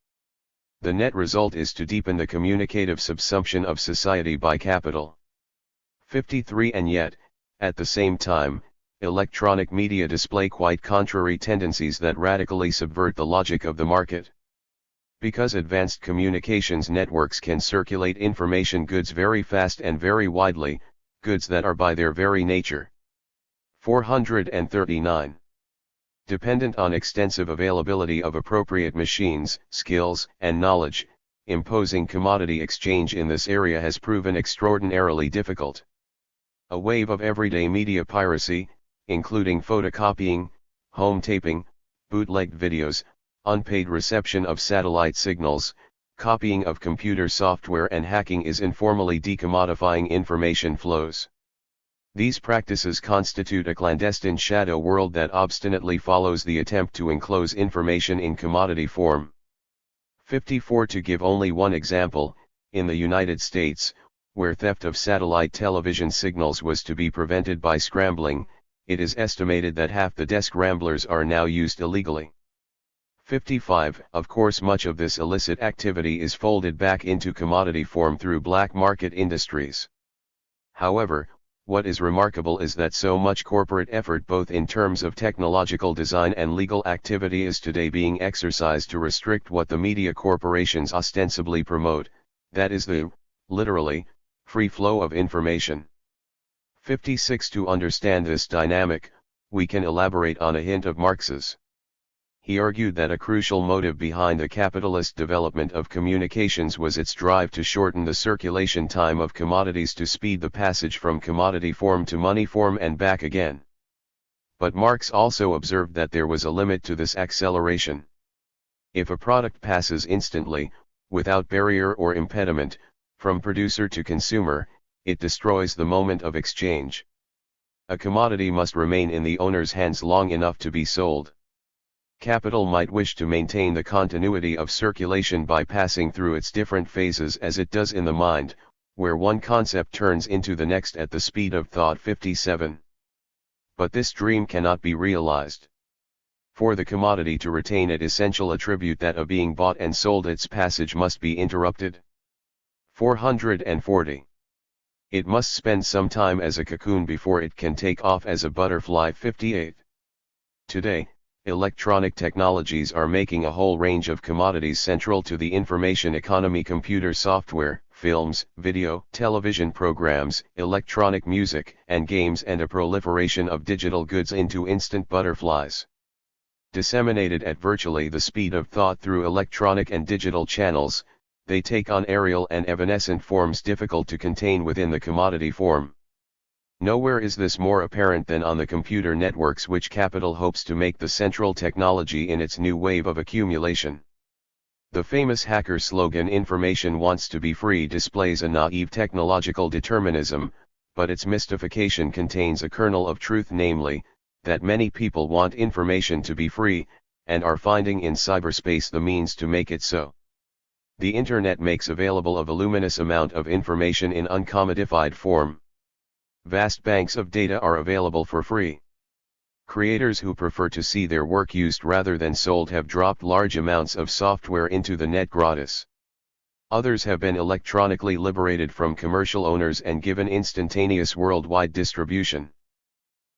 The net result is to deepen the communicative subsumption of society by capital. 53. And yet, at the same time, electronic media display quite contrary tendencies that radically subvert the logic of the market. Because advanced communications networks can circulate information goods very fast and very widely, goods that are by their very nature 439. Dependent on extensive availability of appropriate machines, skills, and knowledge, imposing commodity exchange in this area has proven extraordinarily difficult. A wave of everyday media piracy, including photocopying, home taping, bootlegged videos, unpaid reception of satellite signals, copying of computer software and hacking is informally decommodifying information flows. These practices constitute a clandestine shadow world that obstinately follows the attempt to enclose information in commodity form. 54. To give only one example, in the United States, where theft of satellite television signals was to be prevented by scrambling, it is estimated that half the desk ramblers are now used illegally. 55. Of course, much of this illicit activity is folded back into commodity form through black market industries. However, what is remarkable is that so much corporate effort both in terms of technological design and legal activity is today being exercised to restrict what the media corporations ostensibly promote, that is the, literally, free flow of information. 56. To understand this dynamic, we can elaborate on a hint of Marx's. He argued that a crucial motive behind the capitalist development of communications was its drive to shorten the circulation time of commodities to speed the passage from commodity form to money form and back again. But Marx also observed that there was a limit to this acceleration. If a product passes instantly, without barrier or impediment, from producer to consumer, it destroys the moment of exchange. A commodity must remain in the owner's hands long enough to be sold. Capital might wish to maintain the continuity of circulation by passing through its different phases as it does in the mind, where one concept turns into the next at the speed of thought. 57. But this dream cannot be realized. For the commodity to retain its essential attribute that of being bought and sold, its passage must be interrupted. 440. It must spend some time as a cocoon before it can take off as a butterfly. 58. Today, electronic technologies are making a whole range of commodities central to the information economy: computer software, films, video, television programs, electronic music and games, and a proliferation of digital goods into instant butterflies. Disseminated at virtually the speed of thought through electronic and digital channels, they take on aerial and evanescent forms difficult to contain within the commodity form. Nowhere is this more apparent than on the computer networks which capital hopes to make the central technology in its new wave of accumulation. The famous hacker slogan "Information wants to be free" displays a naive technological determinism, but its mystification contains a kernel of truth, namely, that many people want information to be free, and are finding in cyberspace the means to make it so. The Internet makes available a voluminous amount of information in uncommodified form. Vast banks of data are available for free. Creators who prefer to see their work used rather than sold have dropped large amounts of software into the net gratis. Others have been electronically liberated from commercial owners and given instantaneous worldwide distribution.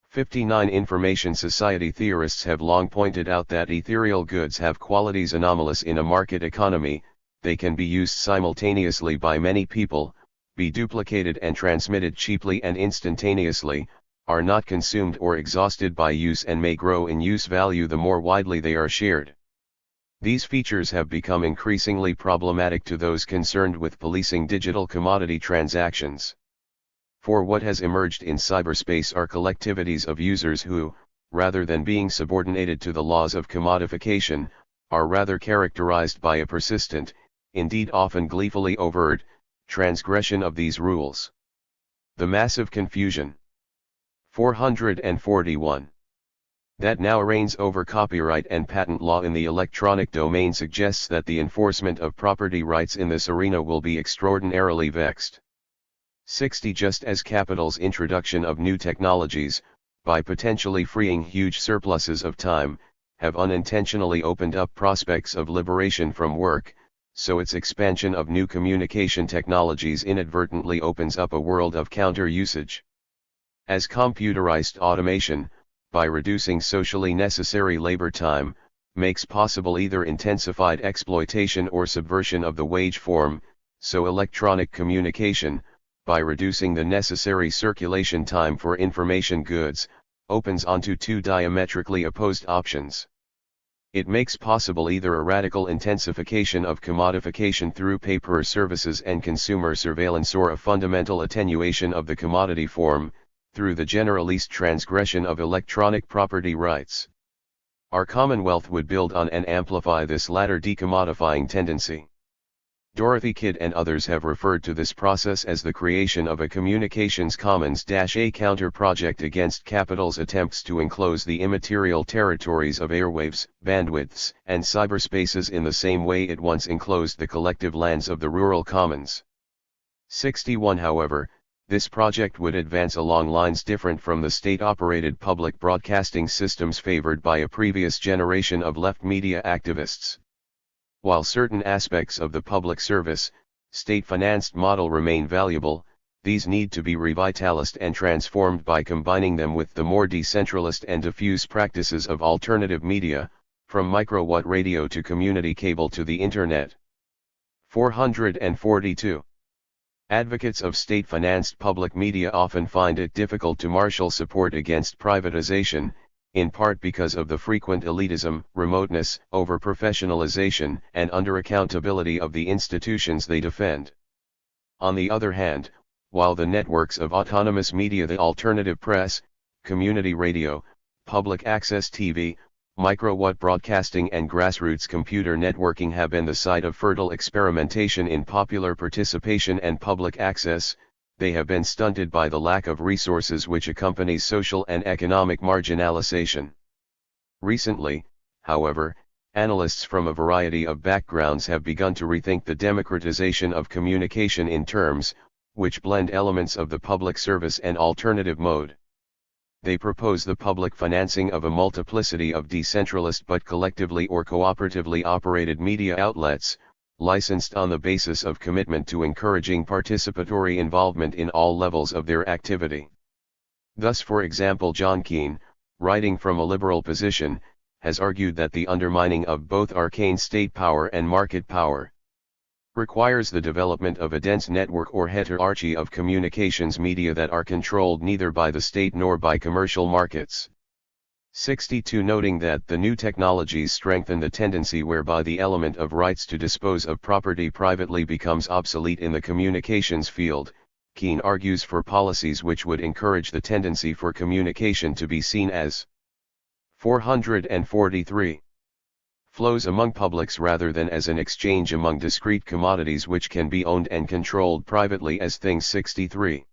59. Information society theorists have long pointed out that ethereal goods have qualities anomalous in a market economy: they can be used simultaneously by many people, be duplicated and transmitted cheaply and instantaneously, are not consumed or exhausted by use, and may grow in use value the more widely they are shared. These features have become increasingly problematic to those concerned with policing digital commodity transactions. For what has emerged in cyberspace are collectivities of users who, rather than being subordinated to the laws of commodification, are rather characterized by a persistent, indeed often gleefully overt, transgression of these rules. The massive confusion 441 that now reigns over copyright and patent law in the electronic domain suggests that the enforcement of property rights in this arena will be extraordinarily vexed. 60. Just as capital's introduction of new technologies, by potentially freeing huge surpluses of time, have unintentionally opened up prospects of liberation from work, so its expansion of new communication technologies inadvertently opens up a world of counter-usage. As computerized automation, by reducing socially necessary labor time, makes possible either intensified exploitation or subversion of the wage form, so electronic communication, by reducing the necessary circulation time for information goods, opens onto two diametrically opposed options. It makes possible either a radical intensification of commodification through paper services and consumer surveillance, or a fundamental attenuation of the commodity form, through the generalist transgression of electronic property rights. Our commonwealth would build on and amplify this latter decommodifying tendency. Dorothy Kidd and others have referred to this process as the creation of a communications commons-a counter-project against capital's attempts to enclose the immaterial territories of airwaves, bandwidths, and cyberspaces in the same way it once enclosed the collective lands of the rural commons. 61 However, this project would advance along lines different from the state-operated public broadcasting systems favored by a previous generation of left media activists. While certain aspects of the public service, state-financed model remain valuable, these need to be revitalized and transformed by combining them with the more decentralized and diffuse practices of alternative media, from microwatt radio to community cable to the Internet. 442. Advocates of state-financed public media often find it difficult to marshal support against privatization, in part because of the frequent elitism, remoteness, over-professionalization, and under-accountability of the institutions they defend. On the other hand, while the networks of autonomous media, the alternative press, community radio, public access TV, microwatt broadcasting and grassroots computer networking have been the site of fertile experimentation in popular participation and public access, they have been stunted by the lack of resources which accompanies social and economic marginalization. Recently, however, analysts from a variety of backgrounds have begun to rethink the democratization of communication in terms, which blend elements of the public service and alternative mode. They propose the public financing of a multiplicity of decentralized but collectively or cooperatively operated media outlets, licensed on the basis of commitment to encouraging participatory involvement in all levels of their activity. Thus, for example, John Keane, writing from a liberal position, has argued that the undermining of both arcane state power and market power requires the development of a dense network or heterarchy of communications media that are controlled neither by the state nor by commercial markets. 62 Noting that the new technologies strengthen the tendency whereby the element of rights to dispose of property privately becomes obsolete in the communications field, Keane argues for policies which would encourage the tendency for communication to be seen as 443 flows among publics rather than as an exchange among discrete commodities which can be owned and controlled privately as things. 63.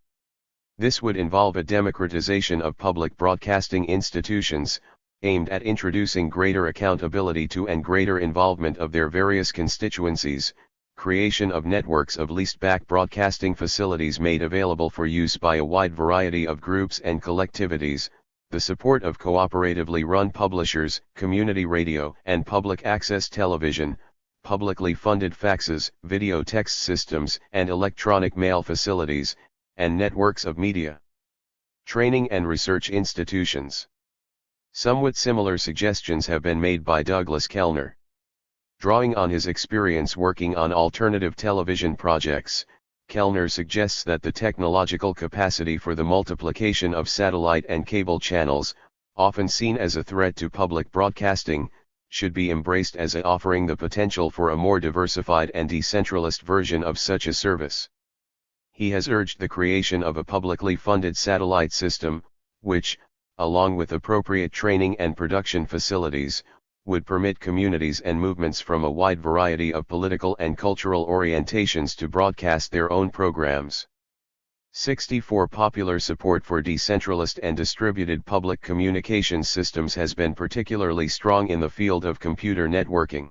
This would involve a democratization of public broadcasting institutions, aimed at introducing greater accountability to and greater involvement of their various constituencies, creation of networks of leased-back broadcasting facilities made available for use by a wide variety of groups and collectivities, the support of cooperatively run publishers, community radio and public access television, publicly funded faxes, video text systems and electronic mail facilities, and networks of media training and research institutions. Somewhat similar suggestions have been made by Douglas Kellner. Drawing on his experience working on alternative television projects, Kellner suggests that the technological capacity for the multiplication of satellite and cable channels, often seen as a threat to public broadcasting, should be embraced as offering the potential for a more diversified and decentralized version of such a service. He has urged the creation of a publicly funded satellite system, which, along with appropriate training and production facilities, would permit communities and movements from a wide variety of political and cultural orientations to broadcast their own programs. 64 Popular support for decentralized and distributed public communications systems has been particularly strong in the field of computer networking.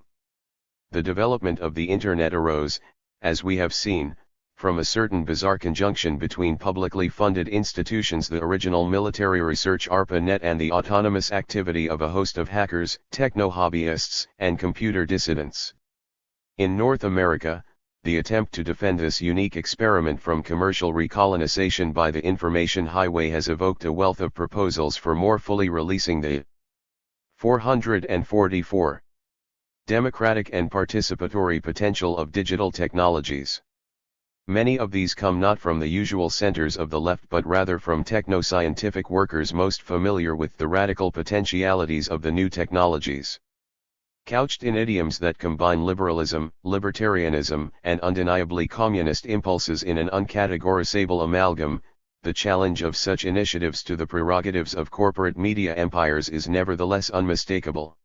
The development of the Internet arose, as we have seen, from a certain bizarre conjunction between publicly funded institutions, the original military research ARPANET, and the autonomous activity of a host of hackers, techno-hobbyists, and computer dissidents. In North America, the attempt to defend this unique experiment from commercial recolonization by the information highway has evoked a wealth of proposals for more fully releasing the 444 democratic and participatory potential of digital technologies. Many of these come not from the usual centers of the left but rather from techno-scientific workers most familiar with the radical potentialities of the new technologies. Couched in idioms that combine liberalism, libertarianism, and undeniably communist impulses in an uncategorizable amalgam, the challenge of such initiatives to the prerogatives of corporate media empires is nevertheless unmistakable.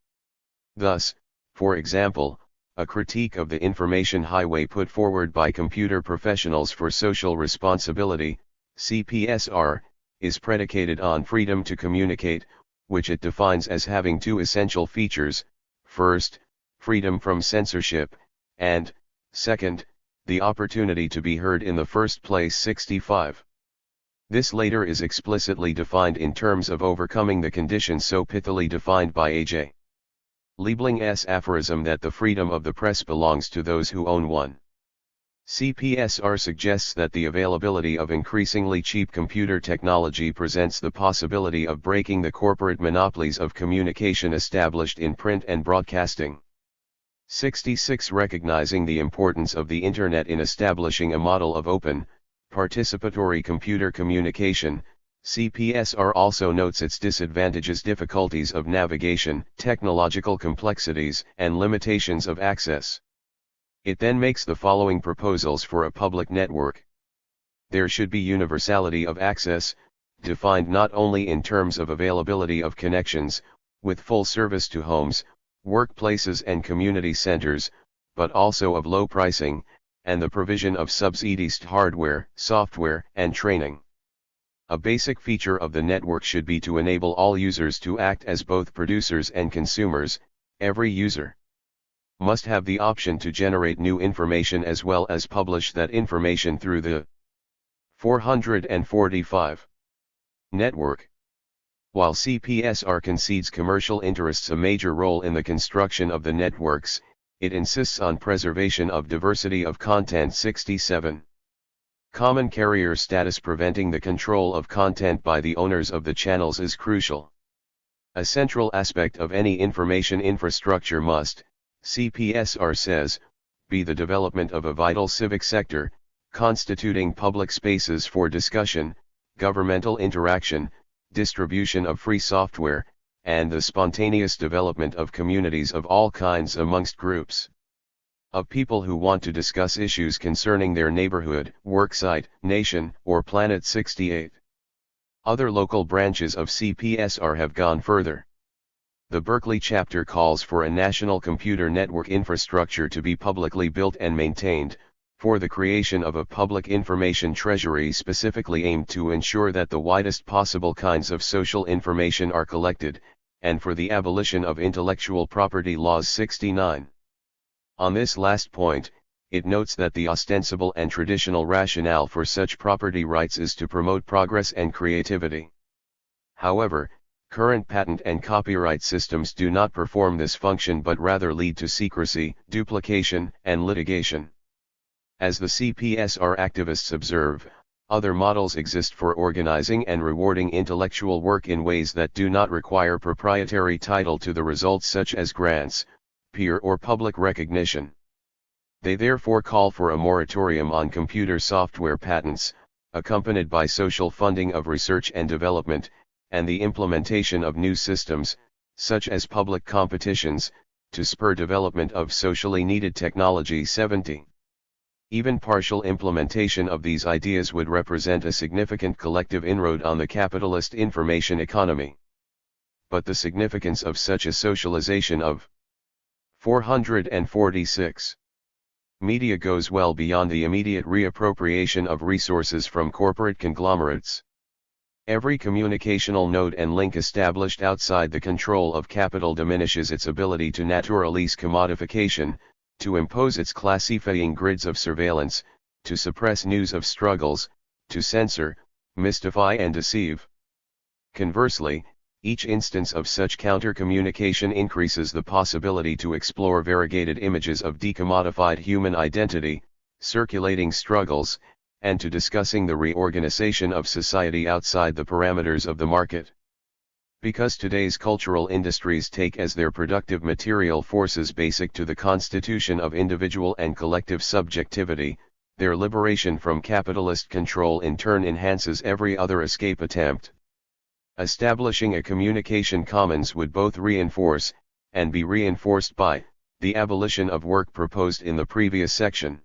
Thus, for example, a critique of the information highway put forward by computer professionals for social responsibility, CPSR, is predicated on freedom to communicate, which it defines as having two essential features: first, freedom from censorship, and, second, the opportunity to be heard in the first place. 65. This later is explicitly defined in terms of overcoming the conditions so pithily defined by A.J. Liebling's aphorism that the freedom of the press belongs to those who own one. CPSR suggests that the availability of increasingly cheap computer technology presents the possibility of breaking the corporate monopolies of communication established in print and broadcasting. 66. Recognizing the importance of the Internet in establishing a model of open, participatory computer communication, CPSR also notes its disadvantages: difficulties of navigation, technological complexities, and limitations of access. It then makes the following proposals for a public network. There should be universality of access, defined not only in terms of availability of connections, with full service to homes, workplaces and community centers, but also of low pricing, and the provision of subsidized hardware, software, and training. A basic feature of the network should be to enable all users to act as both producers and consumers. Every user must have the option to generate new information as well as publish that information through the 445 network. While CPSR concedes commercial interests a major role in the construction of the networks, it insists on preservation of diversity of content. 67. Common carrier status. Preventing the control of content by the owners of the channels is crucial. A central aspect of any information infrastructure must, CPSR says, be the development of a vital civic sector, constituting public spaces for discussion, governmental interaction, distribution of free software, and the spontaneous development of communities of all kinds amongst groups of people who want to discuss issues concerning their neighborhood, worksite, nation, or planet. 68. Other local branches of CPSR have gone further. The Berkeley chapter calls for a national computer network infrastructure to be publicly built and maintained, for the creation of a public information treasury specifically aimed to ensure that the widest possible kinds of social information are collected, and for the abolition of intellectual property laws. 69. On this last point, it notes that the ostensible and traditional rationale for such property rights is to promote progress and creativity. However, current patent and copyright systems do not perform this function but rather lead to secrecy, duplication, and litigation. As the CPSR activists observe, other models exist for organizing and rewarding intellectual work in ways that do not require proprietary title to the results, such as grants, peer or public recognition. They therefore call for a moratorium on computer software patents, accompanied by social funding of research and development, and the implementation of new systems, such as public competitions, to spur development of socially needed technology. 70. Even partial implementation of these ideas would represent a significant collective inroad on the capitalist information economy. But the significance of such a socialization of 446 media goes well beyond the immediate reappropriation of resources from corporate conglomerates. Every communicational node and link established outside the control of capital diminishes its ability to naturalize commodification, to impose its classifying grids of surveillance, to suppress news of struggles, to censor, mystify and deceive. Conversely, each instance of such counter-communication increases the possibility to explore variegated images of decommodified human identity, circulating struggles, and to discussing the reorganization of society outside the parameters of the market. Because today's cultural industries take as their productive material forces basic to the constitution of individual and collective subjectivity, their liberation from capitalist control in turn enhances every other escape attempt. Establishing a communication commons would both reinforce, and be reinforced by, the abolition of work proposed in the previous section.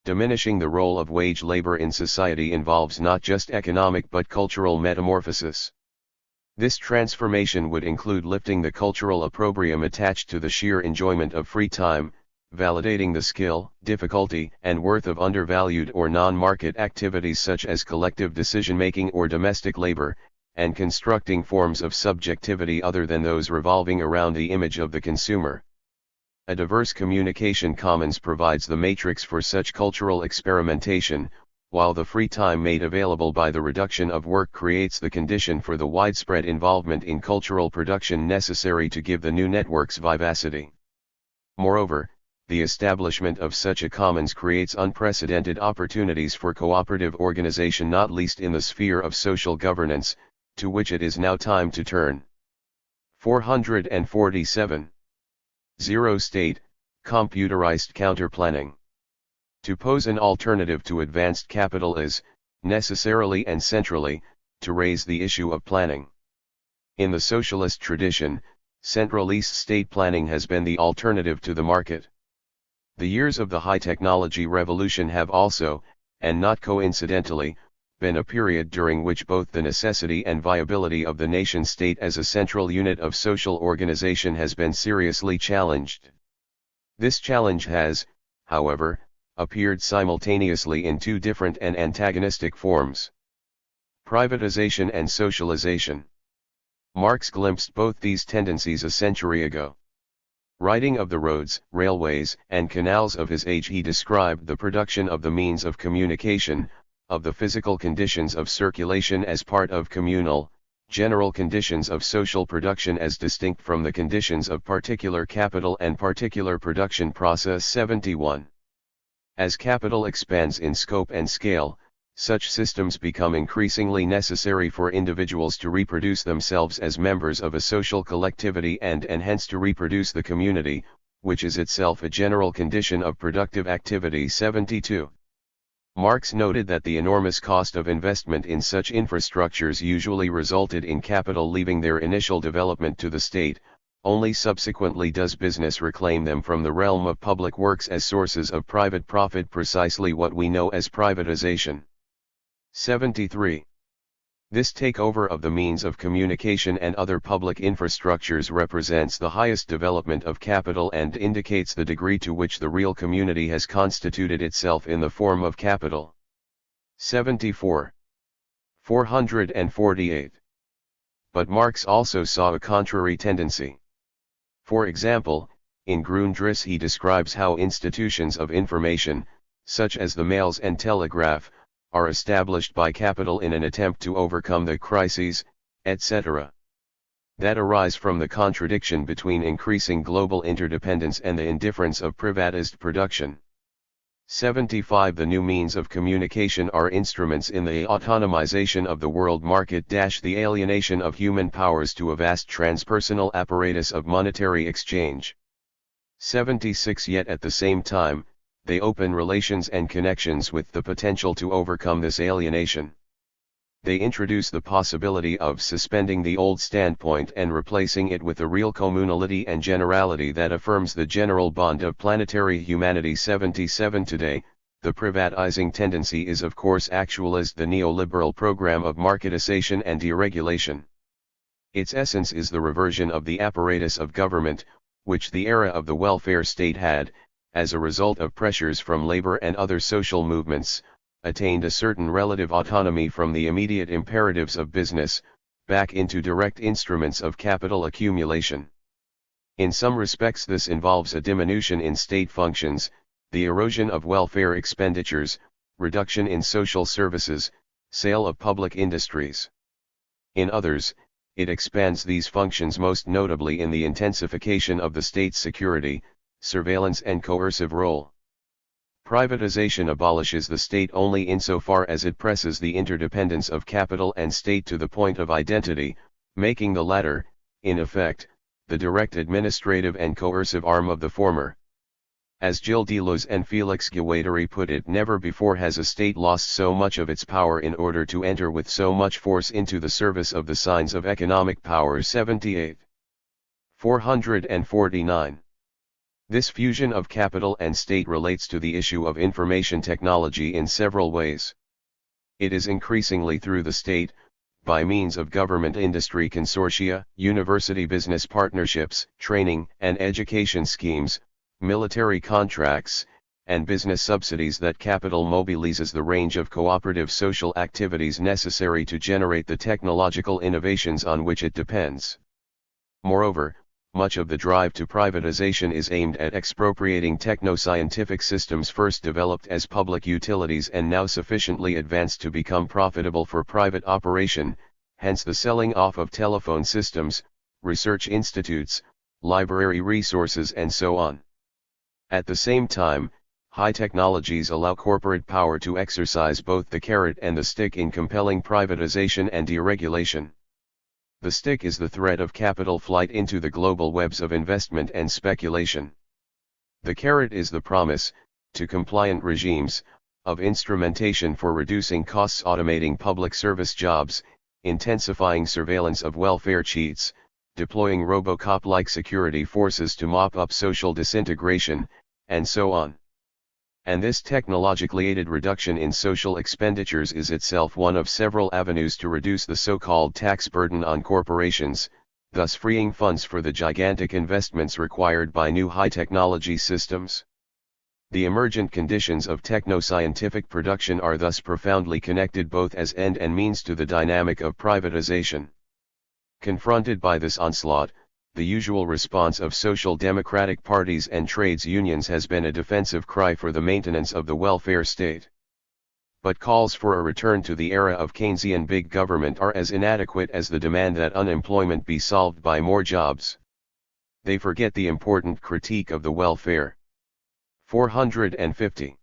Diminishing the role of wage labor in society involves not just economic but cultural metamorphosis. This transformation would include lifting the cultural opprobrium attached to the sheer enjoyment of free time, validating the skill, difficulty, and worth of undervalued or non-market activities such as collective decision-making or domestic labor, and constructing forms of subjectivity other than those revolving around the image of the consumer. A diverse communication commons provides the matrix for such cultural experimentation, while the free time made available by the reduction of work creates the condition for the widespread involvement in cultural production necessary to give the new networks vivacity. Moreover, the establishment of such a commons creates unprecedented opportunities for cooperative organization, not least in the sphere of social governance, to which it is now time to turn. 447. 0 State, computerized counterplanning. To pose an alternative to advanced capital is, necessarily and centrally, to raise the issue of planning. In the socialist tradition, centralist state planning has been the alternative to the market. The years of the high-technology revolution have also, and not coincidentally, been a period during which both the necessity and viability of the nation-state as a central unit of social organization has been seriously challenged. This challenge has, however, appeared simultaneously in two different and antagonistic forms: privatization and socialization. Marx glimpsed both these tendencies a century ago. Writing of the roads, railways, and canals of his age, he described the production of the means of communication, of the physical conditions of circulation as part of communal, general conditions of social production as distinct from the conditions of particular capital and particular production process. 71. As capital expands in scope and scale, such systems become increasingly necessary for individuals to reproduce themselves as members of a social collectivity and hence to reproduce the community, which is itself a general condition of productive activity. 72. Marx noted that the enormous cost of investment in such infrastructures usually resulted in capital leaving their initial development to the state. Only subsequently does business reclaim them from the realm of public works as sources of private profit, precisely what we know as privatization. 73. This takeover of the means of communication and other public infrastructures represents the highest development of capital and indicates the degree to which the real community has constituted itself in the form of capital. 74. 448. But Marx also saw a contrary tendency. For example, in Grundriss he describes how institutions of information, such as the mails and telegraph, are established by capital in an attempt to overcome the crises, etc., that arise from the contradiction between increasing global interdependence and the indifference of privatized production. 75. The new means of communication are instruments in the autonomization of the world market. The alienation of human powers to a vast transpersonal apparatus of monetary exchange. 76. Yet at the same time, they open relations and connections with the potential to overcome this alienation. They introduce the possibility of suspending the old standpoint and replacing it with a real communality and generality that affirms the general bond of planetary humanity. 77. Today, the privatizing tendency is of course actualized the neoliberal program of marketization and deregulation. Its essence is the reversion of the apparatus of government, which the era of the welfare state had, as a result of pressures from labor and other social movements, attained a certain relative autonomy from the immediate imperatives of business, back into direct instruments of capital accumulation. In some respects this involves a diminution in state functions, the erosion of welfare expenditures, reduction in social services, sale of public industries. In others, it expands these functions, most notably in the intensification of the state's security, surveillance and coercive role. Privatization abolishes the state only insofar as it presses the interdependence of capital and state to the point of identity, making the latter, in effect, the direct administrative and coercive arm of the former. As Gilles Deleuze and Félix Guattari put it, never before has a state lost so much of its power in order to enter with so much force into the service of the signs of economic power. 78. 449. This fusion of capital and state relates to the issue of information technology in several ways. It is increasingly through the state, by means of government-industry consortia, university-business partnerships, training and education schemes, military contracts, and business subsidies that capital mobilizes the range of cooperative social activities necessary to generate the technological innovations on which it depends. Moreover, much of the drive to privatization is aimed at expropriating techno-scientific systems first developed as public utilities and now sufficiently advanced to become profitable for private operation, hence the selling off of telephone systems, research institutes, library resources and so on. At the same time, high technologies allow corporate power to exercise both the carrot and the stick in compelling privatization and deregulation. The stick is the threat of capital flight into the global webs of investment and speculation. The carrot is the promise, to compliant regimes, of instrumentation for reducing costs, automating public service jobs, intensifying surveillance of welfare cheats, deploying Robocop-like security forces to mop up social disintegration, and so on. And this technologically aided reduction in social expenditures is itself one of several avenues to reduce the so-called tax burden on corporations, thus freeing funds for the gigantic investments required by new high-technology systems. The emergent conditions of techno-scientific production are thus profoundly connected both as end and means to the dynamic of privatization. Confronted by this onslaught, the usual response of social democratic parties and trades unions has been a defensive cry for the maintenance of the welfare state. But calls for a return to the era of Keynesian big government are as inadequate as the demand that unemployment be solved by more jobs. They forget the important critique of the welfare. 450.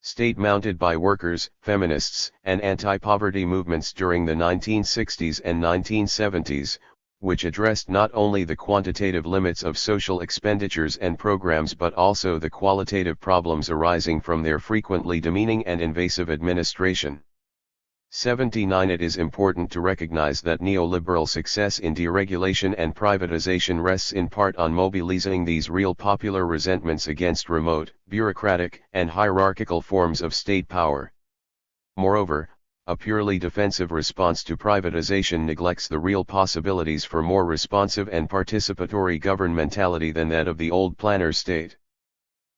State mounted by workers, feminists, and anti-poverty movements during the 1960s and 1970s, which addressed not only the quantitative limits of social expenditures and programs but also the qualitative problems arising from their frequently demeaning and invasive administration. 79. It is important to recognize that neoliberal success in deregulation and privatization rests in part on mobilizing these real popular resentments against remote, bureaucratic, and hierarchical forms of state power. Moreover, a purely defensive response to privatization neglects the real possibilities for more responsive and participatory governmentality than that of the old planner state.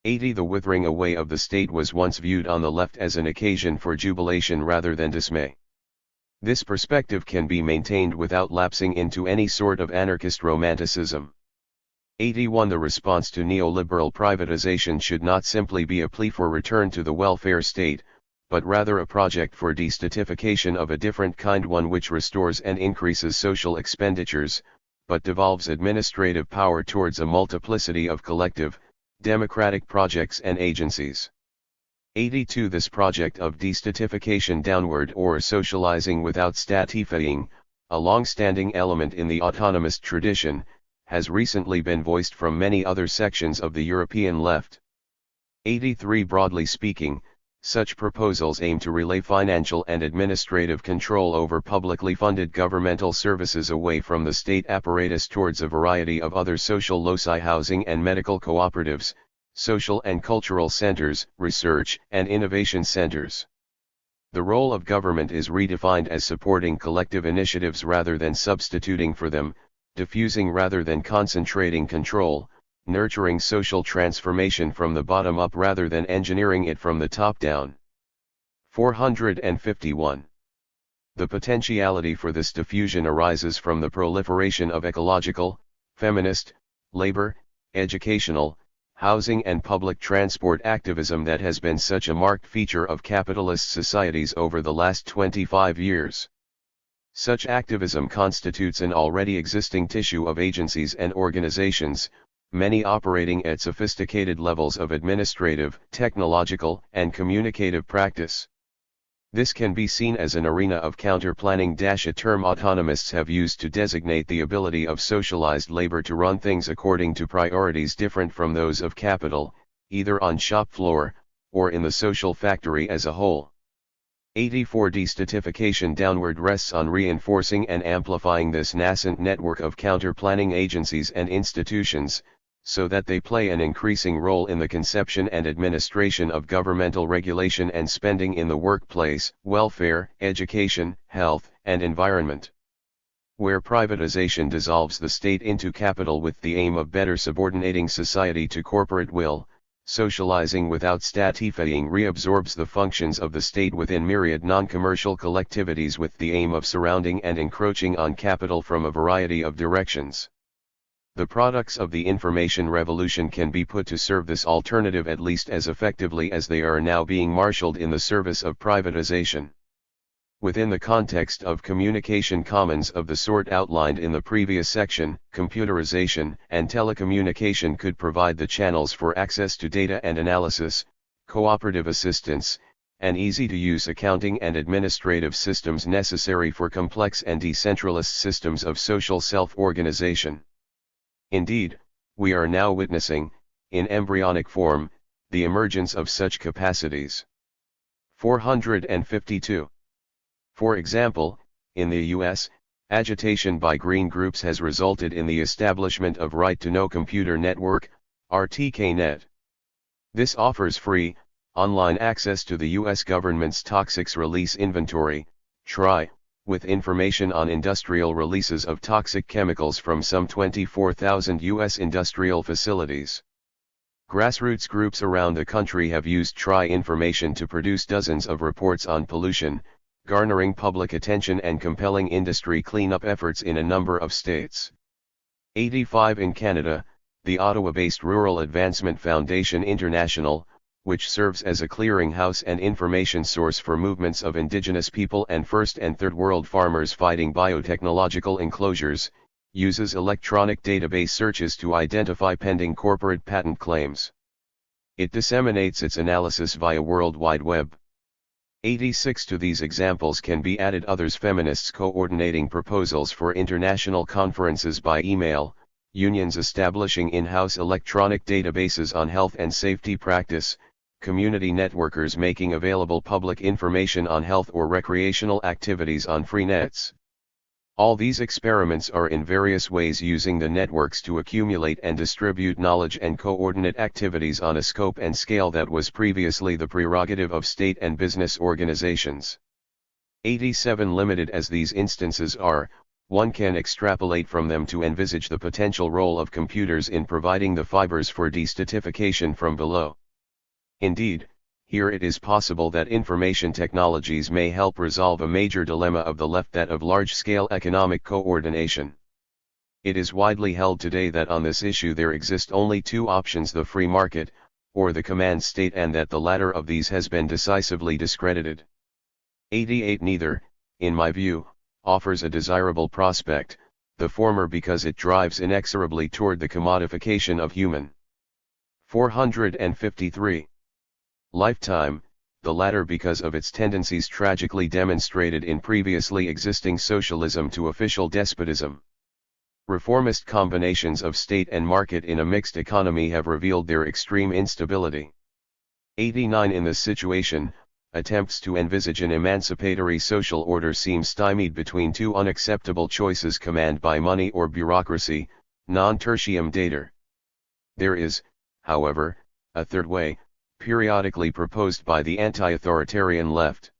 80. The withering away of the state was once viewed on the left as an occasion for jubilation rather than dismay. This perspective can be maintained without lapsing into any sort of anarchist romanticism. 81. The response to neoliberal privatization should not simply be a plea for return to the welfare state, but rather a project for destatification of a different kind, one which restores and increases social expenditures, but devolves administrative power towards a multiplicity of collective, democratic projects and agencies. 82. This project of destatification downward or socializing without statifying, a long-standing element in the autonomist tradition, has recently been voiced from many other sections of the European left. 83. Broadly speaking, such proposals aim to relay financial and administrative control over publicly funded governmental services away from the state apparatus towards a variety of other social loci, housing and medical cooperatives, social and cultural centers, research and innovation centers. The role of government is redefined as supporting collective initiatives rather than substituting for them, diffusing rather than concentrating control, nurturing social transformation from the bottom up rather than engineering it from the top down. 451. The potentiality for this diffusion arises from the proliferation of ecological, feminist, labor, educational, housing and public transport activism that has been such a marked feature of capitalist societies over the last 25 years. Such activism constitutes an already existing tissue of agencies and organizations, many operating at sophisticated levels of administrative, technological, and communicative practice. This can be seen as an arena of counter-planning, a term autonomists have used to designate the ability of socialized labor to run things according to priorities different from those of capital, either on shop floor, or in the social factory as a whole. 84. Destatification downward rests on reinforcing and amplifying this nascent network of counter-planning agencies and institutions, so that they play an increasing role in the conception and administration of governmental regulation and spending in the workplace, welfare, education, health, and environment. Where privatization dissolves the state into capital with the aim of better subordinating society to corporate will, socializing without statifying reabsorbs the functions of the state within myriad non-commercial collectivities with the aim of surrounding and encroaching on capital from a variety of directions. The products of the information revolution can be put to serve this alternative at least as effectively as they are now being marshaled in the service of privatization. Within the context of communication commons of the sort outlined in the previous section, computerization and telecommunication could provide the channels for access to data and analysis, cooperative assistance, and easy-to-use accounting and administrative systems necessary for complex and decentralized systems of social self-organization. Indeed, we are now witnessing, in embryonic form, the emergence of such capacities. 452. For example, in the U.S., agitation by green groups has resulted in the establishment of Right to Know Computer Network, RTKNet. This offers free, online access to the U.S. government's Toxics Release Inventory, TRI, with information on industrial releases of toxic chemicals from some 24,000 U.S. industrial facilities. Grassroots groups around the country have used TRI information to produce dozens of reports on pollution, garnering public attention and compelling industry cleanup efforts in a number of states. 85 in Canada, the Ottawa-based Rural Advancement Foundation International, which serves as a clearinghouse and information source for movements of Indigenous people and first and third world farmers fighting biotechnological enclosures, uses electronic database searches to identify pending corporate patent claims. It disseminates its analysis via World Wide Web. 86 to these examples can be added others: feminists coordinating proposals for international conferences by email, unions establishing in-house electronic databases on health and safety practice, community networkers making available public information on health or recreational activities on free nets. All these experiments are in various ways using the networks to accumulate and distribute knowledge and coordinate activities on a scope and scale that was previously the prerogative of state and business organizations. 87 Limited as these instances are, one can extrapolate from them to envisage the potential role of computers in providing the fibers for destatification from below. Indeed, here it is possible that information technologies may help resolve a major dilemma of the left, that of large-scale economic coordination. It is widely held today that on this issue there exist only two options: the free market, or the command state, and that the latter of these has been decisively discredited. 88 Neither, in my view, offers a desirable prospect, the former because it drives inexorably toward the commodification of human. 453. Lifetime, the latter because of its tendencies tragically demonstrated in previously existing socialism to official despotism. Reformist combinations of state and market in a mixed economy have revealed their extreme instability. 89 In this situation, attempts to envisage an emancipatory social order seem stymied between two unacceptable choices: command by money or bureaucracy, non tertium datur. There is, however, a third way, periodically proposed by the anti-authoritarian left.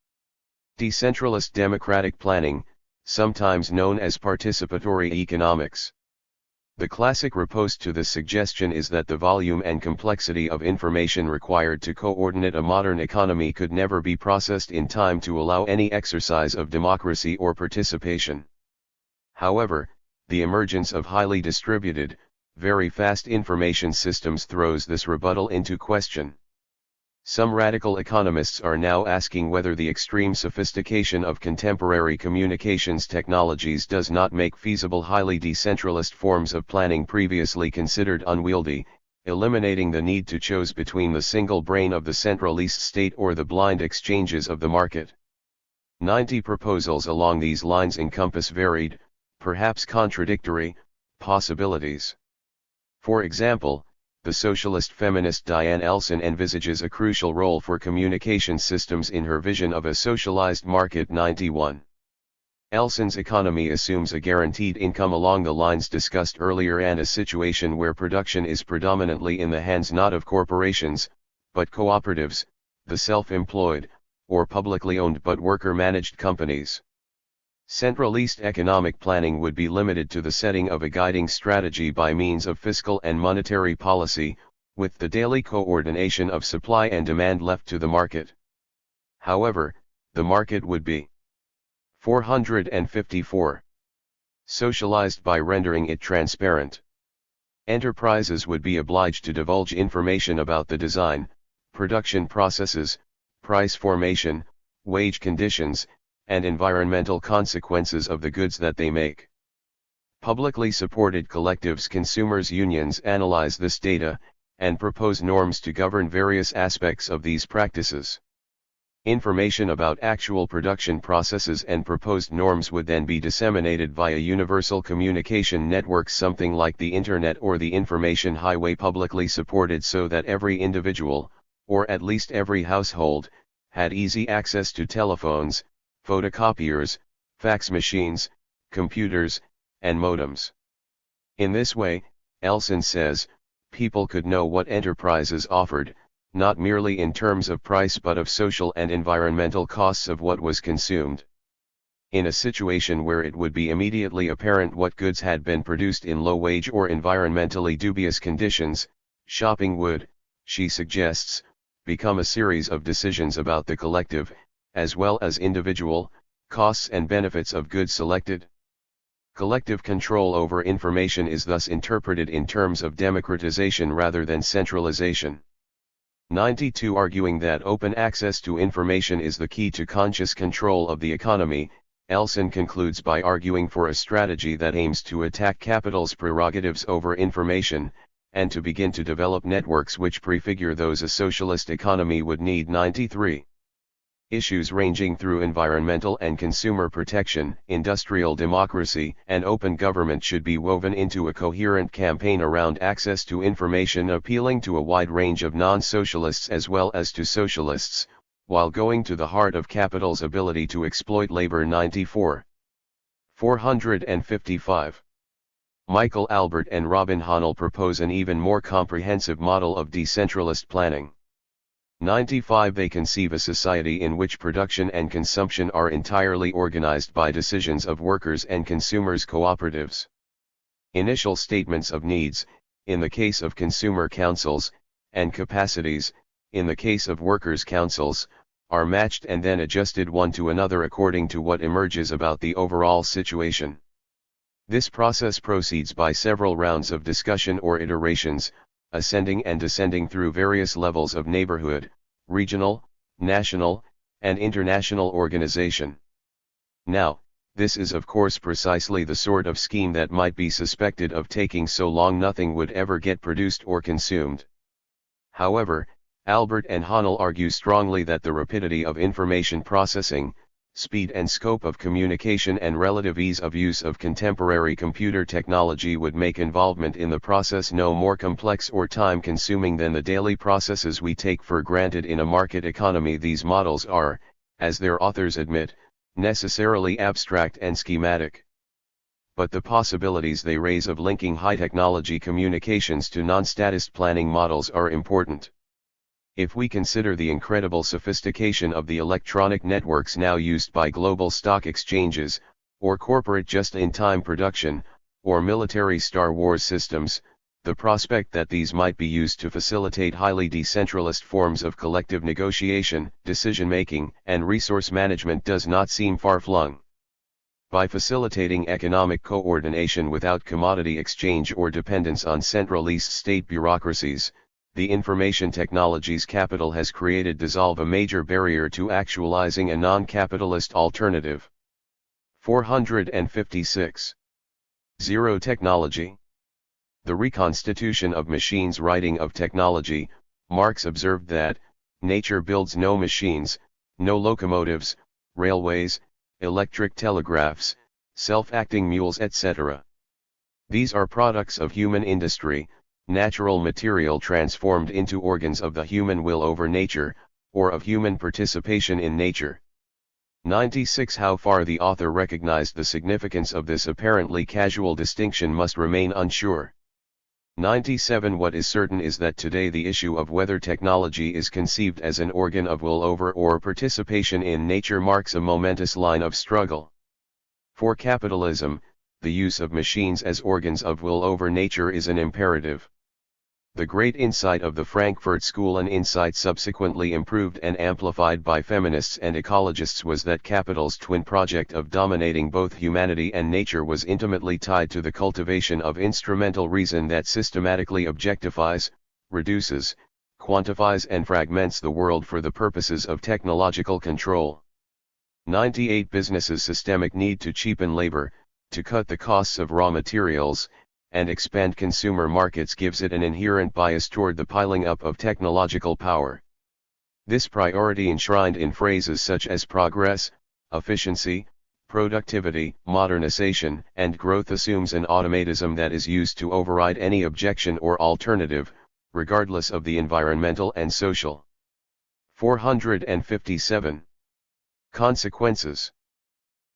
Decentralist democratic planning, sometimes known as participatory economics. The classic riposte to this suggestion is that the volume and complexity of information required to coordinate a modern economy could never be processed in time to allow any exercise of democracy or participation. However, the emergence of highly distributed, very fast information systems throws this rebuttal into question. Some radical economists are now asking whether the extreme sophistication of contemporary communications technologies does not make feasible highly decentralized forms of planning previously considered unwieldy, eliminating the need to choose between the single brain of the centralist state or the blind exchanges of the market. 90 proposals along these lines encompass varied, perhaps contradictory, possibilities. For example, the socialist feminist Diane Elson envisages a crucial role for communication systems in her vision of a socialized market. 91. Elson's economy assumes a guaranteed income along the lines discussed earlier and a situation where production is predominantly in the hands not of corporations, but cooperatives, the self-employed, or publicly owned but worker-managed companies. Centralist economic planning would be limited to the setting of a guiding strategy by means of fiscal and monetary policy, with the daily coordination of supply and demand left to the market. However, the market would be 454. Socialized by rendering it transparent. Enterprises would be obliged to divulge information about the design, production processes, price formation, wage conditions, and environmental consequences of the goods that they make. Publicly supported collectives, consumers' unions analyze this data, and propose norms to govern various aspects of these practices. Information about actual production processes and proposed norms would then be disseminated via universal communication networks, something like the Internet or the information highway, publicly supported so that every individual, or at least every household, had easy access to telephones, photocopiers, fax machines, computers, and modems. In this way, Elson says, people could know what enterprises offered, not merely in terms of price but of social and environmental costs of what was consumed. In a situation where it would be immediately apparent what goods had been produced in low-wage or environmentally dubious conditions, shopping would, she suggests, become a series of decisions about the collective, as well as individual, costs and benefits of goods selected. Collective control over information is thus interpreted in terms of democratization rather than centralization. 92. Arguing that open access to information is the key to conscious control of the economy, Elson concludes by arguing for a strategy that aims to attack capital's prerogatives over information, and to begin to develop networks which prefigure those a socialist economy would need. 93. Issues ranging through environmental and consumer protection, industrial democracy, and open government should be woven into a coherent campaign around access to information, appealing to a wide range of non-socialists as well as to socialists, while going to the heart of capital's ability to exploit labor. 94. 455. Michael Albert and Robin Hahnel propose an even more comprehensive model of decentralist planning. 95. They conceive a society in which production and consumption are entirely organized by decisions of workers and consumers' cooperatives. Initial statements of needs, in the case of consumer councils, and capacities, in the case of workers' councils, are matched and then adjusted one to another according to what emerges about the overall situation. This process proceeds by several rounds of discussion or iterations, ascending and descending through various levels of neighborhood, regional, national, and international organization. Now, this is of course precisely the sort of scheme that might be suspected of taking so long nothing would ever get produced or consumed. However, Albert and Hahnel argue strongly that the rapidity of information processing, speed and scope of communication and relative ease of use of contemporary computer technology would make involvement in the process no more complex or time-consuming than the daily processes we take for granted in a market economy. These models are, as their authors admit, necessarily abstract and schematic. But the possibilities they raise of linking high-technology communications to non-statist planning models are important. If we consider the incredible sophistication of the electronic networks now used by global stock exchanges, or corporate just-in-time production, or military Star Wars systems, the prospect that these might be used to facilitate highly decentralized forms of collective negotiation, decision-making, and resource management does not seem far-flung. By facilitating economic coordination without commodity exchange or dependence on centralist state bureaucracies, the information technologies capital has created dissolve a major barrier to actualizing a non-capitalist alternative. 456. Zero technology. The reconstitution of machines. Writing of technology, Marx observed that, nature builds no machines, no locomotives, railways, electric telegraphs, self-acting mules, etc. These are products of human industry, natural material transformed into organs of the human will over nature, or of human participation in nature. 96. How far the author recognized the significance of this apparently casual distinction must remain unsure. 97. What is certain is that today the issue of whether technology is conceived as an organ of will over or participation in nature marks a momentous line of struggle. For capitalism, the use of machines as organs of will over nature is an imperative. The great insight of the Frankfurt School, an insight subsequently improved and amplified by feminists and ecologists, was that capital's twin project of dominating both humanity and nature was intimately tied to the cultivation of instrumental reason that systematically objectifies, reduces, quantifies and fragments the world for the purposes of technological control. 98. Businesses' systemic need to cheapen labor, to cut the costs of raw materials, and expand consumer markets gives it an inherent bias toward the piling up of technological power. This priority, enshrined in phrases such as progress, efficiency, productivity, modernization, and growth, assumes an automatism that is used to override any objection or alternative, regardless of the environmental and social. 457. Consequences.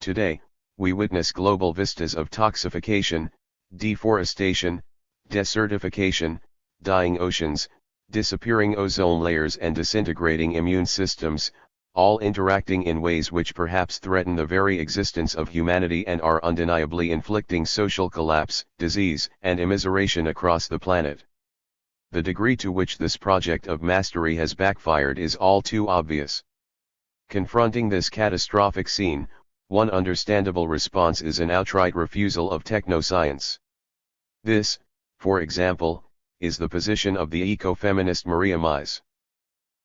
Today, we witness global vistas of toxification, deforestation, desertification, dying oceans, disappearing ozone layers and disintegrating immune systems, all interacting in ways which perhaps threaten the very existence of humanity and are undeniably inflicting social collapse, disease, and immiseration across the planet. The degree to which this project of mastery has backfired is all too obvious. Confronting this catastrophic scene, one understandable response is an outright refusal of technoscience. This, for example, is the position of the eco-feminist Maria Mies.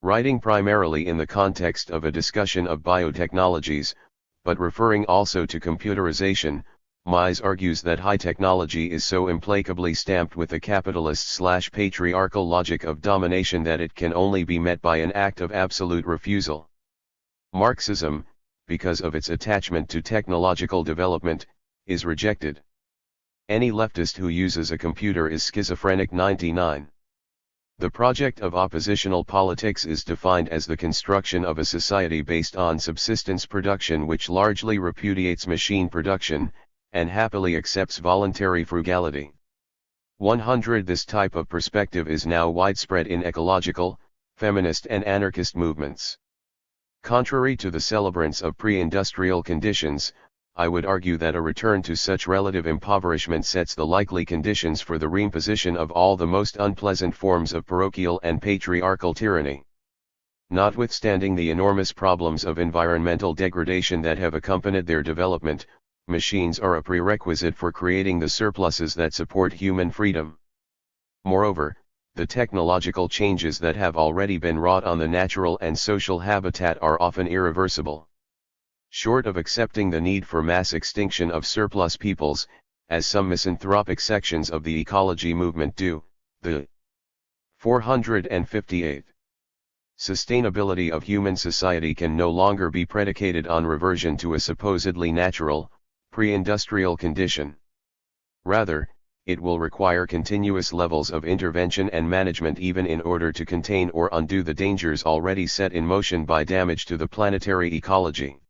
Writing primarily in the context of a discussion of biotechnologies, but referring also to computerization, Mies argues that high technology is so implacably stamped with the capitalist/patriarchal logic of domination that it can only be met by an act of absolute refusal. Marxism, because of its attachment to technological development, is rejected. Any leftist who uses a computer is schizophrenic. 99. The project of oppositional politics is defined as the construction of a society based on subsistence production which largely repudiates machine production, and happily accepts voluntary frugality. 100. This type of perspective is now widespread in ecological, feminist and anarchist movements. Contrary to the celebrants of pre-industrial conditions, I would argue that a return to such relative impoverishment sets the likely conditions for the reimposition of all the most unpleasant forms of parochial and patriarchal tyranny. Notwithstanding the enormous problems of environmental degradation that have accompanied their development, machines are a prerequisite for creating the surpluses that support human freedom. Moreover, the technological changes that have already been wrought on the natural and social habitat are often irreversible. Short of accepting the need for mass extinction of surplus peoples, as some misanthropic sections of the ecology movement do, the 458. Sustainability of human society can no longer be predicated on reversion to a supposedly natural, pre-industrial condition. Rather, it will require continuous levels of intervention and management even in order to contain or undo the dangers already set in motion by damage to the planetary ecology.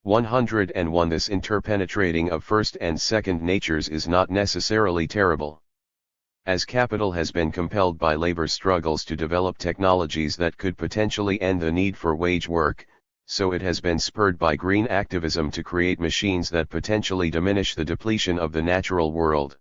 101. This interpenetrating of first and second natures is not necessarily terrible. As capital has been compelled by labor struggles to develop technologies that could potentially end the need for wage work, so it has been spurred by green activism to create machines that potentially diminish the depletion of the natural world.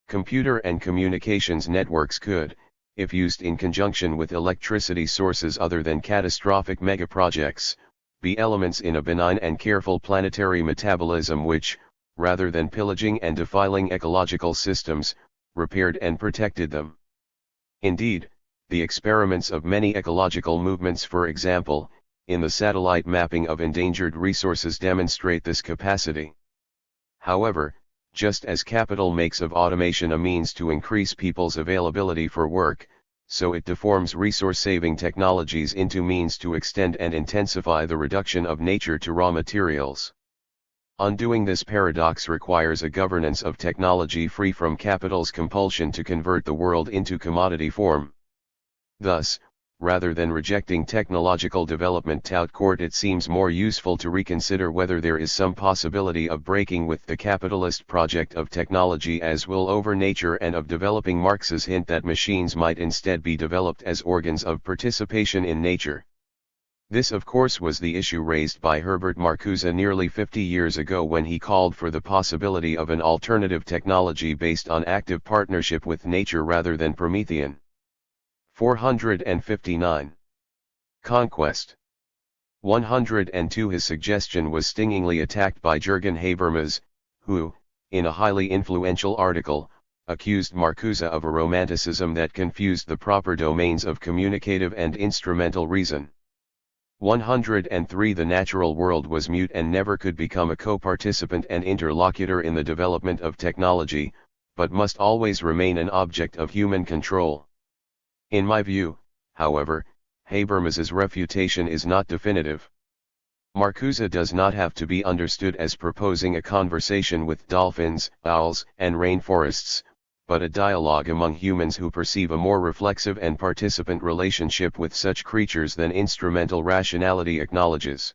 Computer and communications networks could, if used in conjunction with electricity sources other than catastrophic megaprojects, be elements in a benign and careful planetary metabolism which, rather than pillaging and defiling ecological systems, repaired and protected them. Indeed, the experiments of many ecological movements, for example, in the satellite mapping of endangered resources, demonstrate this capacity. However, just as capital makes of automation a means to increase people's availability for work, so it deforms resource-saving technologies into means to extend and intensify the reduction of nature to raw materials. Undoing this paradox requires a governance of technology free from capital's compulsion to convert the world into commodity form. Thus, rather than rejecting technological development tout court, it seems more useful to reconsider whether there is some possibility of breaking with the capitalist project of technology as will over nature, and of developing Marx's hint that machines might instead be developed as organs of participation in nature. This of course was the issue raised by Herbert Marcuse nearly 50 years ago when he called for the possibility of an alternative technology based on active partnership with nature rather than Promethean. 459. Conquest. 102. His suggestion was stingingly attacked by Jürgen Habermas, who, in a highly influential article, accused Marcuse of a romanticism that confused the proper domains of communicative and instrumental reason. 103. The natural world was mute and never could become a co-participant and interlocutor in the development of technology, but must always remain an object of human control. In my view, however, Habermas's refutation is not definitive. Marcuse does not have to be understood as proposing a conversation with dolphins, owls, and rainforests, but a dialogue among humans who perceive a more reflexive and participant relationship with such creatures than instrumental rationality acknowledges.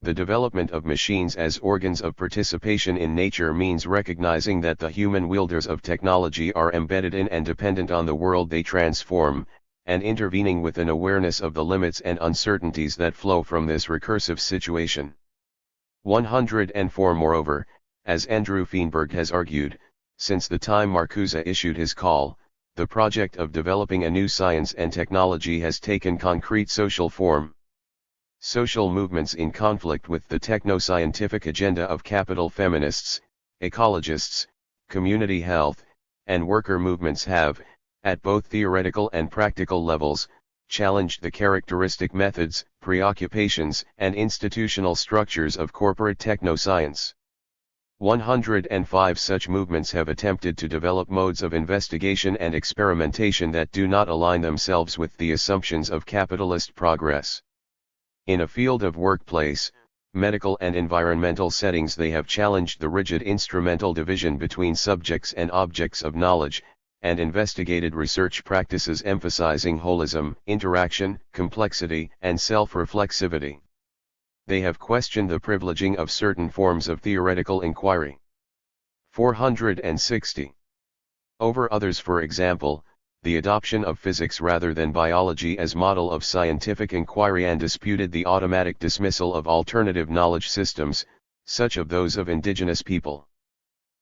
The development of machines as organs of participation in nature means recognizing that the human wielders of technology are embedded in and dependent on the world they transform, and intervening with an awareness of the limits and uncertainties that flow from this recursive situation. 104. Moreover, as Andrew Feenberg has argued, since the time Marcuse issued his call, the project of developing a new science and technology has taken concrete social form. Social movements in conflict with the techno-scientific agenda of capital feminists, ecologists, community health, and worker movements have, at both theoretical and practical levels, challenged the characteristic methods, preoccupations, and institutional structures of corporate techno-science. 105. Such movements have attempted to develop modes of investigation and experimentation that do not align themselves with the assumptions of capitalist progress. In a field of workplace, medical and environmental settings, they have challenged the rigid instrumental division between subjects and objects of knowledge, and investigated research practices emphasizing holism, interaction, complexity, and self-reflexivity. They have questioned the privileging of certain forms of theoretical inquiry. 460. Over others, for example, the adoption of physics rather than biology as model of scientific inquiry, and disputed the automatic dismissal of alternative knowledge systems, such of those of indigenous people.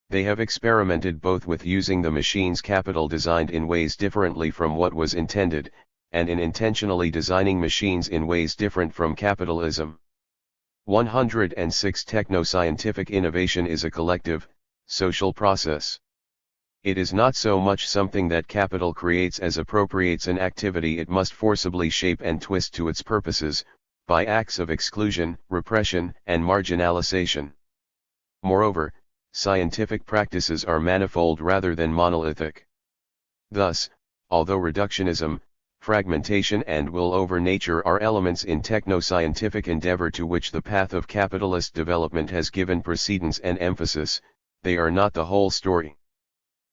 They have experimented both with using the machine's capital designed in ways differently from what was intended, and in intentionally designing machines in ways different from capitalism. 106. Techno-scientific innovation is a collective, social process. It is not so much something that capital creates as appropriates an activity it must forcibly shape and twist to its purposes, by acts of exclusion, repression, and marginalization. Moreover, scientific practices are manifold rather than monolithic. Thus, although reductionism, fragmentation, and will over nature are elements in techno-scientific endeavor to which the path of capitalist development has given precedence and emphasis, they are not the whole story.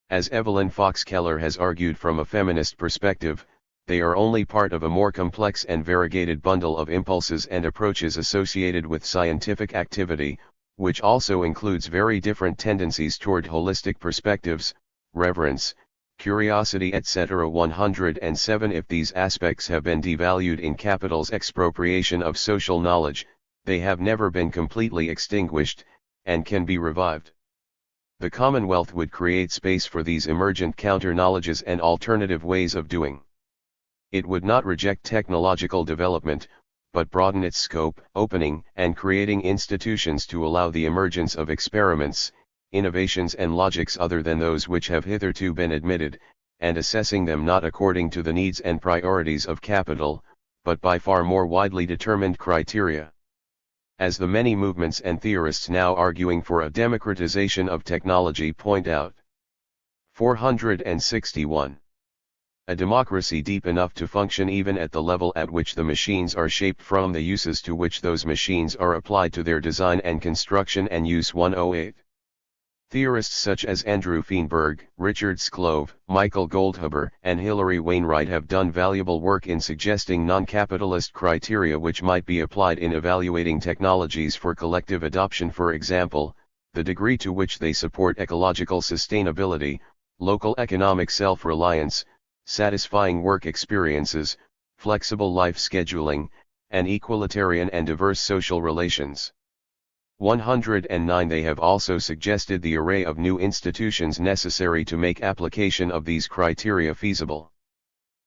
As Evelyn Fox Keller has argued from a feminist perspective, they are only part of a more complex and variegated bundle of impulses and approaches associated with scientific activity, which also includes very different tendencies toward holistic perspectives, reverence, curiosity, etc. 107. If these aspects have been devalued in capital's expropriation of social knowledge, they have never been completely extinguished, and can be revived. The Commonwealth would create space for these emergent counter-knowledges and alternative ways of doing. It would not reject technological development, but broaden its scope, opening and creating institutions to allow the emergence of experiments, innovations and logics other than those which have hitherto been admitted, and assessing them not according to the needs and priorities of capital, but by far more widely determined criteria. As the many movements and theorists now arguing for a democratization of technology point out. 461. A democracy deep enough to function even at the level at which the machines are shaped from the uses to which those machines are applied to their design and construction and use. 108. Theorists such as Andrew Feenberg, Richard Sclove, Michael Goldhaber, and Hilary Wainwright have done valuable work in suggesting non-capitalist criteria which might be applied in evaluating technologies for collective adoption. For example, the degree to which they support ecological sustainability, local economic self-reliance, satisfying work experiences, flexible life scheduling, and equalitarian and diverse social relations. 109 They have also suggested the array of new institutions necessary to make application of these criteria feasible.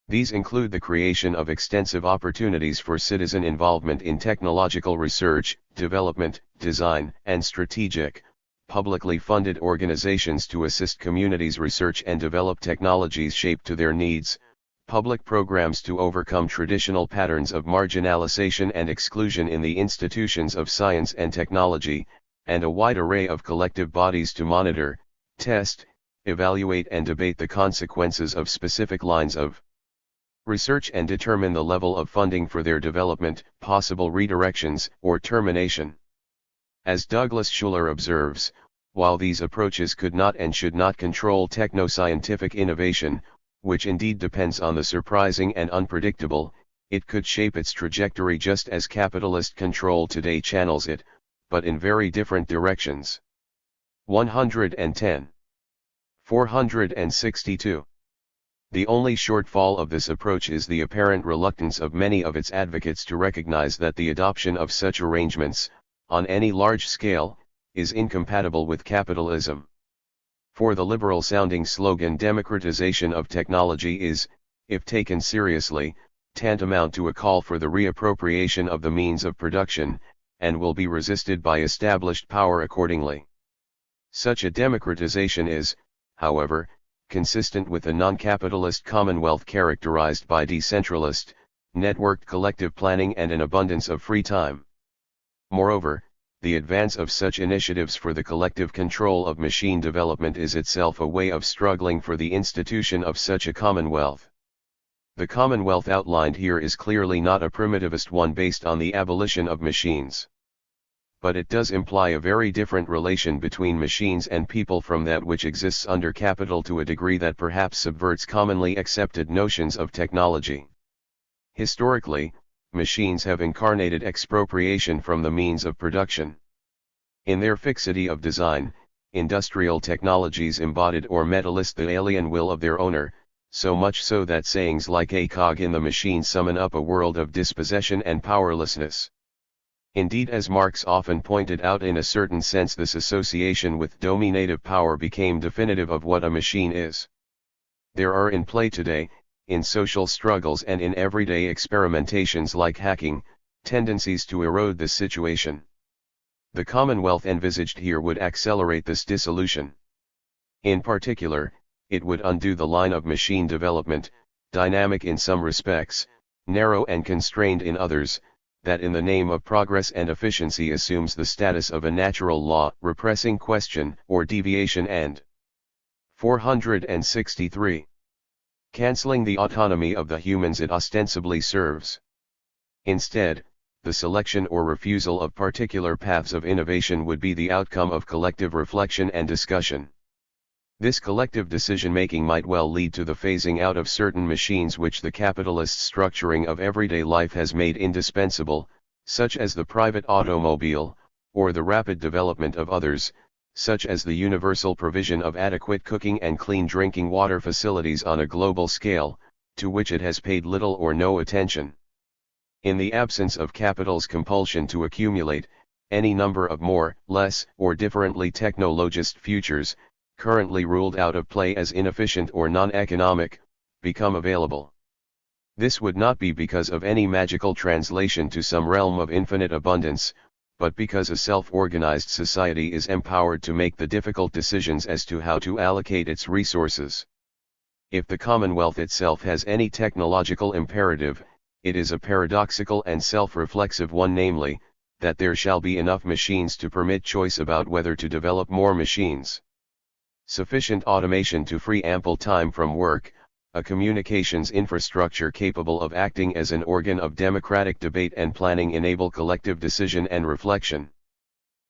These include the creation of extensive opportunities for citizen involvement in technological research, development, design, and strategic, publicly funded organizations to assist communities research and develop technologies shaped to their needs, public programs to overcome traditional patterns of marginalization and exclusion in the institutions of science and technology, and a wide array of collective bodies to monitor, test, evaluate and debate the consequences of specific lines of research and determine the level of funding for their development, possible redirections, or termination. As Douglas Schuller observes, while these approaches could not and should not control techno-scientific innovation, which indeed depends on the surprising and unpredictable, it could shape its trajectory just as capitalist control today channels it, but in very different directions. 110. 462. The only shortfall of this approach is the apparent reluctance of many of its advocates to recognize that the adoption of such arrangements, on any large scale, is incompatible with capitalism. For the liberal-sounding slogan democratization of technology is, if taken seriously, tantamount to a call for the reappropriation of the means of production, and will be resisted by established power accordingly. Such a democratization is, however, consistent with a non-capitalist commonwealth characterized by decentralized, networked collective planning and an abundance of free time. Moreover, the advance of such initiatives for the collective control of machine development is itself a way of struggling for the institution of such a commonwealth. The commonwealth outlined here is clearly not a primitivist one based on the abolition of machines. But it does imply a very different relation between machines and people from that which exists under capital to a degree that perhaps subverts commonly accepted notions of technology. Historically, machines have incarnated expropriation from the means of production. In their fixity of design, industrial technologies embodied or metallist the alien will of their owner, so much so that sayings like a cog in the machine summon up a world of dispossession and powerlessness. Indeed, as Marx often pointed out, in a certain sense this association with dominative power became definitive of what a machine is. There are in play today, in social struggles and in everyday experimentations like hacking, tendencies to erode this situation. The commonwealth envisaged here would accelerate this dissolution. In particular, it would undo the line of machine development, dynamic in some respects, narrow and constrained in others, that in the name of progress and efficiency assumes the status of a natural law, repressing question or deviation, and 463. Cancelling the autonomy of the humans it ostensibly serves. Instead, the selection or refusal of particular paths of innovation would be the outcome of collective reflection and discussion. This collective decision-making might well lead to the phasing out of certain machines which the capitalist structuring of everyday life has made indispensable, such as the private automobile, or the rapid development of others, such as the universal provision of adequate cooking and clean drinking water facilities on a global scale, to which it has paid little or no attention. In the absence of capital's compulsion to accumulate, any number of more, less, or differently technologist futures, currently ruled out of play as inefficient or non-economic, become available. This would not be because of any magical translation to some realm of infinite abundance, but because a self-organized society is empowered to make the difficult decisions as to how to allocate its resources. If the Commonwealth itself has any technological imperative, it is a paradoxical and self-reflexive one, namely, that there shall be enough machines to permit choice about whether to develop more machines. Sufficient automation to free ample time from work, a communications infrastructure capable of acting as an organ of democratic debate and planning enable collective decision and reflection.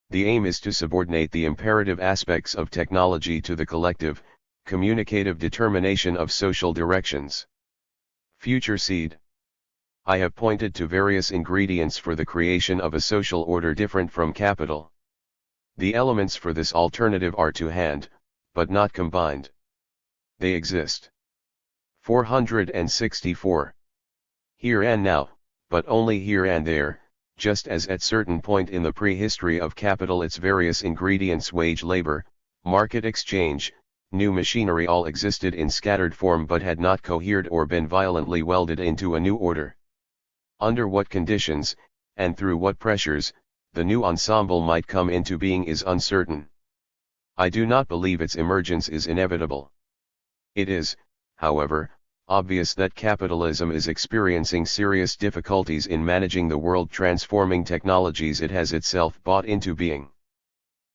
The aim is to subordinate the imperative aspects of technology to the collective, communicative determination of social directions. Future seed. I have pointed to various ingredients for the creation of a social order different from capital. The elements for this alternative are to hand, but not combined. They exist. 464. Here and now, but only here and there, just as at certain point in the prehistory of capital its various ingredients wage labor, market exchange, new machinery all existed in scattered form but had not cohered or been violently welded into a new order. Under what conditions, and through what pressures, the new ensemble might come into being is uncertain. I do not believe its emergence is inevitable. It is, however, obvious that capitalism is experiencing serious difficulties in managing the world-transforming technologies it has itself brought into being.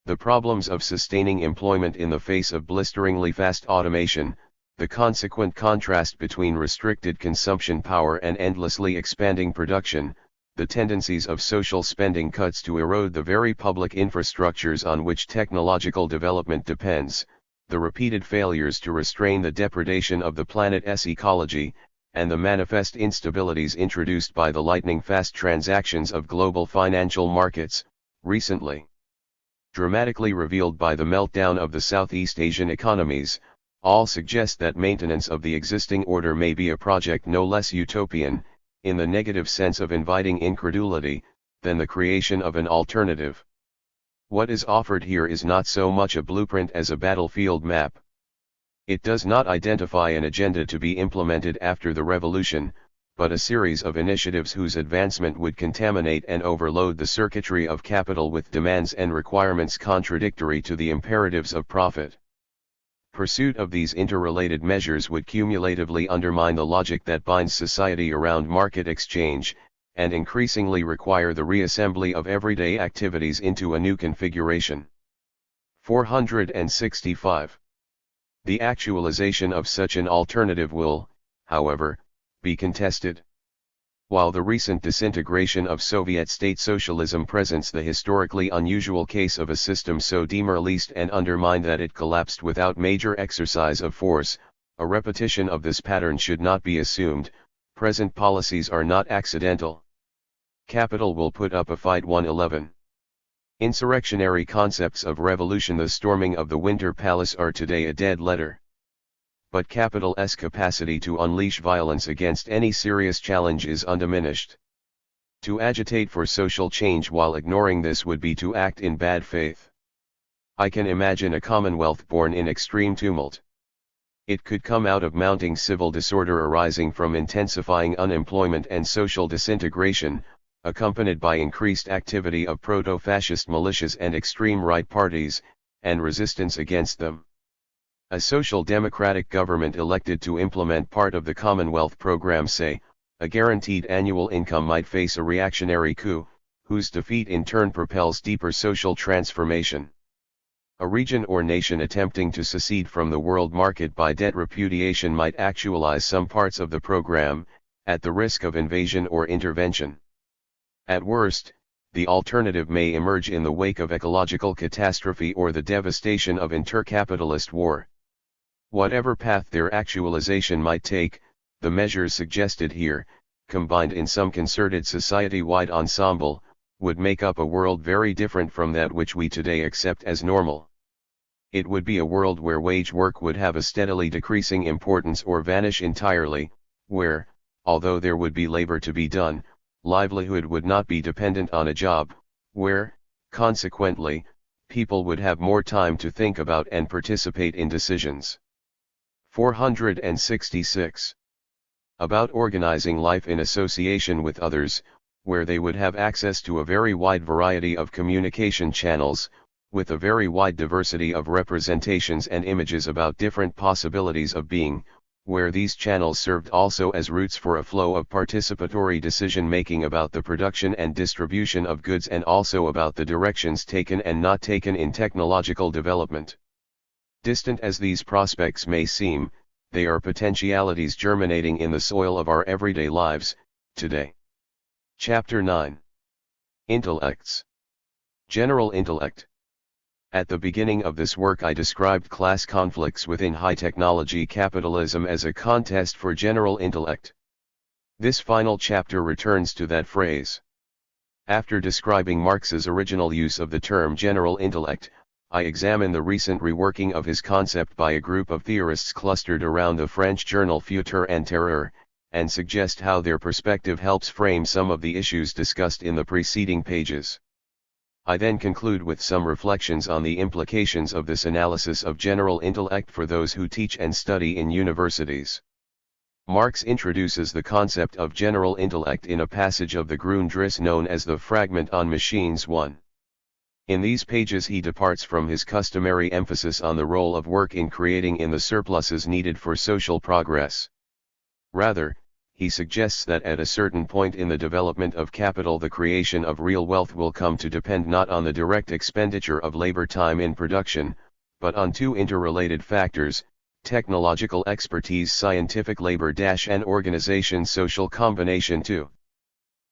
The problems of sustaining employment in the face of blisteringly fast automation, the consequent contrast between restricted consumption power and endlessly expanding production, the tendencies of social spending cuts to erode the very public infrastructures on which technological development depends, the repeated failures to restrain the depredation of the planet's ecology, and the manifest instabilities introduced by the lightning-fast transactions of global financial markets, recently dramatically revealed by the meltdown of the Southeast Asian economies, all suggest that maintenance of the existing order may be a project no less utopian, in the negative sense of inviting incredulity, than the creation of an alternative. What is offered here is not so much a blueprint as a battlefield map. It does not identify an agenda to be implemented after the revolution, but a series of initiatives whose advancement would contaminate and overload the circuitry of capital with demands and requirements contradictory to the imperatives of profit. Pursuit of these interrelated measures would cumulatively undermine the logic that binds society around market exchange, and increasingly require the reassembly of everyday activities into a new configuration. 465. The actualization of such an alternative will, however, be contested. While the recent disintegration of Soviet state socialism presents the historically unusual case of a system so demoralized and undermined that it collapsed without major exercise of force, a repetition of this pattern should not be assumed. Present policies are not accidental. Capital will put up a fight. 111. Insurrectionary concepts of revolution. The storming of the Winter Palace are today a dead letter. But capital's capacity to unleash violence against any serious challenge is undiminished. To agitate for social change while ignoring this would be to act in bad faith. I can imagine a commonwealth born in extreme tumult. It could come out of mounting civil disorder arising from intensifying unemployment and social disintegration, accompanied by increased activity of proto-fascist militias and extreme right parties, and resistance against them. A social democratic government elected to implement part of the Commonwealth program, say, a guaranteed annual income, might face a reactionary coup, whose defeat in turn propels deeper social transformation. A region or nation attempting to secede from the world market by debt repudiation might actualize some parts of the program, at the risk of invasion or intervention. At worst, the alternative may emerge in the wake of ecological catastrophe or the devastation of intercapitalist war. Whatever path their actualization might take, the measures suggested here, combined in some concerted society-wide ensemble, would make up a world very different from that which we today accept as normal. It would be a world where wage work would have a steadily decreasing importance or vanish entirely, where, although there would be labor to be done, livelihood would not be dependent on a job, where, consequently, people would have more time to think about and participate in decisions. 466. About organizing life in association with others, where they would have access to a very wide variety of communication channels, with a very wide diversity of representations and images about different possibilities of being, where these channels served also as routes for a flow of participatory decision-making about the production and distribution of goods and also about the directions taken and not taken in technological development. Distant as these prospects may seem, they are potentialities germinating in the soil of our everyday lives, today. Chapter 9. Intellects. General intellect. At the beginning of this work I described class conflicts within high-technology capitalism as a contest for general intellect. This final chapter returns to that phrase. After describing Marx's original use of the term general intellect, I examine the recent reworking of his concept by a group of theorists clustered around the French journal Futur and Terreur, and suggest how their perspective helps frame some of the issues discussed in the preceding pages. I then conclude with some reflections on the implications of this analysis of general intellect for those who teach and study in universities. Marx introduces the concept of general intellect in a passage of the Grundrisse known as the Fragment on Machines 1. In these pages he departs from his customary emphasis on the role of work in creating in the surpluses needed for social progress. Rather, he suggests that at a certain point in the development of capital the creation of real wealth will come to depend not on the direct expenditure of labor time in production, but on two interrelated factors: technological expertise, scientific labor and organization, social combination. 2.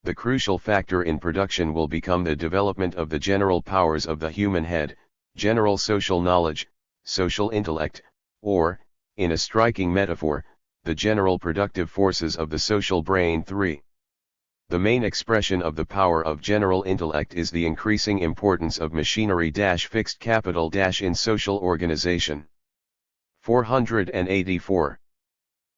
The crucial factor in production will become the development of the general powers of the human head, general social knowledge, social intellect, or, in a striking metaphor, the general productive forces of the social brain. 3. The main expression of the power of general intellect is the increasing importance of machinery fixed capital in social organization. 484.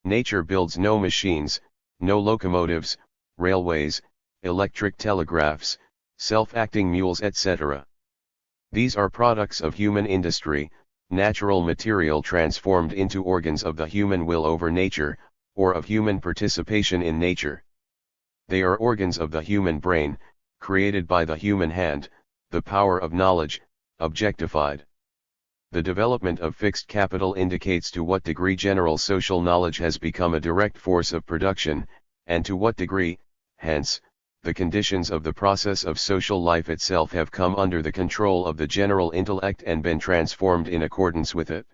Nature builds no machines, no locomotives, railways, electric telegraphs, self-acting mules, etc. These are products of human industry, natural material transformed into organs of the human will over nature, or of human participation in nature. They are organs of the human brain, created by the human hand, the power of knowledge, objectified. The development of fixed capital indicates to what degree general social knowledge has become a direct force of production, and to what degree, hence, the conditions of the process of social life itself have come under the control of the general intellect and been transformed in accordance with it.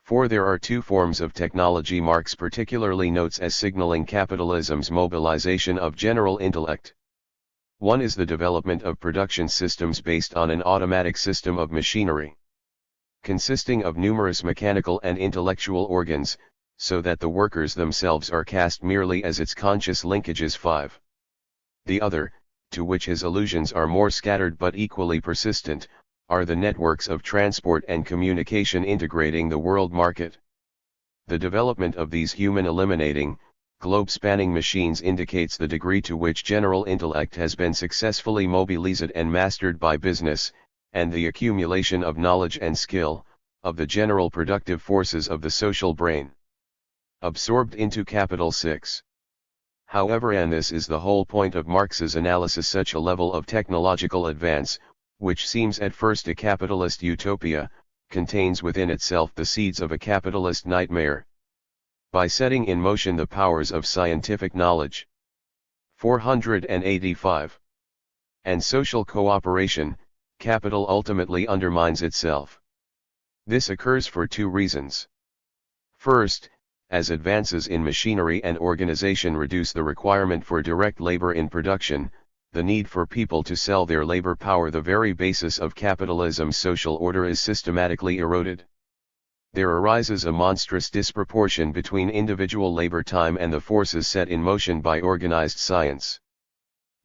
For there are two forms of technology Marx particularly notes as signaling capitalism's mobilization of general intellect. One is the development of production systems based on an automatic system of machinery, consisting of numerous mechanical and intellectual organs, so that the workers themselves are cast merely as its conscious linkages. 5. The other, to which his allusions are more scattered but equally persistent, are the networks of transport and communication integrating the world market. The development of these human-eliminating, globe-spanning machines indicates the degree to which general intellect has been successfully mobilized and mastered by business, and the accumulation of knowledge and skill, of the general productive forces of the social brain, absorbed into capital. 6. However, and this is the whole point of Marx's analysis, such a level of technological advance, which seems at first a capitalist utopia, contains within itself the seeds of a capitalist nightmare. By setting in motion the powers of scientific knowledge, 485, and social cooperation, capital ultimately undermines itself. This occurs for two reasons. First, as advances in machinery and organization reduce the requirement for direct labor in production, the need for people to sell their labor power, the very basis of capitalism's social order, is systematically eroded. There arises a monstrous disproportion between individual labor time and the forces set in motion by organized science.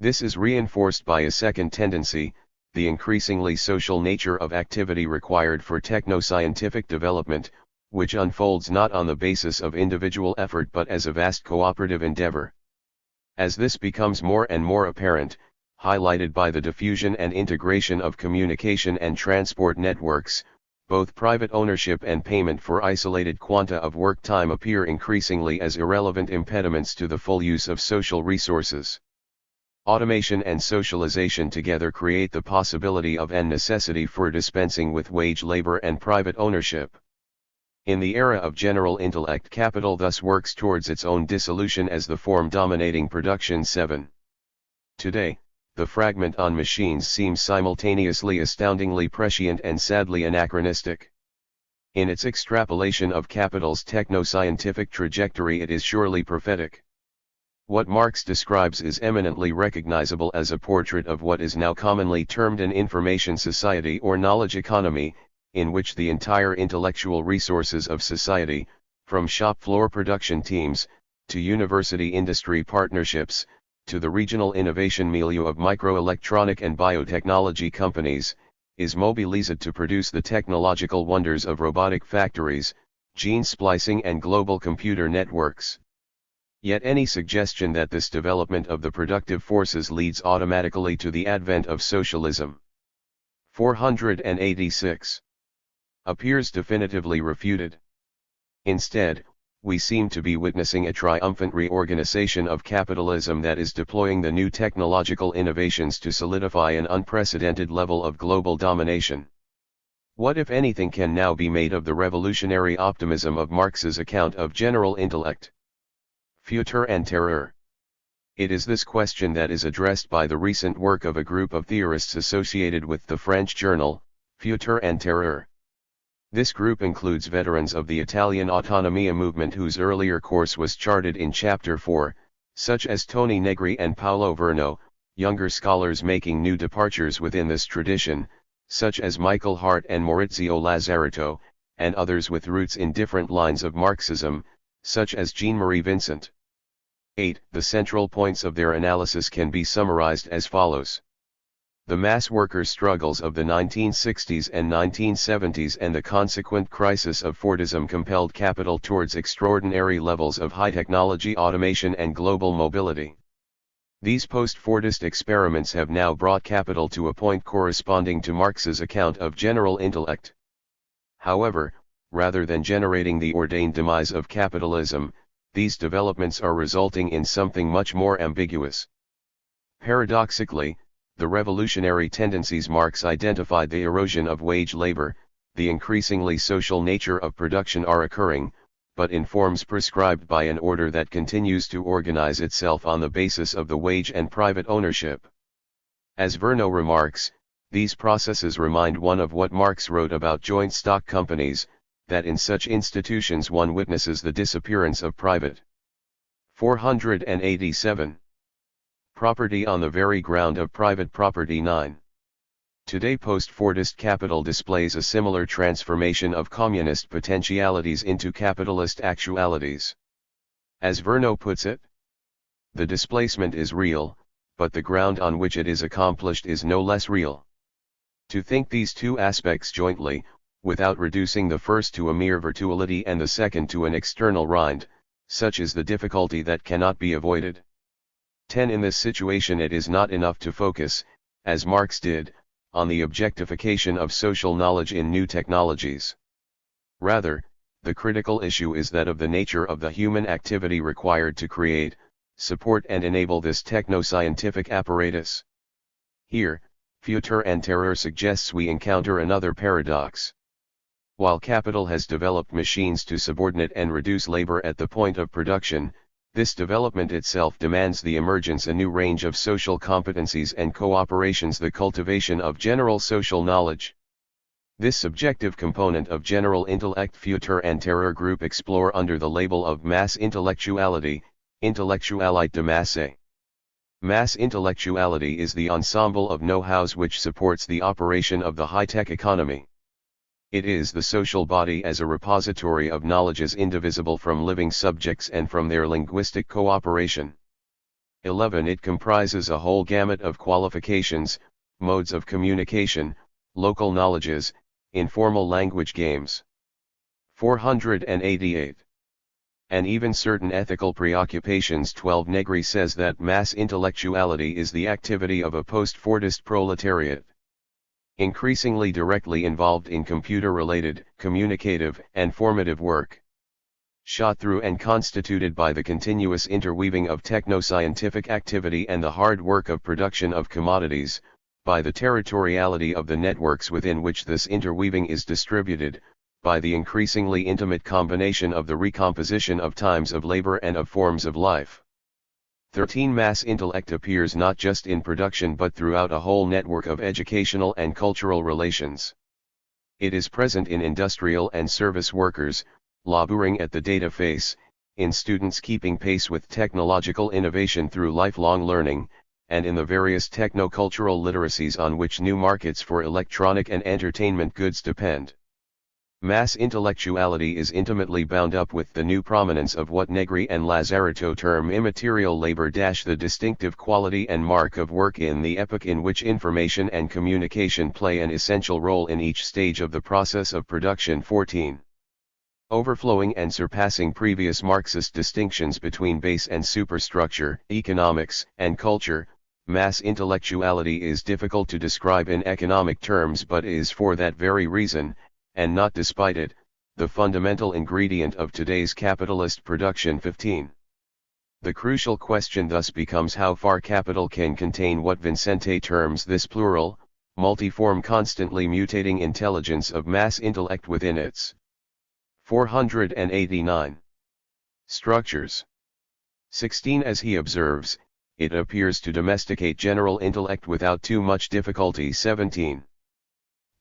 This is reinforced by a second tendency, the increasingly social nature of activity required for techno-scientific development, which unfolds not on the basis of individual effort but as a vast cooperative endeavor. As this becomes more and more apparent, highlighted by the diffusion and integration of communication and transport networks, both private ownership and payment for isolated quanta of work time appear increasingly as irrelevant impediments to the full use of social resources. Automation and socialization together create the possibility of and necessity for dispensing with wage labor and private ownership. In the era of general intellect, capital thus works towards its own dissolution as the form dominating production. 7. Today, the fragment on machines seems simultaneously astoundingly prescient and sadly anachronistic. In its extrapolation of capital's techno-scientific trajectory, it is surely prophetic. What Marx describes is eminently recognizable as a portrait of what is now commonly termed an information society or knowledge economy, in which the entire intellectual resources of society, from shop floor production teams, to university industry partnerships, to the regional innovation milieu of microelectronic and biotechnology companies, is mobilized to produce the technological wonders of robotic factories, gene splicing and global computer networks. Yet any suggestion that this development of the productive forces leads automatically to the advent of socialism, 486, appears definitively refuted. Instead, we seem to be witnessing a triumphant reorganization of capitalism that is deploying the new technological innovations to solidify an unprecedented level of global domination. What if anything can now be made of the revolutionary optimism of Marx's account of general intellect? Futur and terror. It is this question that is addressed by the recent work of a group of theorists associated with the French journal, Futur and Terreur. This group includes veterans of the Italian Autonomia movement whose earlier course was charted in Chapter 4, such as Toni Negri and Paolo Verno, younger scholars making new departures within this tradition, such as Michael Hart and Maurizio Lazzarato, and others with roots in different lines of Marxism, such as Jean-Marie Vincent. 8. The central points of their analysis can be summarized as follows. The mass worker struggles of the 1960s and 1970s and the consequent crisis of Fordism compelled capital towards extraordinary levels of high technology automation and global mobility. These post-Fordist experiments have now brought capital to a point corresponding to Marx's account of general intellect. However, rather than generating the ordained demise of capitalism, these developments are resulting in something much more ambiguous. Paradoxically, the revolutionary tendencies Marx identified, the erosion of wage labor, the increasingly social nature of production, are occurring, but in forms prescribed by an order that continues to organize itself on the basis of the wage and private ownership. As Verno remarks, these processes remind one of what Marx wrote about joint stock companies, that in such institutions one witnesses the disappearance of private. 487. Property on the very ground of private property. 9. Today post-Fordist capital displays a similar transformation of communist potentialities into capitalist actualities. As Verno puts it, the displacement is real, but the ground on which it is accomplished is no less real. To think these two aspects jointly, without reducing the first to a mere virtuality and the second to an external rind, such is the difficulty that cannot be avoided. 10. In this situation it is not enough to focus, as Marx did, on the objectification of social knowledge in new technologies. Rather, the critical issue is that of the nature of the human activity required to create, support and enable this techno-scientific apparatus. Here, Futur and Terror suggests we encounter another paradox. While capital has developed machines to subordinate and reduce labor at the point of production, this development itself demands the emergence of a new range of social competencies and cooperations, the cultivation of general social knowledge. This subjective component of general intellect Futur and Terror group explore under the label of mass intellectuality, intellectualité de masse. Mass intellectuality is the ensemble of know-hows which supports the operation of the high-tech economy. It is the social body as a repository of knowledges indivisible from living subjects and from their linguistic cooperation. 11. It comprises a whole gamut of qualifications, modes of communication, local knowledges, informal language games. 488. And even certain ethical preoccupations. 12. Negri says that mass intellectuality is the activity of a post-Fordist proletariat, increasingly directly involved in computer-related, communicative, and formative work. Shot through and constituted by the continuous interweaving of techno-scientific activity and the hard work of production of commodities, by the territoriality of the networks within which this interweaving is distributed, by the increasingly intimate combination of the recomposition of times of labor and of forms of life. 13. Mass intellect appears not just in production but throughout a whole network of educational and cultural relations. It is present in industrial and service workers, laboring at the data face, in students keeping pace with technological innovation through lifelong learning, and in the various techno-cultural literacies on which new markets for electronic and entertainment goods depend. Mass intellectuality is intimately bound up with the new prominence of what Negri and Lazaretto term immaterial labor. The distinctive quality and mark of work in the epoch in which information and communication play an essential role in each stage of the process of production. 14. Overflowing and surpassing previous Marxist distinctions between base and superstructure, economics, and culture, mass intellectuality is difficult to describe in economic terms, but is for that very reason, and not despite it, the fundamental ingredient of today's capitalist production. 15. The crucial question thus becomes how far capital can contain what Vincente terms this plural, multiform, constantly mutating intelligence of mass intellect within its 489 structures. 16. As he observes, it appears to domesticate general intellect without too much difficulty. 17.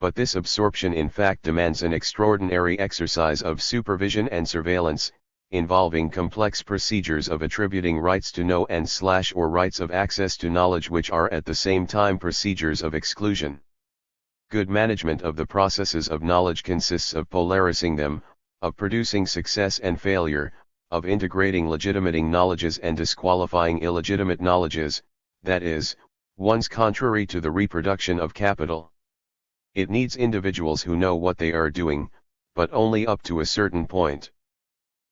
But this absorption in fact demands an extraordinary exercise of supervision and surveillance, involving complex procedures of attributing rights to know and / or rights of access to knowledge, which are at the same time procedures of exclusion. Good management of the processes of knowledge consists of polarizing them, of producing success and failure, of integrating legitimating knowledges and disqualifying illegitimate knowledges, that is, ones contrary to the reproduction of capital. It needs individuals who know what they are doing, but only up to a certain point.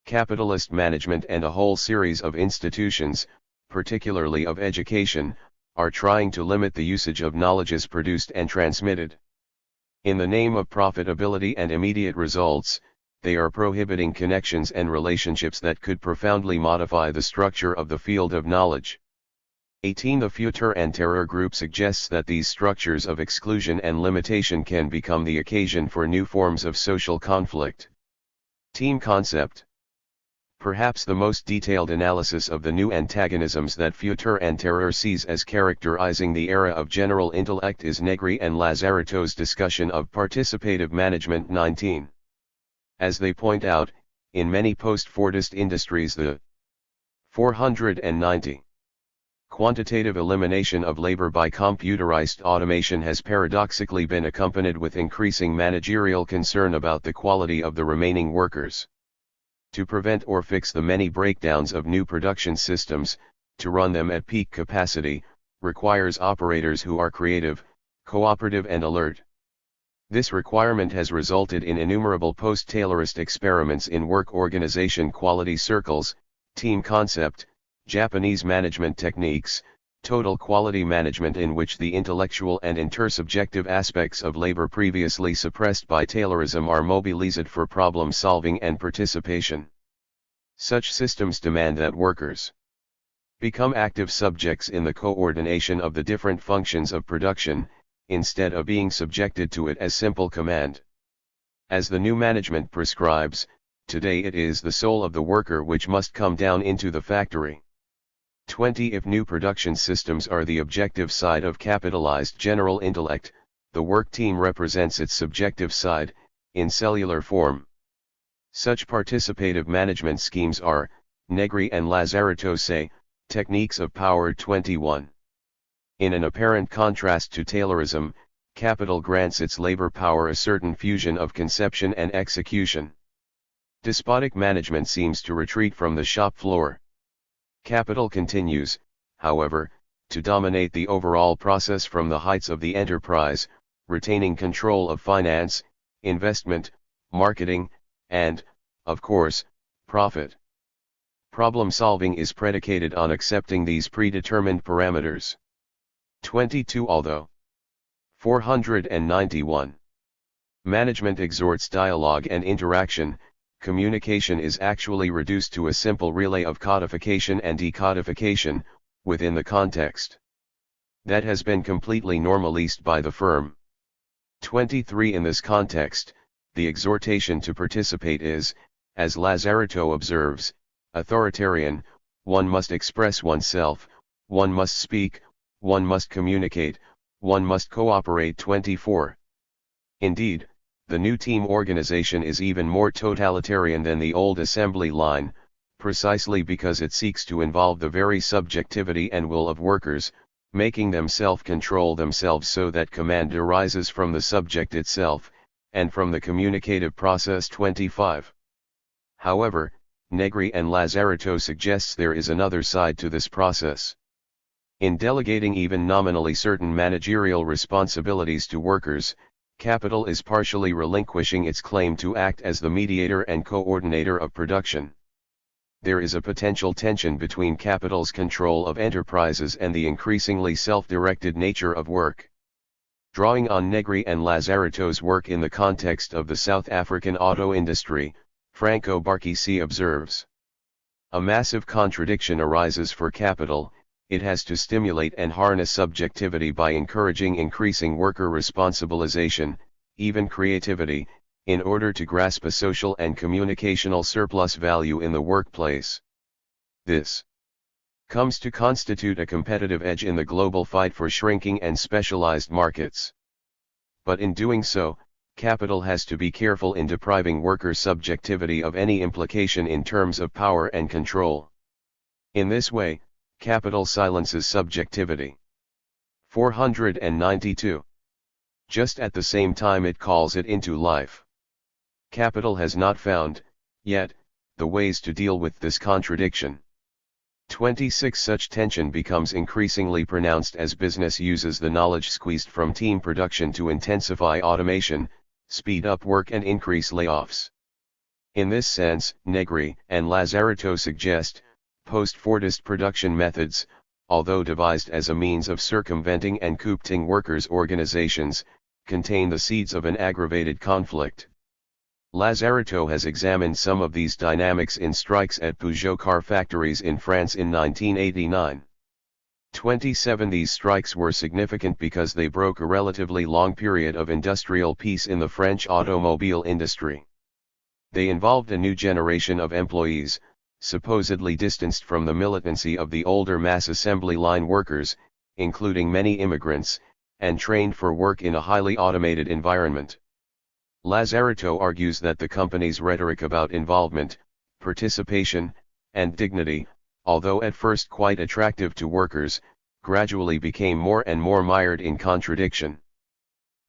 Capitalist management and a whole series of institutions, particularly of education, are trying to limit the usage of knowledges produced and transmitted. In the name of profitability and immediate results, they are prohibiting connections and relationships that could profoundly modify the structure of the field of knowledge. 18. The Futur and Terror group suggests that these structures of exclusion and limitation can become the occasion for new forms of social conflict. Team concept. Perhaps the most detailed analysis of the new antagonisms that Futur and Terror sees as characterizing the era of general intellect is Negri and Lazaretto's discussion of participative management. 19. As they point out, in many post-Fordist industries the 490 quantitative elimination of labor by computerized automation has paradoxically been accompanied with increasing managerial concern about the quality of the remaining workers. To prevent or fix the many breakdowns of new production systems, to run them at peak capacity, requires operators who are creative, cooperative and alert. This requirement has resulted in innumerable post-Taylorist experiments in work organization quality circles, team concept, Japanese management techniques, total quality management, in which the intellectual and intersubjective aspects of labor previously suppressed by Taylorism are mobilized for problem solving and participation. Such systems demand that workers become active subjects in the coordination of the different functions of production, instead of being subjected to it as simple command. As the new management prescribes, today it is the soul of the worker which must come down into the factory. 20. If new production systems are the objective side of capitalized general intellect, the work team represents its subjective side, in cellular form. Such participative management schemes are, Negri and Lazaretto say, techniques of power. 21. In an apparent contrast to Taylorism, capital grants its labor power a certain fusion of conception and execution. Despotic management seems to retreat from the shop floor. Capital continues, however, to dominate the overall process from the heights of the enterprise, retaining control of finance, investment, marketing, and, of course, profit. Problem solving is predicated on accepting these predetermined parameters. 22. Although 491. Management exhorts dialogue and interaction, communication is actually reduced to a simple relay of codification and decodification, within the context that has been completely normalized by the firm. 23. In this context, the exhortation to participate is, as Lazaretto observes, authoritarian. One must express oneself, one must speak, one must communicate, one must cooperate. 24. Indeed, the new team organization is even more totalitarian than the old assembly line, precisely because it seeks to involve the very subjectivity and will of workers, making them self-control themselves so that command arises from the subject itself, and from the communicative process. 25. However, Negri and Lazaretto suggests there is another side to this process. In delegating even nominally certain managerial responsibilities to workers, capital is partially relinquishing its claim to act as the mediator and coordinator of production. There is a potential tension between capital's control of enterprises and the increasingly self-directed nature of work. Drawing on Negri and Lazaretto's work in the context of the South African auto industry, Franco Barchesi observes, "A massive contradiction arises for capital. It has to stimulate and harness subjectivity by encouraging increasing worker responsibilization, even creativity, in order to grasp a social and communicational surplus value in the workplace. This comes to constitute a competitive edge in the global fight for shrinking and specialized markets. But in doing so, capital has to be careful in depriving worker subjectivity of any implication in terms of power and control. In this way, capital silences subjectivity." 492. Just at the same time it calls it into life. Capital has not found, yet, the ways to deal with this contradiction. 26. Such tension becomes increasingly pronounced as business uses the knowledge squeezed from team production to intensify automation, speed up work and increase layoffs. In this sense, Negri and Lazaretto suggest, post-Fordist production methods, although devised as a means of circumventing and coopting workers' organizations, contain the seeds of an aggravated conflict. Lazaretto has examined some of these dynamics in strikes at Peugeot car factories in France in 1989. 27. These strikes were significant because they broke a relatively long period of industrial peace in the French automobile industry. They involved a new generation of employees, supposedly distanced from the militancy of the older mass assembly line workers, including many immigrants, and trained for work in a highly automated environment. Lazaretto argues that the company's rhetoric about involvement, participation, and dignity, although at first quite attractive to workers, gradually became more and more mired in contradiction.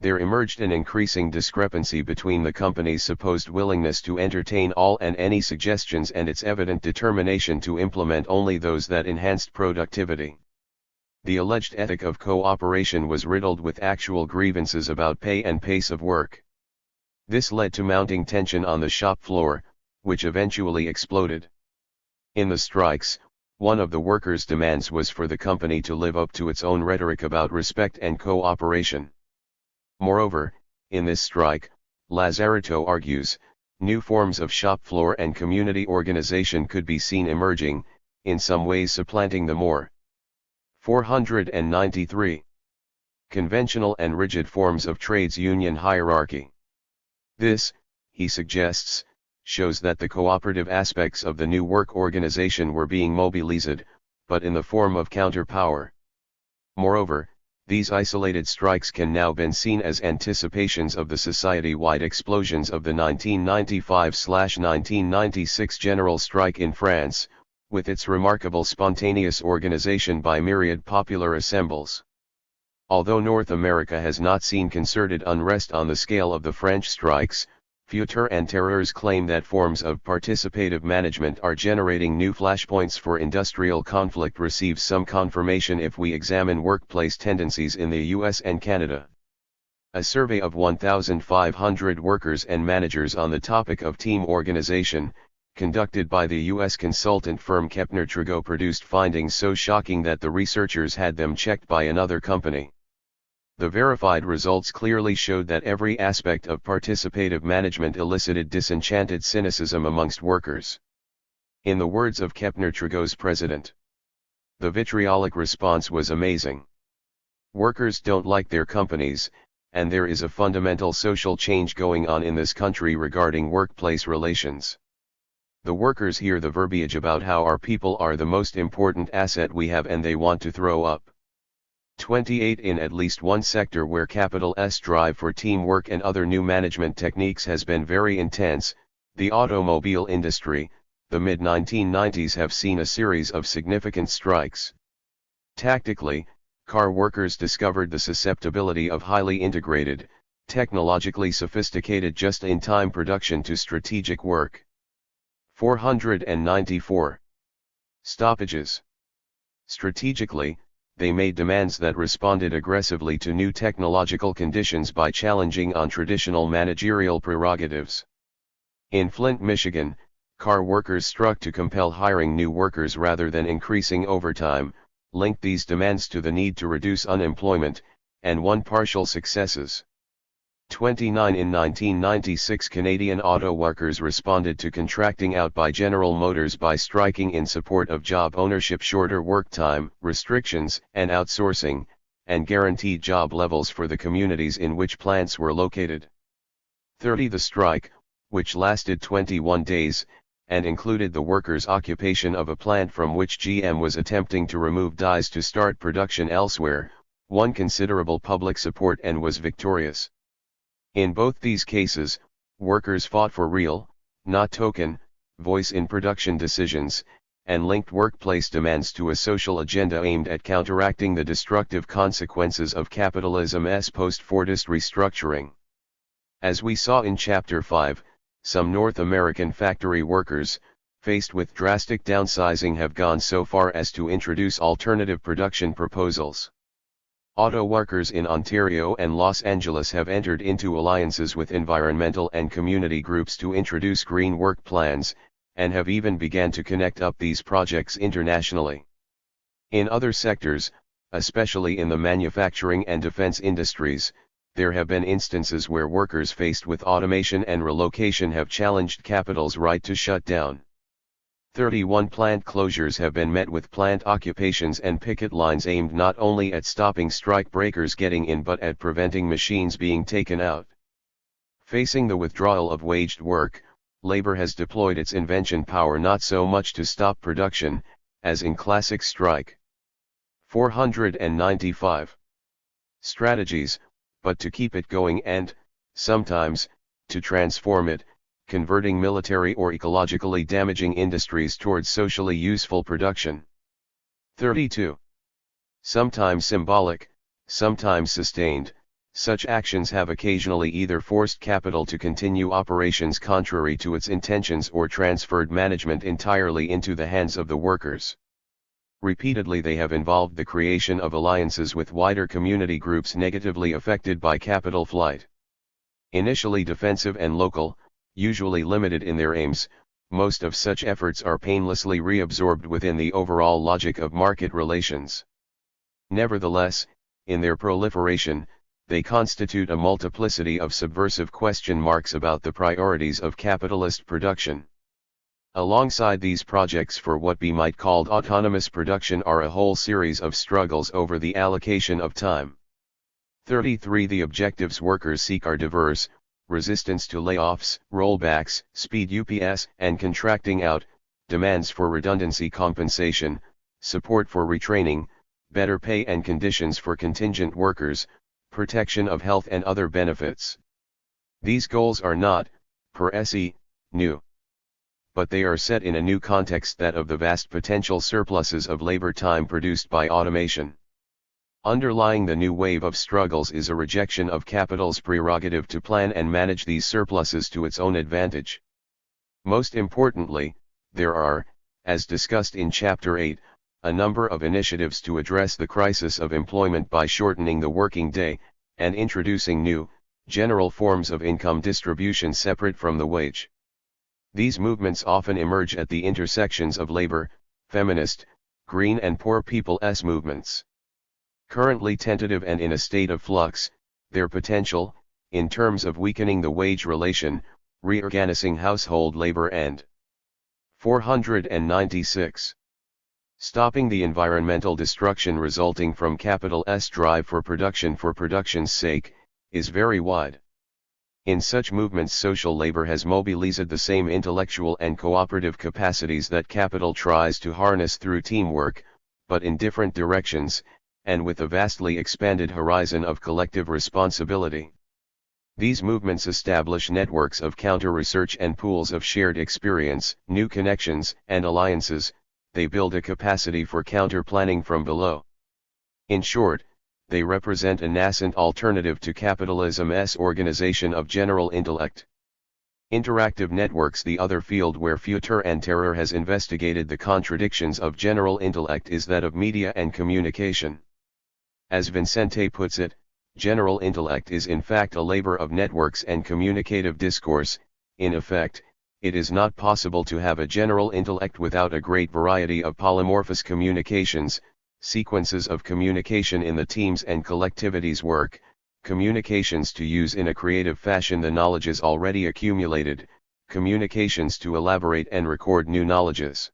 There emerged an increasing discrepancy between the company's supposed willingness to entertain all and any suggestions and its evident determination to implement only those that enhanced productivity. The alleged ethic of cooperation was riddled with actual grievances about pay and pace of work. This led to mounting tension on the shop floor, which eventually exploded. In the strikes, one of the workers' demands was for the company to live up to its own rhetoric about respect and cooperation. Moreover, in this strike, Lazaretto argues, new forms of shop floor and community organization could be seen emerging, in some ways supplanting the more 493 conventional and rigid forms of trades union hierarchy. This, he suggests, shows that the cooperative aspects of the new work organization were being mobilized, but in the form of counterpower. Moreover, these isolated strikes can now be seen as anticipations of the society-wide explosions of the 1995-1996 general strike in France, with its remarkable spontaneous organization by myriad popular assembles. Although North America has not seen concerted unrest on the scale of the French strikes, Feuilleter and Terreurs claim that forms of participative management are generating new flashpoints for industrial conflict. Receives some confirmation if we examine workplace tendencies in the US and Canada. A survey of 1,500 workers and managers on the topic of team organization, conducted by the US consultant firm Kepner-Trigot, produced findings so shocking that the researchers had them checked by another company. The verified results clearly showed that every aspect of participative management elicited disenchanted cynicism amongst workers. In the words of Kepner-Trigot's president, the vitriolic response was amazing. Workers don't like their companies, and there is a fundamental social change going on in this country regarding workplace relations. The workers hear the verbiage about how our people are the most important asset we have and they want to throw up. 28. In at least one sector where capital's drive for teamwork and other new management techniques has been very intense, the automobile industry, the mid-1990s have seen a series of significant strikes. Tactically, car workers discovered the susceptibility of highly integrated, technologically sophisticated just-in-time production to strategic work. 494. Stoppages. Strategically, they made demands that responded aggressively to new technological conditions by challenging on traditional managerial prerogatives. In Flint, Michigan, car workers struck to compel hiring new workers rather than increasing overtime, linked these demands to the need to reduce unemployment, and won partial successes. 29 In 1996, Canadian auto workers responded to contracting out by General Motors by striking in support of job ownership, shorter work time restrictions, and outsourcing, and guaranteed job levels for the communities in which plants were located. 30 The strike, which lasted 21 days, and included the workers' occupation of a plant from which GM was attempting to remove dies to start production elsewhere, won considerable public support and was victorious. In both these cases, workers fought for real, not token, voice in production decisions, and linked workplace demands to a social agenda aimed at counteracting the destructive consequences of capitalism's post-Fordist restructuring. As we saw in Chapter 5, some North American factory workers, faced with drastic downsizing, have gone so far as to introduce alternative production proposals. Auto workers in Ontario and Los Angeles have entered into alliances with environmental and community groups to introduce green work plans, and have even begun to connect up these projects internationally. In other sectors, especially in the manufacturing and defense industries, there have been instances where workers faced with automation and relocation have challenged capital's right to shut down. 31 Plant closures have been met with plant occupations and picket lines aimed not only at stopping strike breakers getting in but at preventing machines being taken out. Facing the withdrawal of waged work, labor has deployed its invention power not so much to stop production, as in classic strike. 495. Strategies, but to keep it going and, sometimes, to transform it, converting military or ecologically damaging industries towards socially useful production. 32. Sometimes symbolic, sometimes sustained, such actions have occasionally either forced capital to continue operations contrary to its intentions or transferred management entirely into the hands of the workers. Repeatedly they have involved the creation of alliances with wider community groups negatively affected by capital flight. Initially defensive and local, usually limited in their aims, most of such efforts are painlessly reabsorbed within the overall logic of market relations. Nevertheless, in their proliferation, they constitute a multiplicity of subversive question marks about the priorities of capitalist production. Alongside these projects for what we might call autonomous production are a whole series of struggles over the allocation of time. 33 The objectives workers seek are diverse: resistance to layoffs, rollbacks, speed UPS and contracting out, demands for redundancy compensation, support for retraining, better pay and conditions for contingent workers, protection of health and other benefits. These goals are not, per se, new. But they are set in a new context, that of the vast potential surpluses of labor time produced by automation. Underlying the new wave of struggles is a rejection of capital's prerogative to plan and manage these surpluses to its own advantage. Most importantly, there are, as discussed in Chapter 8, a number of initiatives to address the crisis of employment by shortening the working day, and introducing new, general forms of income distribution separate from the wage. These movements often emerge at the intersections of labor, feminist, green and poor people's movements. Currently tentative and in a state of flux, their potential, in terms of weakening the wage relation, reorganizing household labor and 496. Stopping the environmental destruction resulting from capital's drive for production's sake, is very wide. In such movements social labor has mobilized the same intellectual and cooperative capacities that capital tries to harness through teamwork, but in different directions, and with a vastly expanded horizon of collective responsibility. These movements establish networks of counter-research and pools of shared experience, new connections and alliances. They build a capacity for counter-planning from below. In short, they represent a nascent alternative to capitalism's organization of general intellect. Interactive networks. The other field where Futur and Terror has investigated the contradictions of general intellect is that of media and communication. As Vincente puts it, general intellect is in fact a labor of networks and communicative discourse. In effect, it is not possible to have a general intellect without a great variety of polymorphous communications, sequences of communication in the team's and collectivity's work, communications to use in a creative fashion the knowledges already accumulated, communications to elaborate and record new knowledges.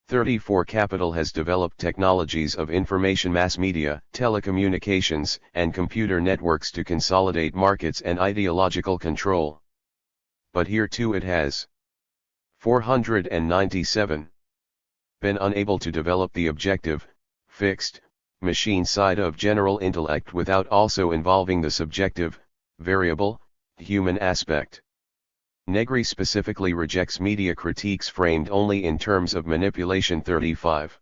34 Capital has developed technologies of information mass media, telecommunications, and computer networks to consolidate markets and ideological control. But here too it has 497 been unable to develop the objective, fixed, machine side of general intellect without also involving the subjective, variable, human aspect. Negri specifically rejects media critiques framed only in terms of manipulation. 35.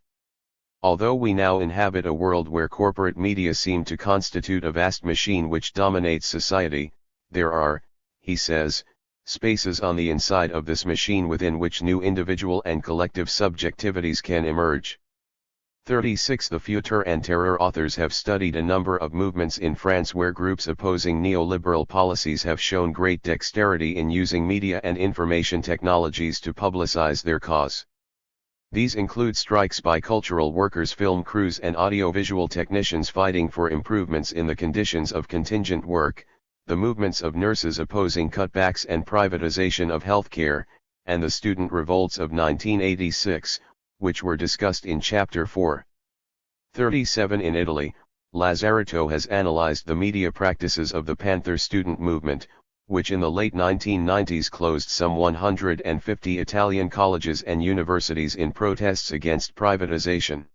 Although we now inhabit a world where corporate media seem to constitute a vast machine which dominates society, there are, he says, spaces on the inside of this machine within which new individual and collective subjectivities can emerge. 36. The Futur and Terror authors have studied a number of movements in France where groups opposing neoliberal policies have shown great dexterity in using media and information technologies to publicize their cause. These include strikes by cultural workers, film crews and audiovisual technicians fighting for improvements in the conditions of contingent work, the movements of nurses opposing cutbacks and privatization of healthcare, and the student revolts of 1986, which were discussed in Chapter 4. 37. In Italy, Lazzarato has analyzed the media practices of the Panther student movement, which in the late 1990s closed some 150 Italian colleges and universities in protests against privatization.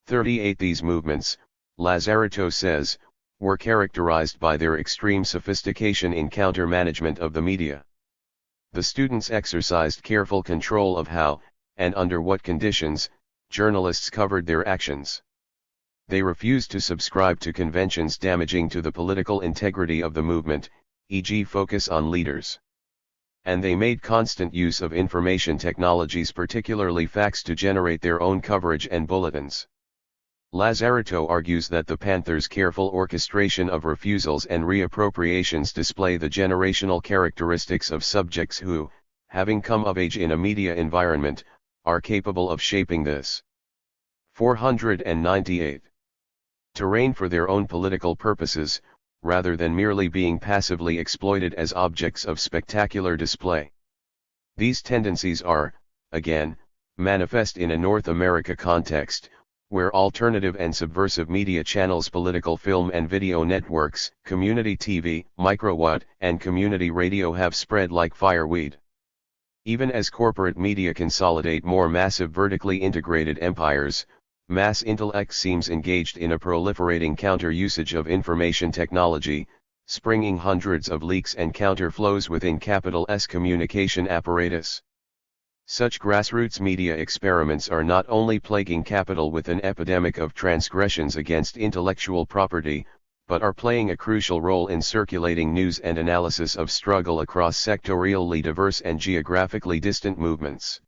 38. These movements, Lazzarato says, were characterized by their extreme sophistication in counter-management of the media. The students exercised careful control of how, and under what conditions, journalists covered their actions. They refused to subscribe to conventions damaging to the political integrity of the movement, e.g. focus on leaders. And they made constant use of information technologies, particularly fax, to generate their own coverage and bulletins. Lazzarato argues that the Panthers' careful orchestration of refusals and reappropriations display the generational characteristics of subjects who, having come of age in a media environment, are capable of shaping this 498 terrain for their own political purposes, rather than merely being passively exploited as objects of spectacular display. These tendencies are, again, manifest in a North America context, where alternative and subversive media channels, political film and video networks, community TV, microwatt, and community radio have spread like fireweed. Even as corporate media consolidate more massive vertically integrated empires, mass intellect seems engaged in a proliferating counter-usage of information technology, springing hundreds of leaks and counterflows within capital's communication apparatus. Such grassroots media experiments are not only plaguing capital with an epidemic of transgressions against intellectual property, but are playing a crucial role in circulating news and analysis of struggle across sectorially diverse and geographically distant movements.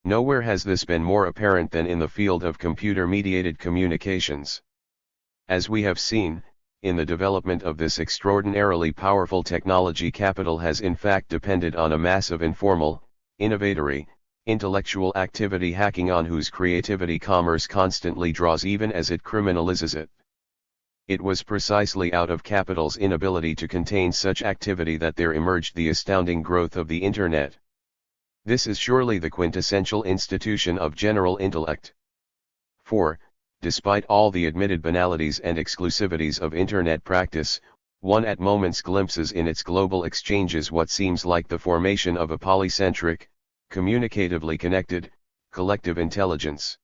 Nowhere has this been more apparent than in the field of computer-mediated communications. As we have seen, in the development of this extraordinarily powerful technology, capital has in fact depended on a mass of informal, innovatory, intellectual activity hacking on whose creativity commerce constantly draws even as it criminalizes it. It was precisely out of capital's inability to contain such activity that there emerged the astounding growth of the Internet. This is surely the quintessential institution of general intellect. For, despite all the admitted banalities and exclusivities of Internet practice, one at moments glimpses in its global exchanges what seems like the formation of a polycentric, communicatively connected, collective intelligence.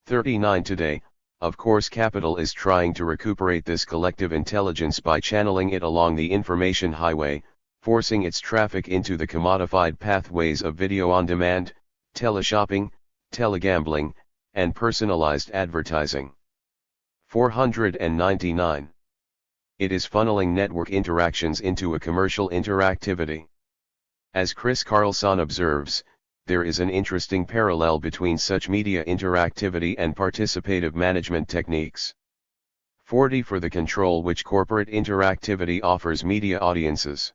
39. Today, Of course capital is trying to recuperate this collective intelligence by channeling it along the information highway, forcing its traffic into the commodified pathways of video on demand, teleshopping, telegambling, and personalized advertising. 499. It is funneling network interactions into a commercial interactivity. As Chris Carlson observes, there is an interesting parallel between such media interactivity and participative management techniques. 40 For the control which corporate interactivity offers media audiences.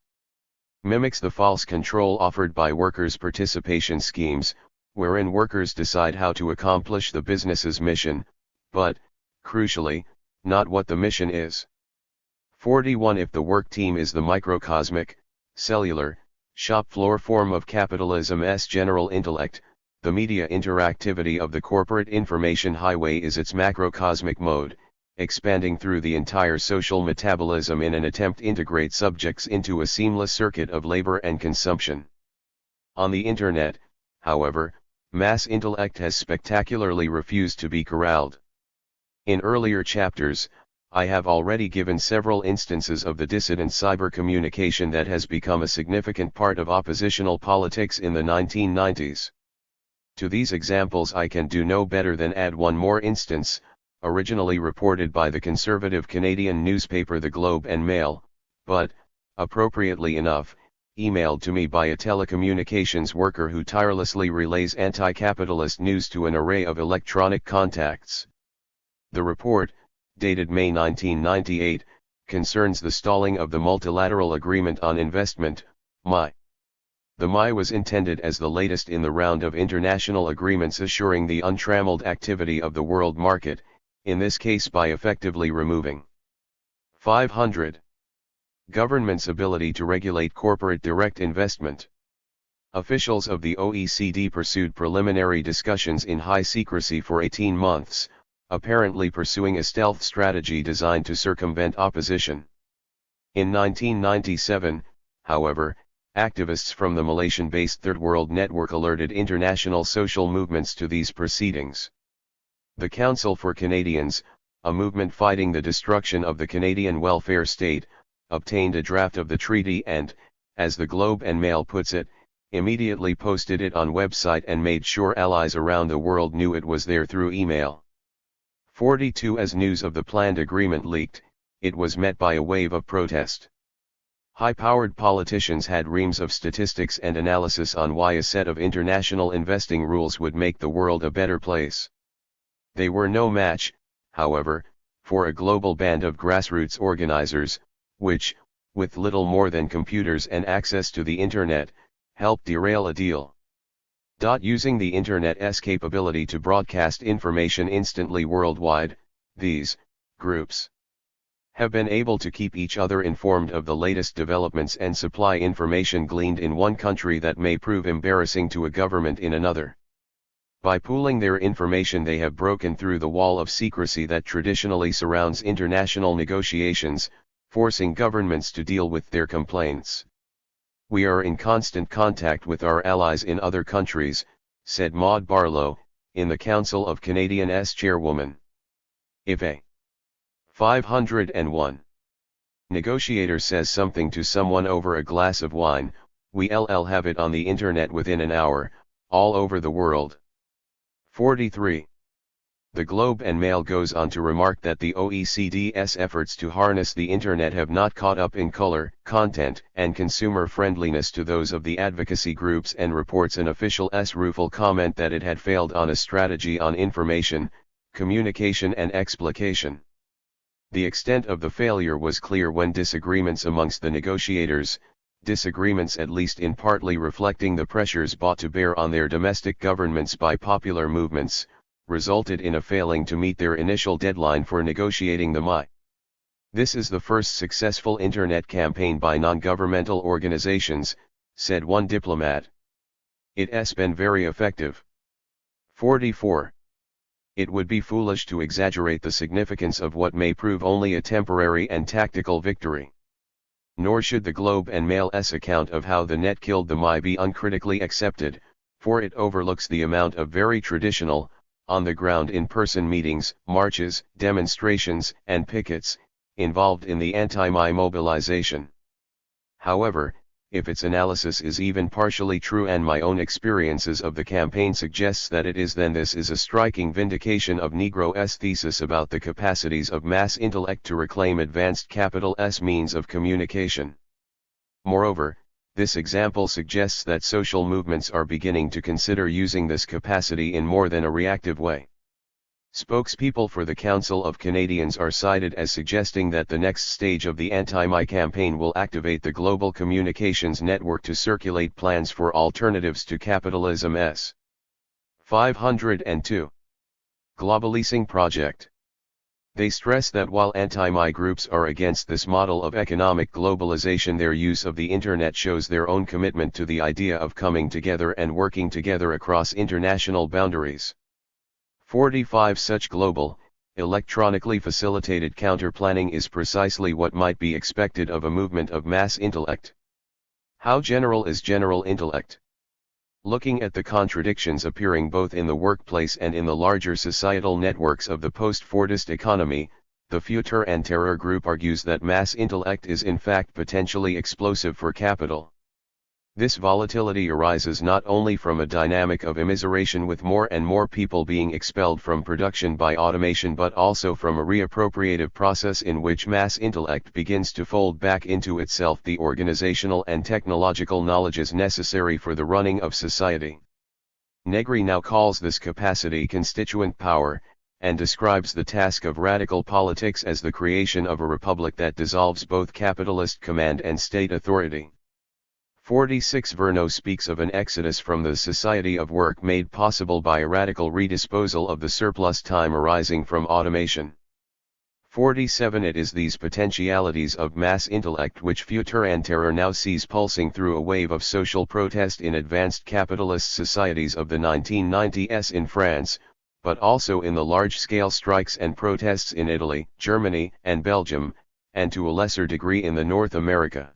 Mimics the false control offered by workers' participation schemes, wherein workers decide how to accomplish the business's mission, but, crucially, not what the mission is. 41 If the work team is the microcosmic, cellular, shop floor form of capitalism's general intellect, the media interactivity of the corporate information highway is its macrocosmic mode, expanding through the entire social metabolism in an attempt to integrate subjects into a seamless circuit of labor and consumption. On the Internet, however, mass intellect has spectacularly refused to be corralled. In earlier chapters, I have already given several instances of the dissident cyber communication that has become a significant part of oppositional politics in the 1990s. To these examples I can do no better than add one more instance, originally reported by the conservative Canadian newspaper The Globe and Mail, but, appropriately enough, emailed to me by a telecommunications worker who tirelessly relays anti-capitalist news to an array of electronic contacts. The report, dated May 1998, concerns the stalling of the Multilateral Agreement on Investment, MI. The MI was intended as the latest in the round of international agreements assuring the untrammeled activity of the world market, in this case by effectively removing 500. Government's ability to regulate corporate direct investment. Officials of the OECD pursued preliminary discussions in high secrecy for 18 months, apparently pursuing a stealth strategy designed to circumvent opposition. In 1997, however, activists from the Malaysian-based Third World Network alerted international social movements to these proceedings. The Council for Canadians, a movement fighting the destruction of the Canadian welfare state, obtained a draft of the treaty and, as the Globe and Mail puts it, immediately posted it on website and made sure allies around the world knew it was there through email. 42 As news of the planned agreement leaked, it was met by a wave of protest. High-powered politicians had reams of statistics and analysis on why a set of international investing rules would make the world a better place. They were no match, however, for a global band of grassroots organizers, which, with little more than computers and access to the Internet, helped derail a deal. Using the Internet's capability to broadcast information instantly worldwide, these groups have been able to keep each other informed of the latest developments and supply information gleaned in one country that may prove embarrassing to a government in another. By pooling their information they have broken through the wall of secrecy that traditionally surrounds international negotiations, forcing governments to deal with their complaints. We are in constant contact with our allies in other countries, said Maud Barlow, in the Council of Canadian's chairwoman. If a 501 negotiator says something to someone over a glass of wine, we'll have it on the Internet within an hour, all over the world. 43. The Globe and Mail goes on to remark that the OECD's efforts to harness the Internet have not caught up in color, content, and consumer friendliness to those of the advocacy groups and reports an official's rueful comment that it had failed on a strategy on information, communication and explication. The extent of the failure was clear when disagreements amongst the negotiators, disagreements at least in partly reflecting the pressures brought to bear on their domestic governments by popular movements, resulted in a failing to meet their initial deadline for negotiating the MI. This is the first successful Internet campaign by non-governmental organizations, said one diplomat. It's been very effective. 44. It would be foolish to exaggerate the significance of what may prove only a temporary and tactical victory. Nor should the Globe and Mail's account of how the net killed the MI be uncritically accepted, for it overlooks the amount of very traditional, on the ground in-person meetings, marches, demonstrations, and pickets, involved in the anti-MI mobilization. However, if its analysis is even partially true and my own experiences of the campaign suggests that it is, then this is a striking vindication of Negro's thesis about the capacities of mass intellect to reclaim advanced capital's means of communication. Moreover, this example suggests that social movements are beginning to consider using this capacity in more than a reactive way. Spokespeople for the Council of Canadians are cited as suggesting that the next stage of the anti-MI campaign will activate the global communications network to circulate plans for alternatives to capitalism's 502 Globalizing project. They stress that while anti-MI groups are against this model of economic globalization, their use of the Internet shows their own commitment to the idea of coming together and working together across international boundaries. 45 Such global, electronically facilitated counterplanning is precisely what might be expected of a movement of mass intellect. How general is general intellect? Looking at the contradictions appearing both in the workplace and in the larger societal networks of the post-Fordist economy, the Futur and Terror group argues that mass intellect is in fact potentially explosive for capital. This volatility arises not only from a dynamic of immiseration with more and more people being expelled from production by automation, but also from a reappropriative process in which mass intellect begins to fold back into itself the organizational and technological knowledges necessary for the running of society. Negri now calls this capacity constituent power, and describes the task of radical politics as the creation of a republic that dissolves both capitalist command and state authority. 46 Verneau speaks of an exodus from the society of work made possible by a radical redisposal of the surplus time arising from automation. 47 It is these potentialities of mass intellect which Futur and Terror now sees pulsing through a wave of social protest in advanced capitalist societies of the 1990s in France, but also in the large-scale strikes and protests in Italy, Germany, and Belgium, and to a lesser degree in North America.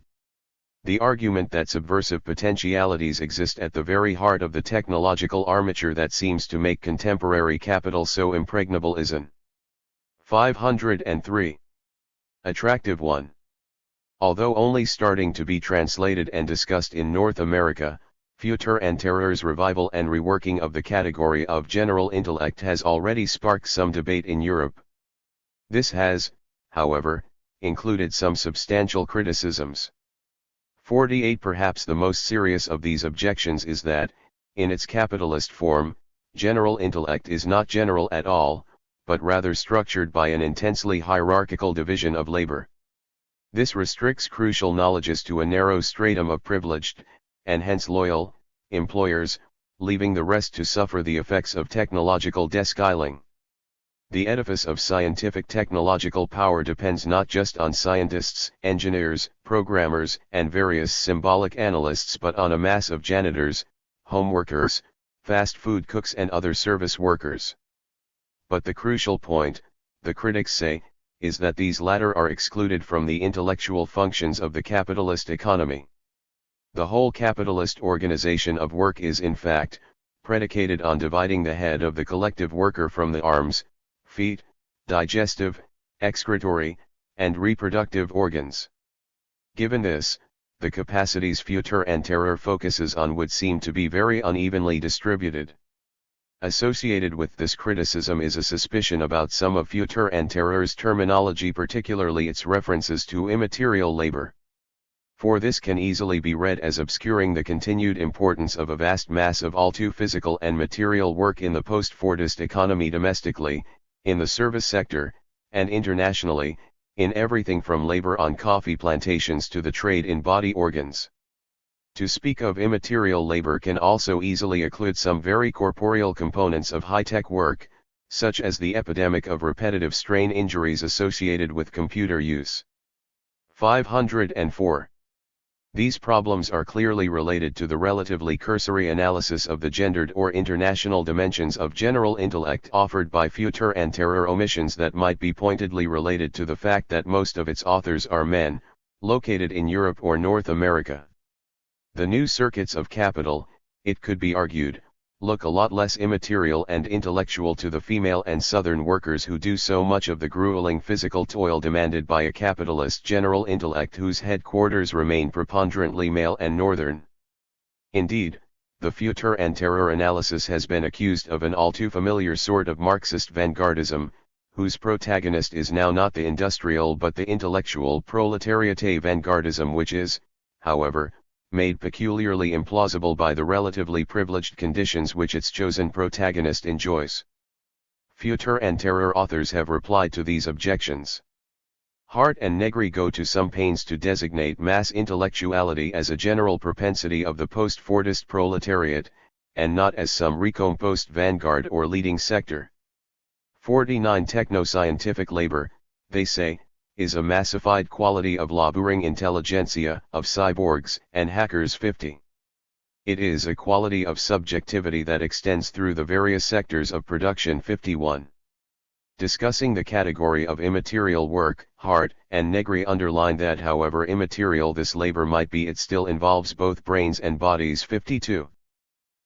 The argument that subversive potentialities exist at the very heart of the technological armature that seems to make contemporary capital so impregnable is an 503 attractive one. Although only starting to be translated and discussed in North America, Futur and Terror's revival and reworking of the category of general intellect has already sparked some debate in Europe. This has, however, included some substantial criticisms. 48 Perhaps the most serious of these objections is that, in its capitalist form, general intellect is not general at all, but rather structured by an intensely hierarchical division of labor. This restricts crucial knowledges to a narrow stratum of privileged, and hence loyal, employers, leaving the rest to suffer the effects of technological descaling. The edifice of scientific technological power depends not just on scientists, engineers, programmers, and various symbolic analysts, but on a mass of janitors, home workers, fast food cooks, and other service workers. But the crucial point, the critics say, is that these latter are excluded from the intellectual functions of the capitalist economy. The whole capitalist organization of work is in fact predicated on dividing the head of the collective worker from the arms, feet, digestive, excretory, and reproductive organs. Given this, the capacities Futur and Terror focuses on would seem to be very unevenly distributed. Associated with this criticism is a suspicion about some of Futur and Terror's terminology, particularly its references to immaterial labor. For this can easily be read as obscuring the continued importance of a vast mass of all too physical and material work in the post-Fordist economy domestically, in the service sector, and internationally, in everything from labor on coffee plantations to the trade in body organs. To speak of immaterial labor can also easily include some very corporeal components of high-tech work, such as the epidemic of repetitive strain injuries associated with computer use. 504. These problems are clearly related to the relatively cursory analysis of the gendered or international dimensions of general intellect offered by Futur and Terror, omissions that might be pointedly related to the fact that most of its authors are men, located in Europe or North America. The new circuits of capital, it could be argued, look a lot less immaterial and intellectual to the female and southern workers who do so much of the grueling physical toil demanded by a capitalist general intellect whose headquarters remain preponderantly male and northern. Indeed, the future and terror analysis has been accused of an all too familiar sort of Marxist vanguardism, whose protagonist is now not the industrial but the intellectual proletariate vanguardism, which is, however, made peculiarly implausible by the relatively privileged conditions which its chosen protagonist enjoys. Future and terror authors have replied to these objections. Hart and Negri go to some pains to designate mass intellectuality as a general propensity of the post-Fordist proletariat, and not as some recompost vanguard or leading sector. 49 Techno-scientific labor, they say, is a massified quality of laboring intelligentsia, of cyborgs and hackers. 50. It is a quality of subjectivity that extends through the various sectors of production. 51. Discussing the category of immaterial work, Hart and Negri underline that however immaterial this labor might be, it still involves both brains and bodies. 52.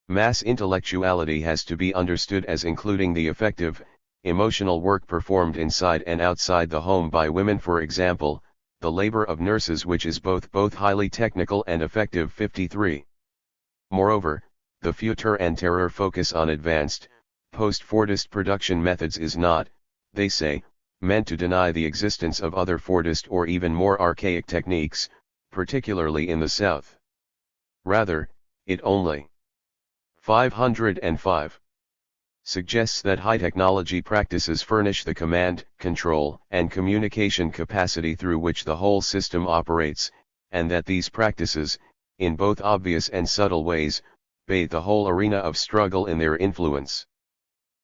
Mass intellectuality has to be understood as including the effective, emotional work performed inside and outside the home by women, for example, the labor of nurses, which is both highly technical and effective. 53. Moreover, the future and terror focus on advanced, post-Fordist production methods is not, they say, meant to deny the existence of other Fordist or even more archaic techniques, particularly in the South. Rather, it only 505 suggests that high-technology practices furnish the command, control, and communication capacity through which the whole system operates, and that these practices, in both obvious and subtle ways, bathe the whole arena of struggle in their influence.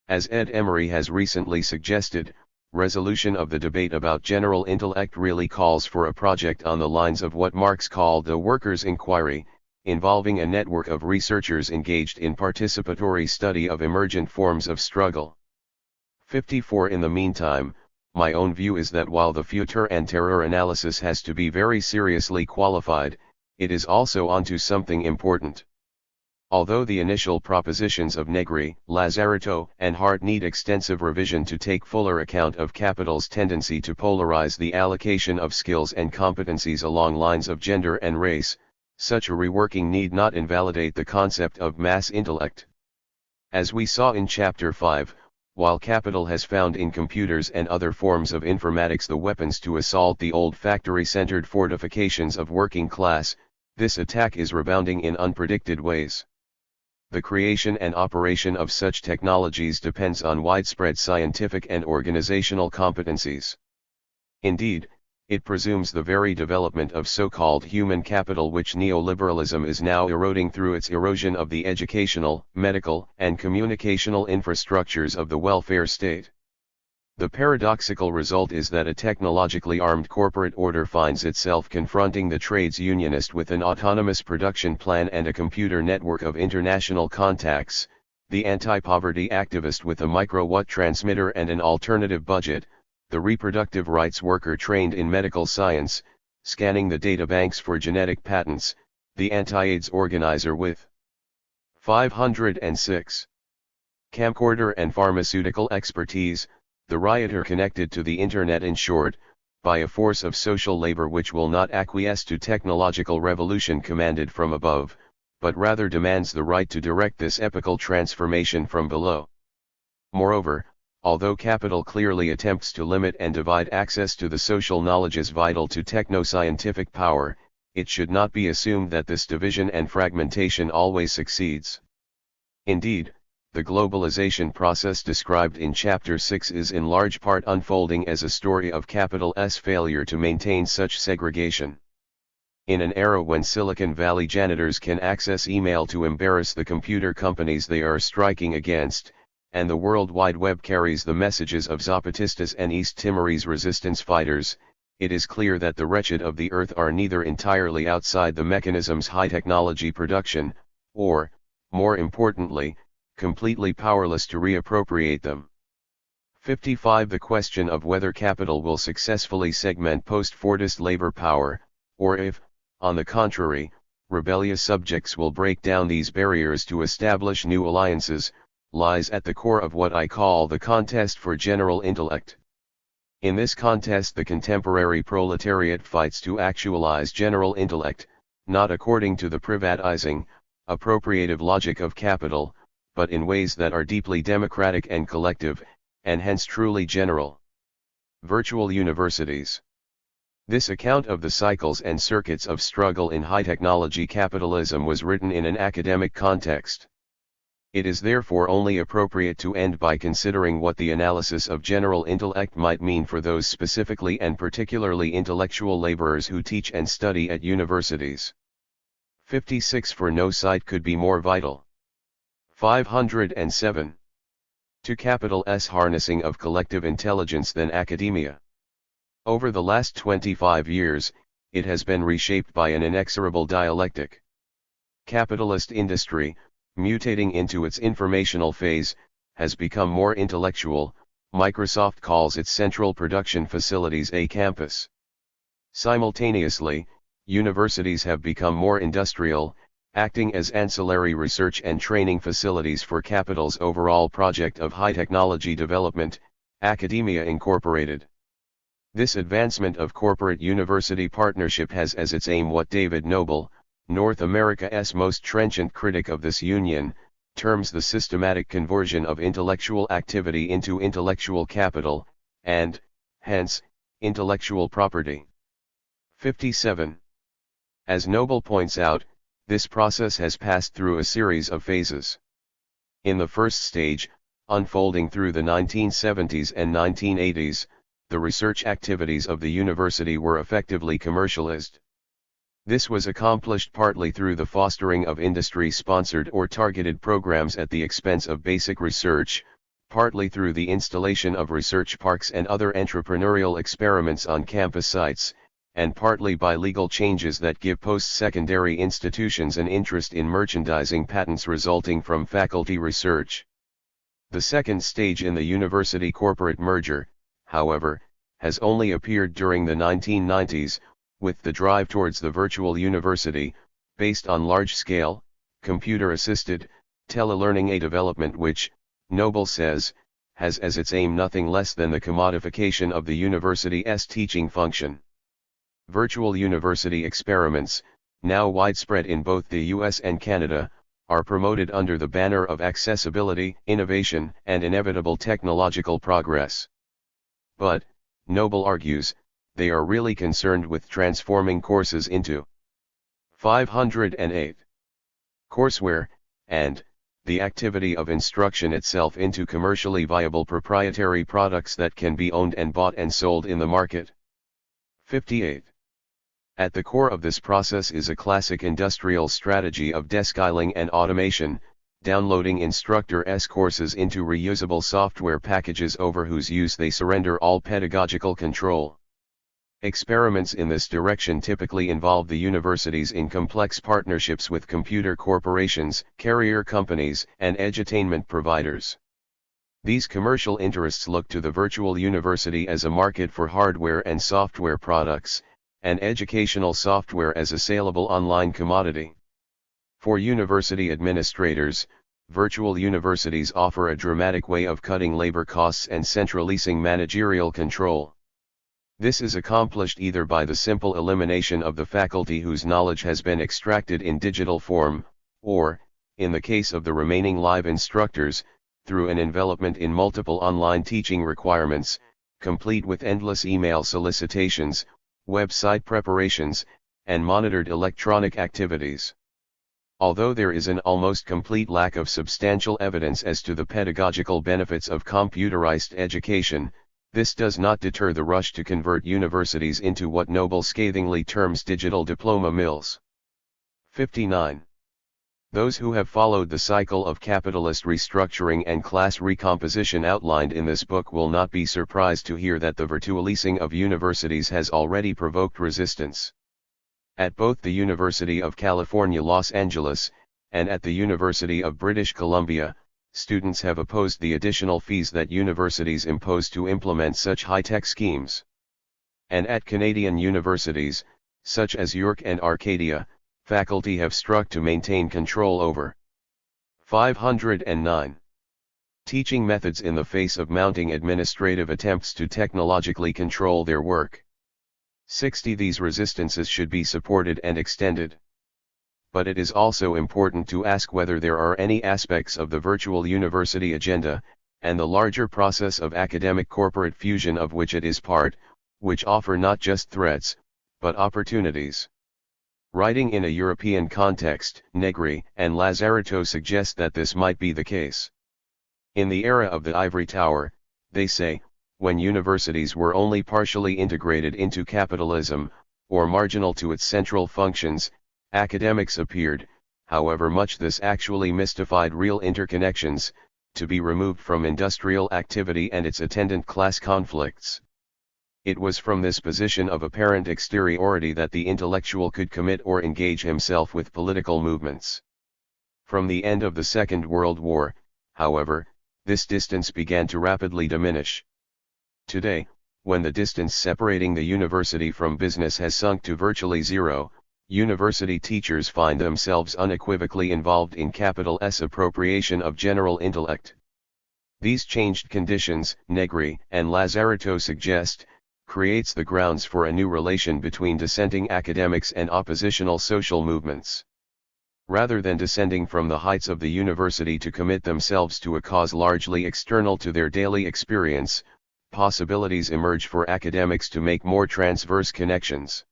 As Ed Emery has recently suggested, resolution of the debate about general intellect really calls for a project on the lines of what Marx called the workers' inquiry, involving a network of researchers engaged in participatory study of emergent forms of struggle. 54. In the meantime, my own view is that while the future and terror analysis has to be very seriously qualified, it is also onto something important. Although the initial propositions of Negri, Lazaretto, and Hart need extensive revision to take fuller account of capital's tendency to polarize the allocation of skills and competencies along lines of gender and race, such a reworking need not invalidate the concept of mass intellect. As we saw in Chapter 5, while capital has found in computers and other forms of informatics the weapons to assault the old factory-centered fortifications of working class, this attack is rebounding in unpredicted ways. The creation and operation of such technologies depends on widespread scientific and organizational competencies. Indeed, it presumes the very development of so-called human capital which neoliberalism is now eroding through its erosion of the educational, medical, and communicational infrastructures of the welfare state. The paradoxical result is that a technologically armed corporate order finds itself confronting the trades unionist with an autonomous production plan and a computer network of international contacts, the anti-poverty activist with a microwatt transmitter and an alternative budget, the reproductive rights worker trained in medical science, scanning the data banks for genetic patents, the anti-AIDS organizer with 506 camcorder and pharmaceutical expertise, the rioter connected to the Internet, in short, by a force of social labor which will not acquiesce to technological revolution commanded from above, but rather demands the right to direct this epochal transformation from below. Moreover, although capital clearly attempts to limit and divide access to the social knowledges vital to techno-scientific power, it should not be assumed that this division and fragmentation always succeeds. Indeed, the globalization process described in Chapter 6 is in large part unfolding as a story of capital's failure to maintain such segregation. In an era when Silicon Valley janitors can access email to embarrass the computer companies they are striking against, and the World Wide Web carries the messages of Zapatistas and East Timorese resistance fighters, it is clear that the wretched of the earth are neither entirely outside the mechanism's high-technology production, or, more importantly, completely powerless to reappropriate them. 55. The question of whether capital will successfully segment post-Fordist labor power, or if, on the contrary, rebellious subjects will break down these barriers to establish new alliances, lies at the core of what I call the contest for general intellect. In this contest the contemporary proletariat fights to actualize general intellect, not according to the privatizing, appropriative logic of capital, but in ways that are deeply democratic and collective, and hence truly general. Virtual universities. This account of the cycles and circuits of struggle in high-technology capitalism was written in an academic context. It is therefore only appropriate to end by considering what the analysis of general intellect might mean for those specifically and particularly intellectual laborers who teach and study at universities. 56. For no site could be more vital. 507. To capital's harnessing of collective intelligence than academia. Over the last 25 years, it has been reshaped by an inexorable dialectic. Capitalist industry, mutating into its informational phase, has become more intellectual. Microsoft calls its central production facilities a campus. Simultaneously, universities have become more industrial, acting as ancillary research and training facilities for capital's overall project of high-technology development, Academia Incorporated. This advancement of corporate university partnership has as its aim what David Noble, North America's most trenchant critic of this union, terms the systematic conversion of intellectual activity into intellectual capital, and, hence, intellectual property. 57. As Noble points out, this process has passed through a series of phases. In the first stage, unfolding through the 1970s and 1980s, the research activities of the university were effectively commercialized. This was accomplished partly through the fostering of industry-sponsored or targeted programs at the expense of basic research, partly through the installation of research parks and other entrepreneurial experiments on campus sites, and partly by legal changes that give post-secondary institutions an interest in merchandising patents resulting from faculty research. The second stage in the university corporate merger, however, has only appeared during the 1990s, with the drive towards the virtual university, based on large-scale, computer-assisted, telelearning, a development which, Noble says, has as its aim nothing less than the commodification of the university's teaching function. Virtual university experiments, now widespread in both the US and Canada, are promoted under the banner of accessibility, innovation, and inevitable technological progress. But, Noble argues, they are really concerned with transforming courses into 508. Courseware, and the activity of instruction itself into commercially viable proprietary products that can be owned and bought and sold in the market. 58. At the core of this process is a classic industrial strategy of descaling and automation, downloading instructors' courses into reusable software packages over whose use they surrender all pedagogical control. Experiments in this direction typically involve the universities in complex partnerships with computer corporations, carrier companies, and edutainment providers. These commercial interests look to the virtual university as a market for hardware and software products, and educational software as a saleable online commodity. For university administrators, virtual universities offer a dramatic way of cutting labor costs and centralizing managerial control. This is accomplished either by the simple elimination of the faculty whose knowledge has been extracted in digital form, or, in the case of the remaining live instructors, through an envelopment in multiple online teaching requirements, complete with endless email solicitations, website preparations, and monitored electronic activities. Although there is an almost complete lack of substantial evidence as to the pedagogical benefits of computerized education, this does not deter the rush to convert universities into what Noble scathingly terms digital diploma mills. 59. Those who have followed the cycle of capitalist restructuring and class recomposition outlined in this book will not be surprised to hear that the virtualizing of universities has already provoked resistance. At both the University of California, Los Angeles, and at the University of British Columbia, students have opposed the additional fees that universities impose to implement such high-tech schemes. And at Canadian universities, such as York and Arcadia, faculty have struck to maintain control over. 509. Teaching methods in the face of mounting administrative attempts to technologically control their work. 60. These resistances should be supported and extended. But it is also important to ask whether there are any aspects of the virtual university agenda, and the larger process of academic corporate fusion of which it is part, which offer not just threats, but opportunities. Writing in a European context, Negri and Lazaretto suggest that this might be the case. In the era of the ivory tower, they say, when universities were only partially integrated into capitalism, or marginal to its central functions, academics appeared, however much this actually mystified real interconnections, to be removed from industrial activity and its attendant class conflicts. It was from this position of apparent exteriority that the intellectual could commit or engage himself with political movements. From the end of the Second World War, however, this distance began to rapidly diminish. Today, when the distance separating the university from business has sunk to virtually zero, university teachers find themselves unequivocally involved in capital S appropriation of general intellect. These changed conditions, Negri and Lazaretto suggest, creates the grounds for a new relation between dissenting academics and oppositional social movements. Rather than descending from the heights of the university to commit themselves to a cause largely external to their daily experience, possibilities emerge for academics to make more transverse connections.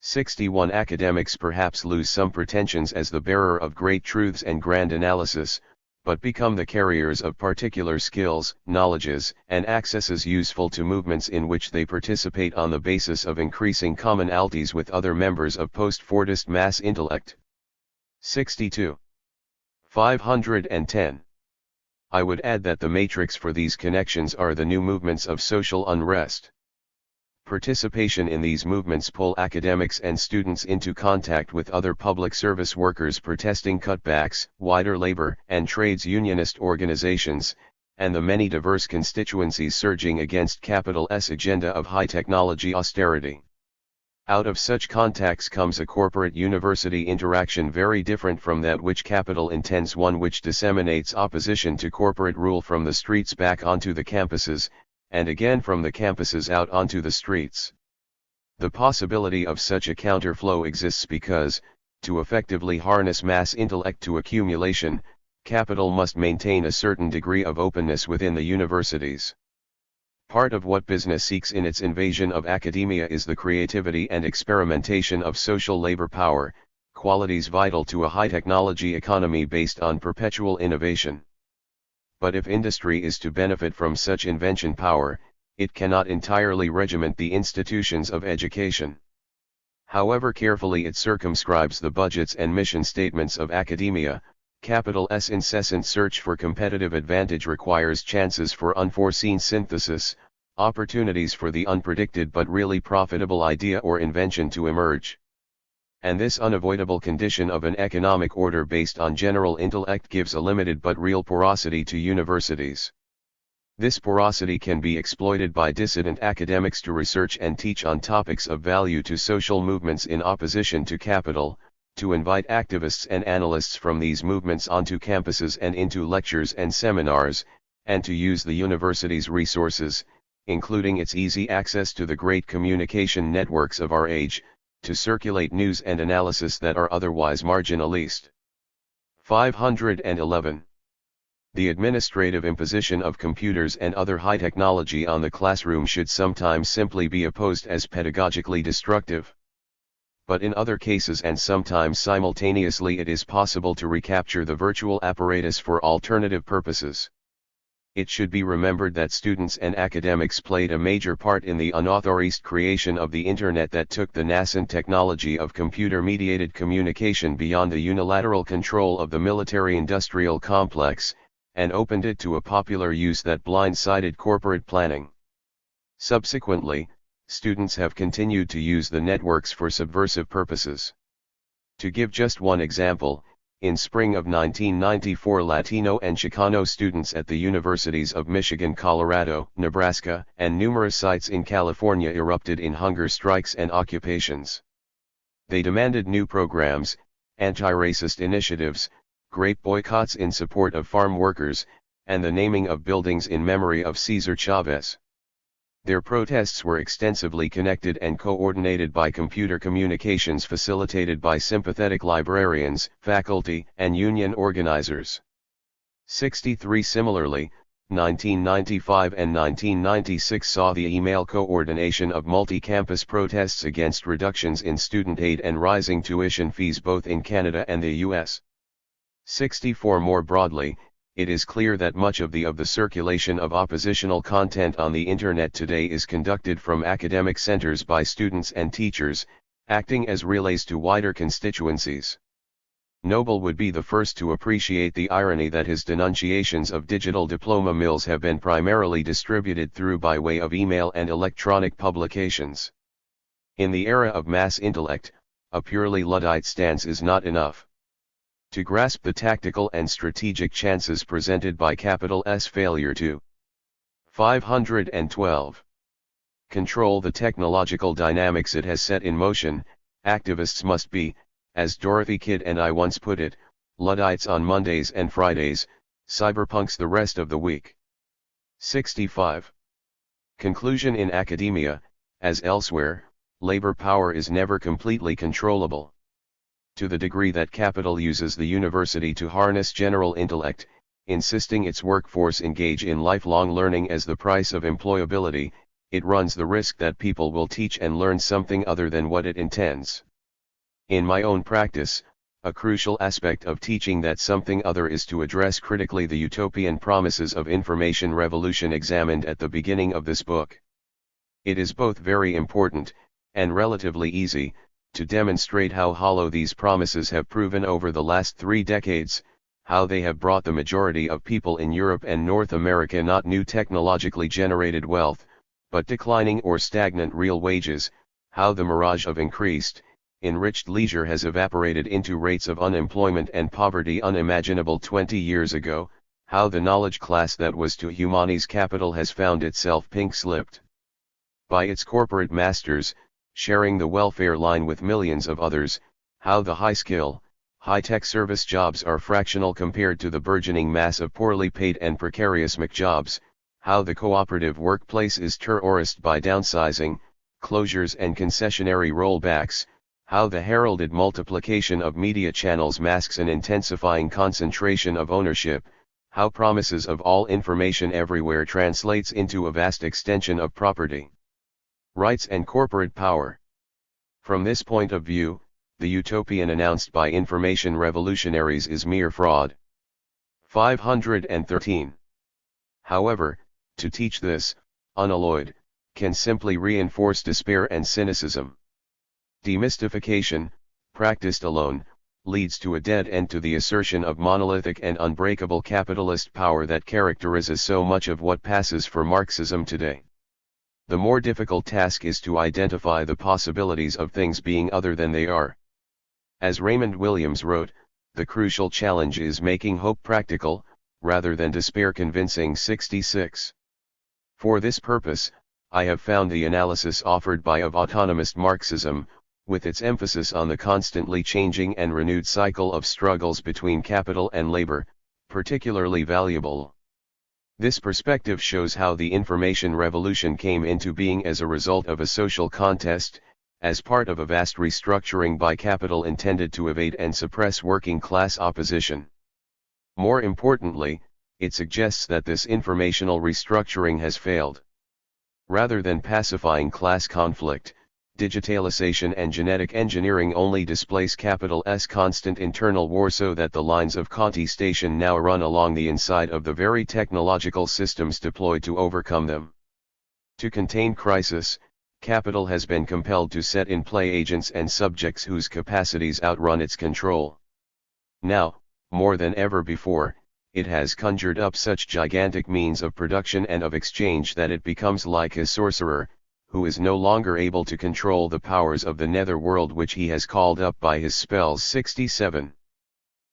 61. Academics perhaps lose some pretensions as the bearer of great truths and grand analysis, but become the carriers of particular skills, knowledges, and accesses useful to movements in which they participate on the basis of increasing commonalities with other members of post-Fordist mass intellect. 62. 510. I would add that the matrix for these connections are the new movements of social unrest. Participation in these movements pull academics and students into contact with other public service workers protesting cutbacks, wider labor and trades unionist organizations, and the many diverse constituencies surging against capital S agenda of high technology austerity. Out of such contacts comes a corporate university interaction very different from that which capital intends, one which disseminates opposition to corporate rule from the streets back onto the campuses, and again from the campuses out onto the streets. The possibility of such a counterflow exists because, to effectively harness mass intellect to accumulation, capital must maintain a certain degree of openness within the universities. Part of what business seeks in its invasion of academia is the creativity and experimentation of social labor power, qualities vital to a high-technology economy based on perpetual innovation. But if industry is to benefit from such invention power, it cannot entirely regiment the institutions of education. However carefully it circumscribes the budgets and mission statements of academia, capital S incessant search for competitive advantage requires chances for unforeseen synthesis, opportunities for the unpredicted but really profitable idea or invention to emerge. And this unavoidable condition of an economic order based on general intellect gives a limited but real porosity to universities. This porosity can be exploited by dissident academics to research and teach on topics of value to social movements in opposition to capital, to invite activists and analysts from these movements onto campuses and into lectures and seminars, and to use the university's resources, including its easy access to the great communication networks of our age, to circulate news and analysis that are otherwise marginalist. 511. The administrative imposition of computers and other high technology on the classroom should sometimes simply be opposed as pedagogically destructive. But in other cases and sometimes simultaneously it is possible to recapture the virtual apparatus for alternative purposes. It should be remembered that students and academics played a major part in the unauthorized creation of the Internet that took the nascent technology of computer-mediated communication beyond the unilateral control of the military-industrial complex, and opened it to a popular use that blindsided corporate planning. Subsequently, students have continued to use the networks for subversive purposes. To give just one example, in spring of 1994 Latino and Chicano students at the universities of Michigan, Colorado, Nebraska, and numerous sites in California erupted in hunger strikes and occupations. They demanded new programs, anti-racist initiatives, grape boycotts in support of farm workers, and the naming of buildings in memory of Cesar Chavez. Their protests were extensively connected and coordinated by computer communications facilitated by sympathetic librarians, faculty, and union organizers. 63 Similarly, 1995 and 1996 saw the email coordination of multi-campus protests against reductions in student aid and rising tuition fees both in Canada and the US. 64 More broadly, it is clear that much of the circulation of oppositional content on the Internet today is conducted from academic centers by students and teachers, acting as relays to wider constituencies. Noble would be the first to appreciate the irony that his denunciations of digital diploma mills have been primarily distributed through by way of email and electronic publications. In the era of mass intellect, a purely Luddite stance is not enough. To grasp the tactical and strategic chances presented by capital S failure to 512. Control the technological dynamics it has set in motion, activists must be, as Dorothy Kidd and I once put it, Luddites on Mondays and Fridays, cyberpunks the rest of the week. 65. Conclusion In academia, as elsewhere, labor power is never completely controllable. To the degree that capital uses the university to harness general intellect, insisting its workforce engage in lifelong learning as the price of employability, it runs the risk that people will teach and learn something other than what it intends. In my own practice, a crucial aspect of teaching that something other is to address critically the utopian promises of information revolution examined at the beginning of this book. It is both very important, and relatively easy, to demonstrate how hollow these promises have proven over the last 3 decades, how they have brought the majority of people in Europe and North America not new technologically generated wealth, but declining or stagnant real wages, how the mirage of increased, enriched leisure has evaporated into rates of unemployment and poverty unimaginable 20 years ago, how the knowledge class that was to humanity's capital has found itself pink-slipped by its corporate masters, sharing the welfare line with millions of others, how the high-skill, high-tech service jobs are fractional compared to the burgeoning mass of poorly paid and precarious McJobs, how the cooperative workplace is terrorized by downsizing, closures and concessionary rollbacks, how the heralded multiplication of media channels masks an intensifying concentration of ownership, how promises of all information everywhere translates into a vast extension of property rights and corporate power. From this point of view, the utopian announced by information revolutionaries is mere fraud. 513. However, to teach this, unalloyed, can simply reinforce despair and cynicism. Demystification, practiced alone, leads to a dead end to the assertion of monolithic and unbreakable capitalist power that characterizes so much of what passes for Marxism today. The more difficult task is to identify the possibilities of things being other than they are. As Raymond Williams wrote, the crucial challenge is making hope practical, rather than despair convincing. 66. For this purpose, I have found the analysis offered by of autonomist Marxism, with its emphasis on the constantly changing and renewed cycle of struggles between capital and labor, particularly valuable. This perspective shows how the information revolution came into being as a result of a social contest, as part of a vast restructuring by capital intended to evade and suppress working class opposition. More importantly, it suggests that this informational restructuring has failed. Rather than pacifying class conflict, digitalization and genetic engineering only displace capital's constant internal war so that the lines of contestation now run along the inside of the very technological systems deployed to overcome them. To contain crisis, capital has been compelled to set in play agents and subjects whose capacities outrun its control. Now, more than ever before, it has conjured up such gigantic means of production and of exchange that it becomes like a sorcerer, who is no longer able to control the powers of the nether world which he has called up by his spells. 67.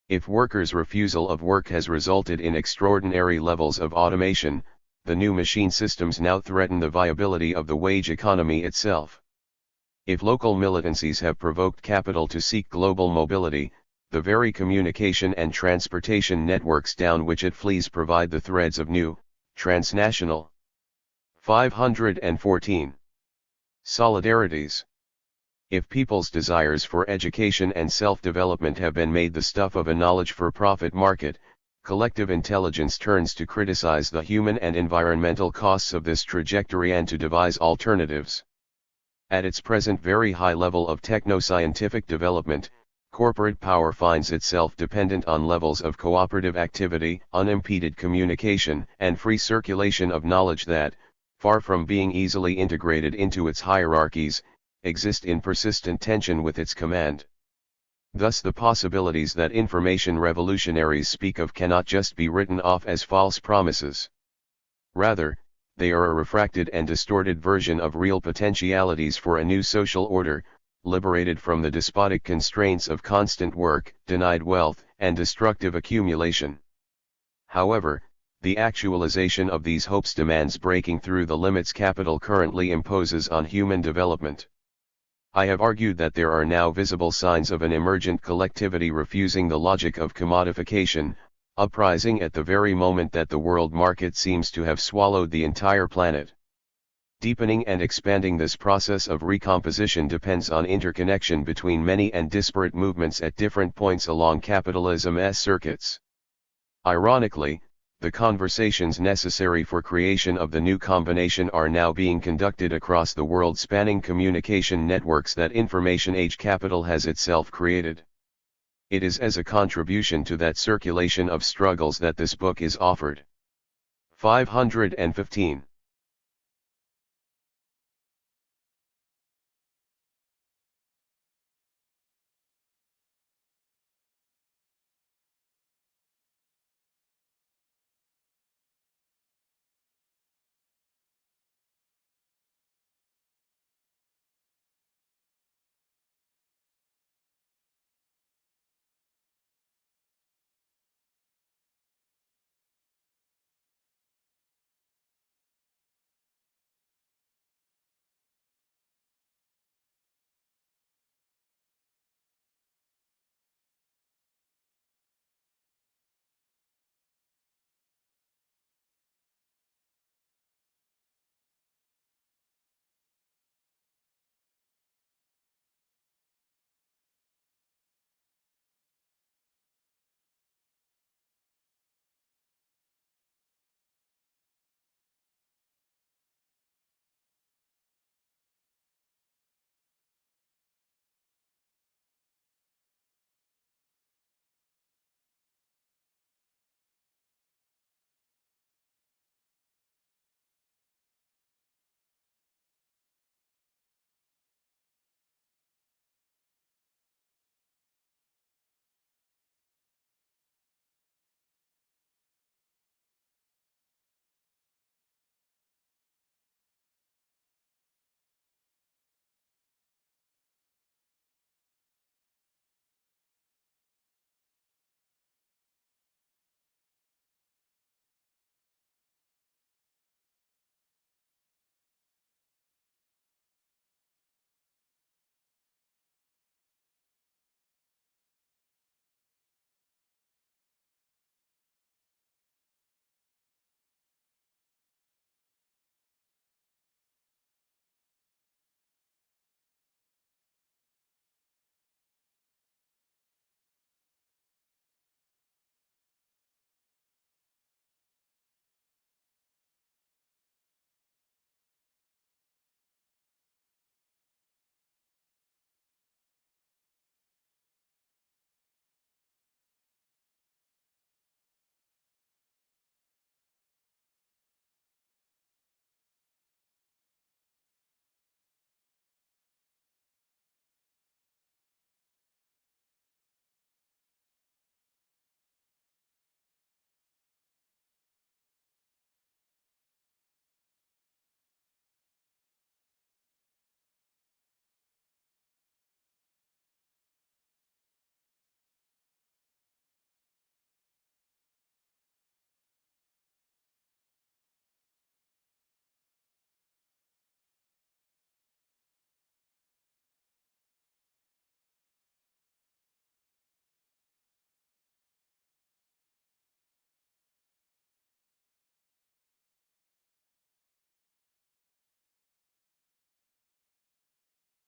If workers' refusal of work has resulted in extraordinary levels of automation, the new machine systems now threaten the viability of the wage economy itself. If local militancies have provoked capital to seek global mobility, the very communication and transportation networks down which it flees provide the threads of new, transnational. 514. Solidarities. If people's desires for education and self-development have been made the stuff of a knowledge-for-profit market, collective intelligence turns to criticize the human and environmental costs of this trajectory and to devise alternatives. At its present very high level of techno-scientific development, corporate power finds itself dependent on levels of cooperative activity, unimpeded communication, and free circulation of knowledge that, far from being easily integrated into its hierarchies, exist in persistent tension with its command. Thus the possibilities that information revolutionaries speak of cannot just be written off as false promises. Rather, they are a refracted and distorted version of real potentialities for a new social order, liberated from the despotic constraints of constant work, denied wealth, and destructive accumulation. However, the actualization of these hopes demands breaking through the limits capital currently imposes on human development. I have argued that there are now visible signs of an emergent collectivity refusing the logic of commodification, uprising at the very moment that the world market seems to have swallowed the entire planet. Deepening and expanding this process of recomposition depends on interconnection between many and disparate movements at different points along capitalism's circuits. Ironically, the conversations necessary for creation of the new combination are now being conducted across the world spanning communication networks that information age capital has itself created. It is as a contribution to that circulation of struggles that this book is offered. 515.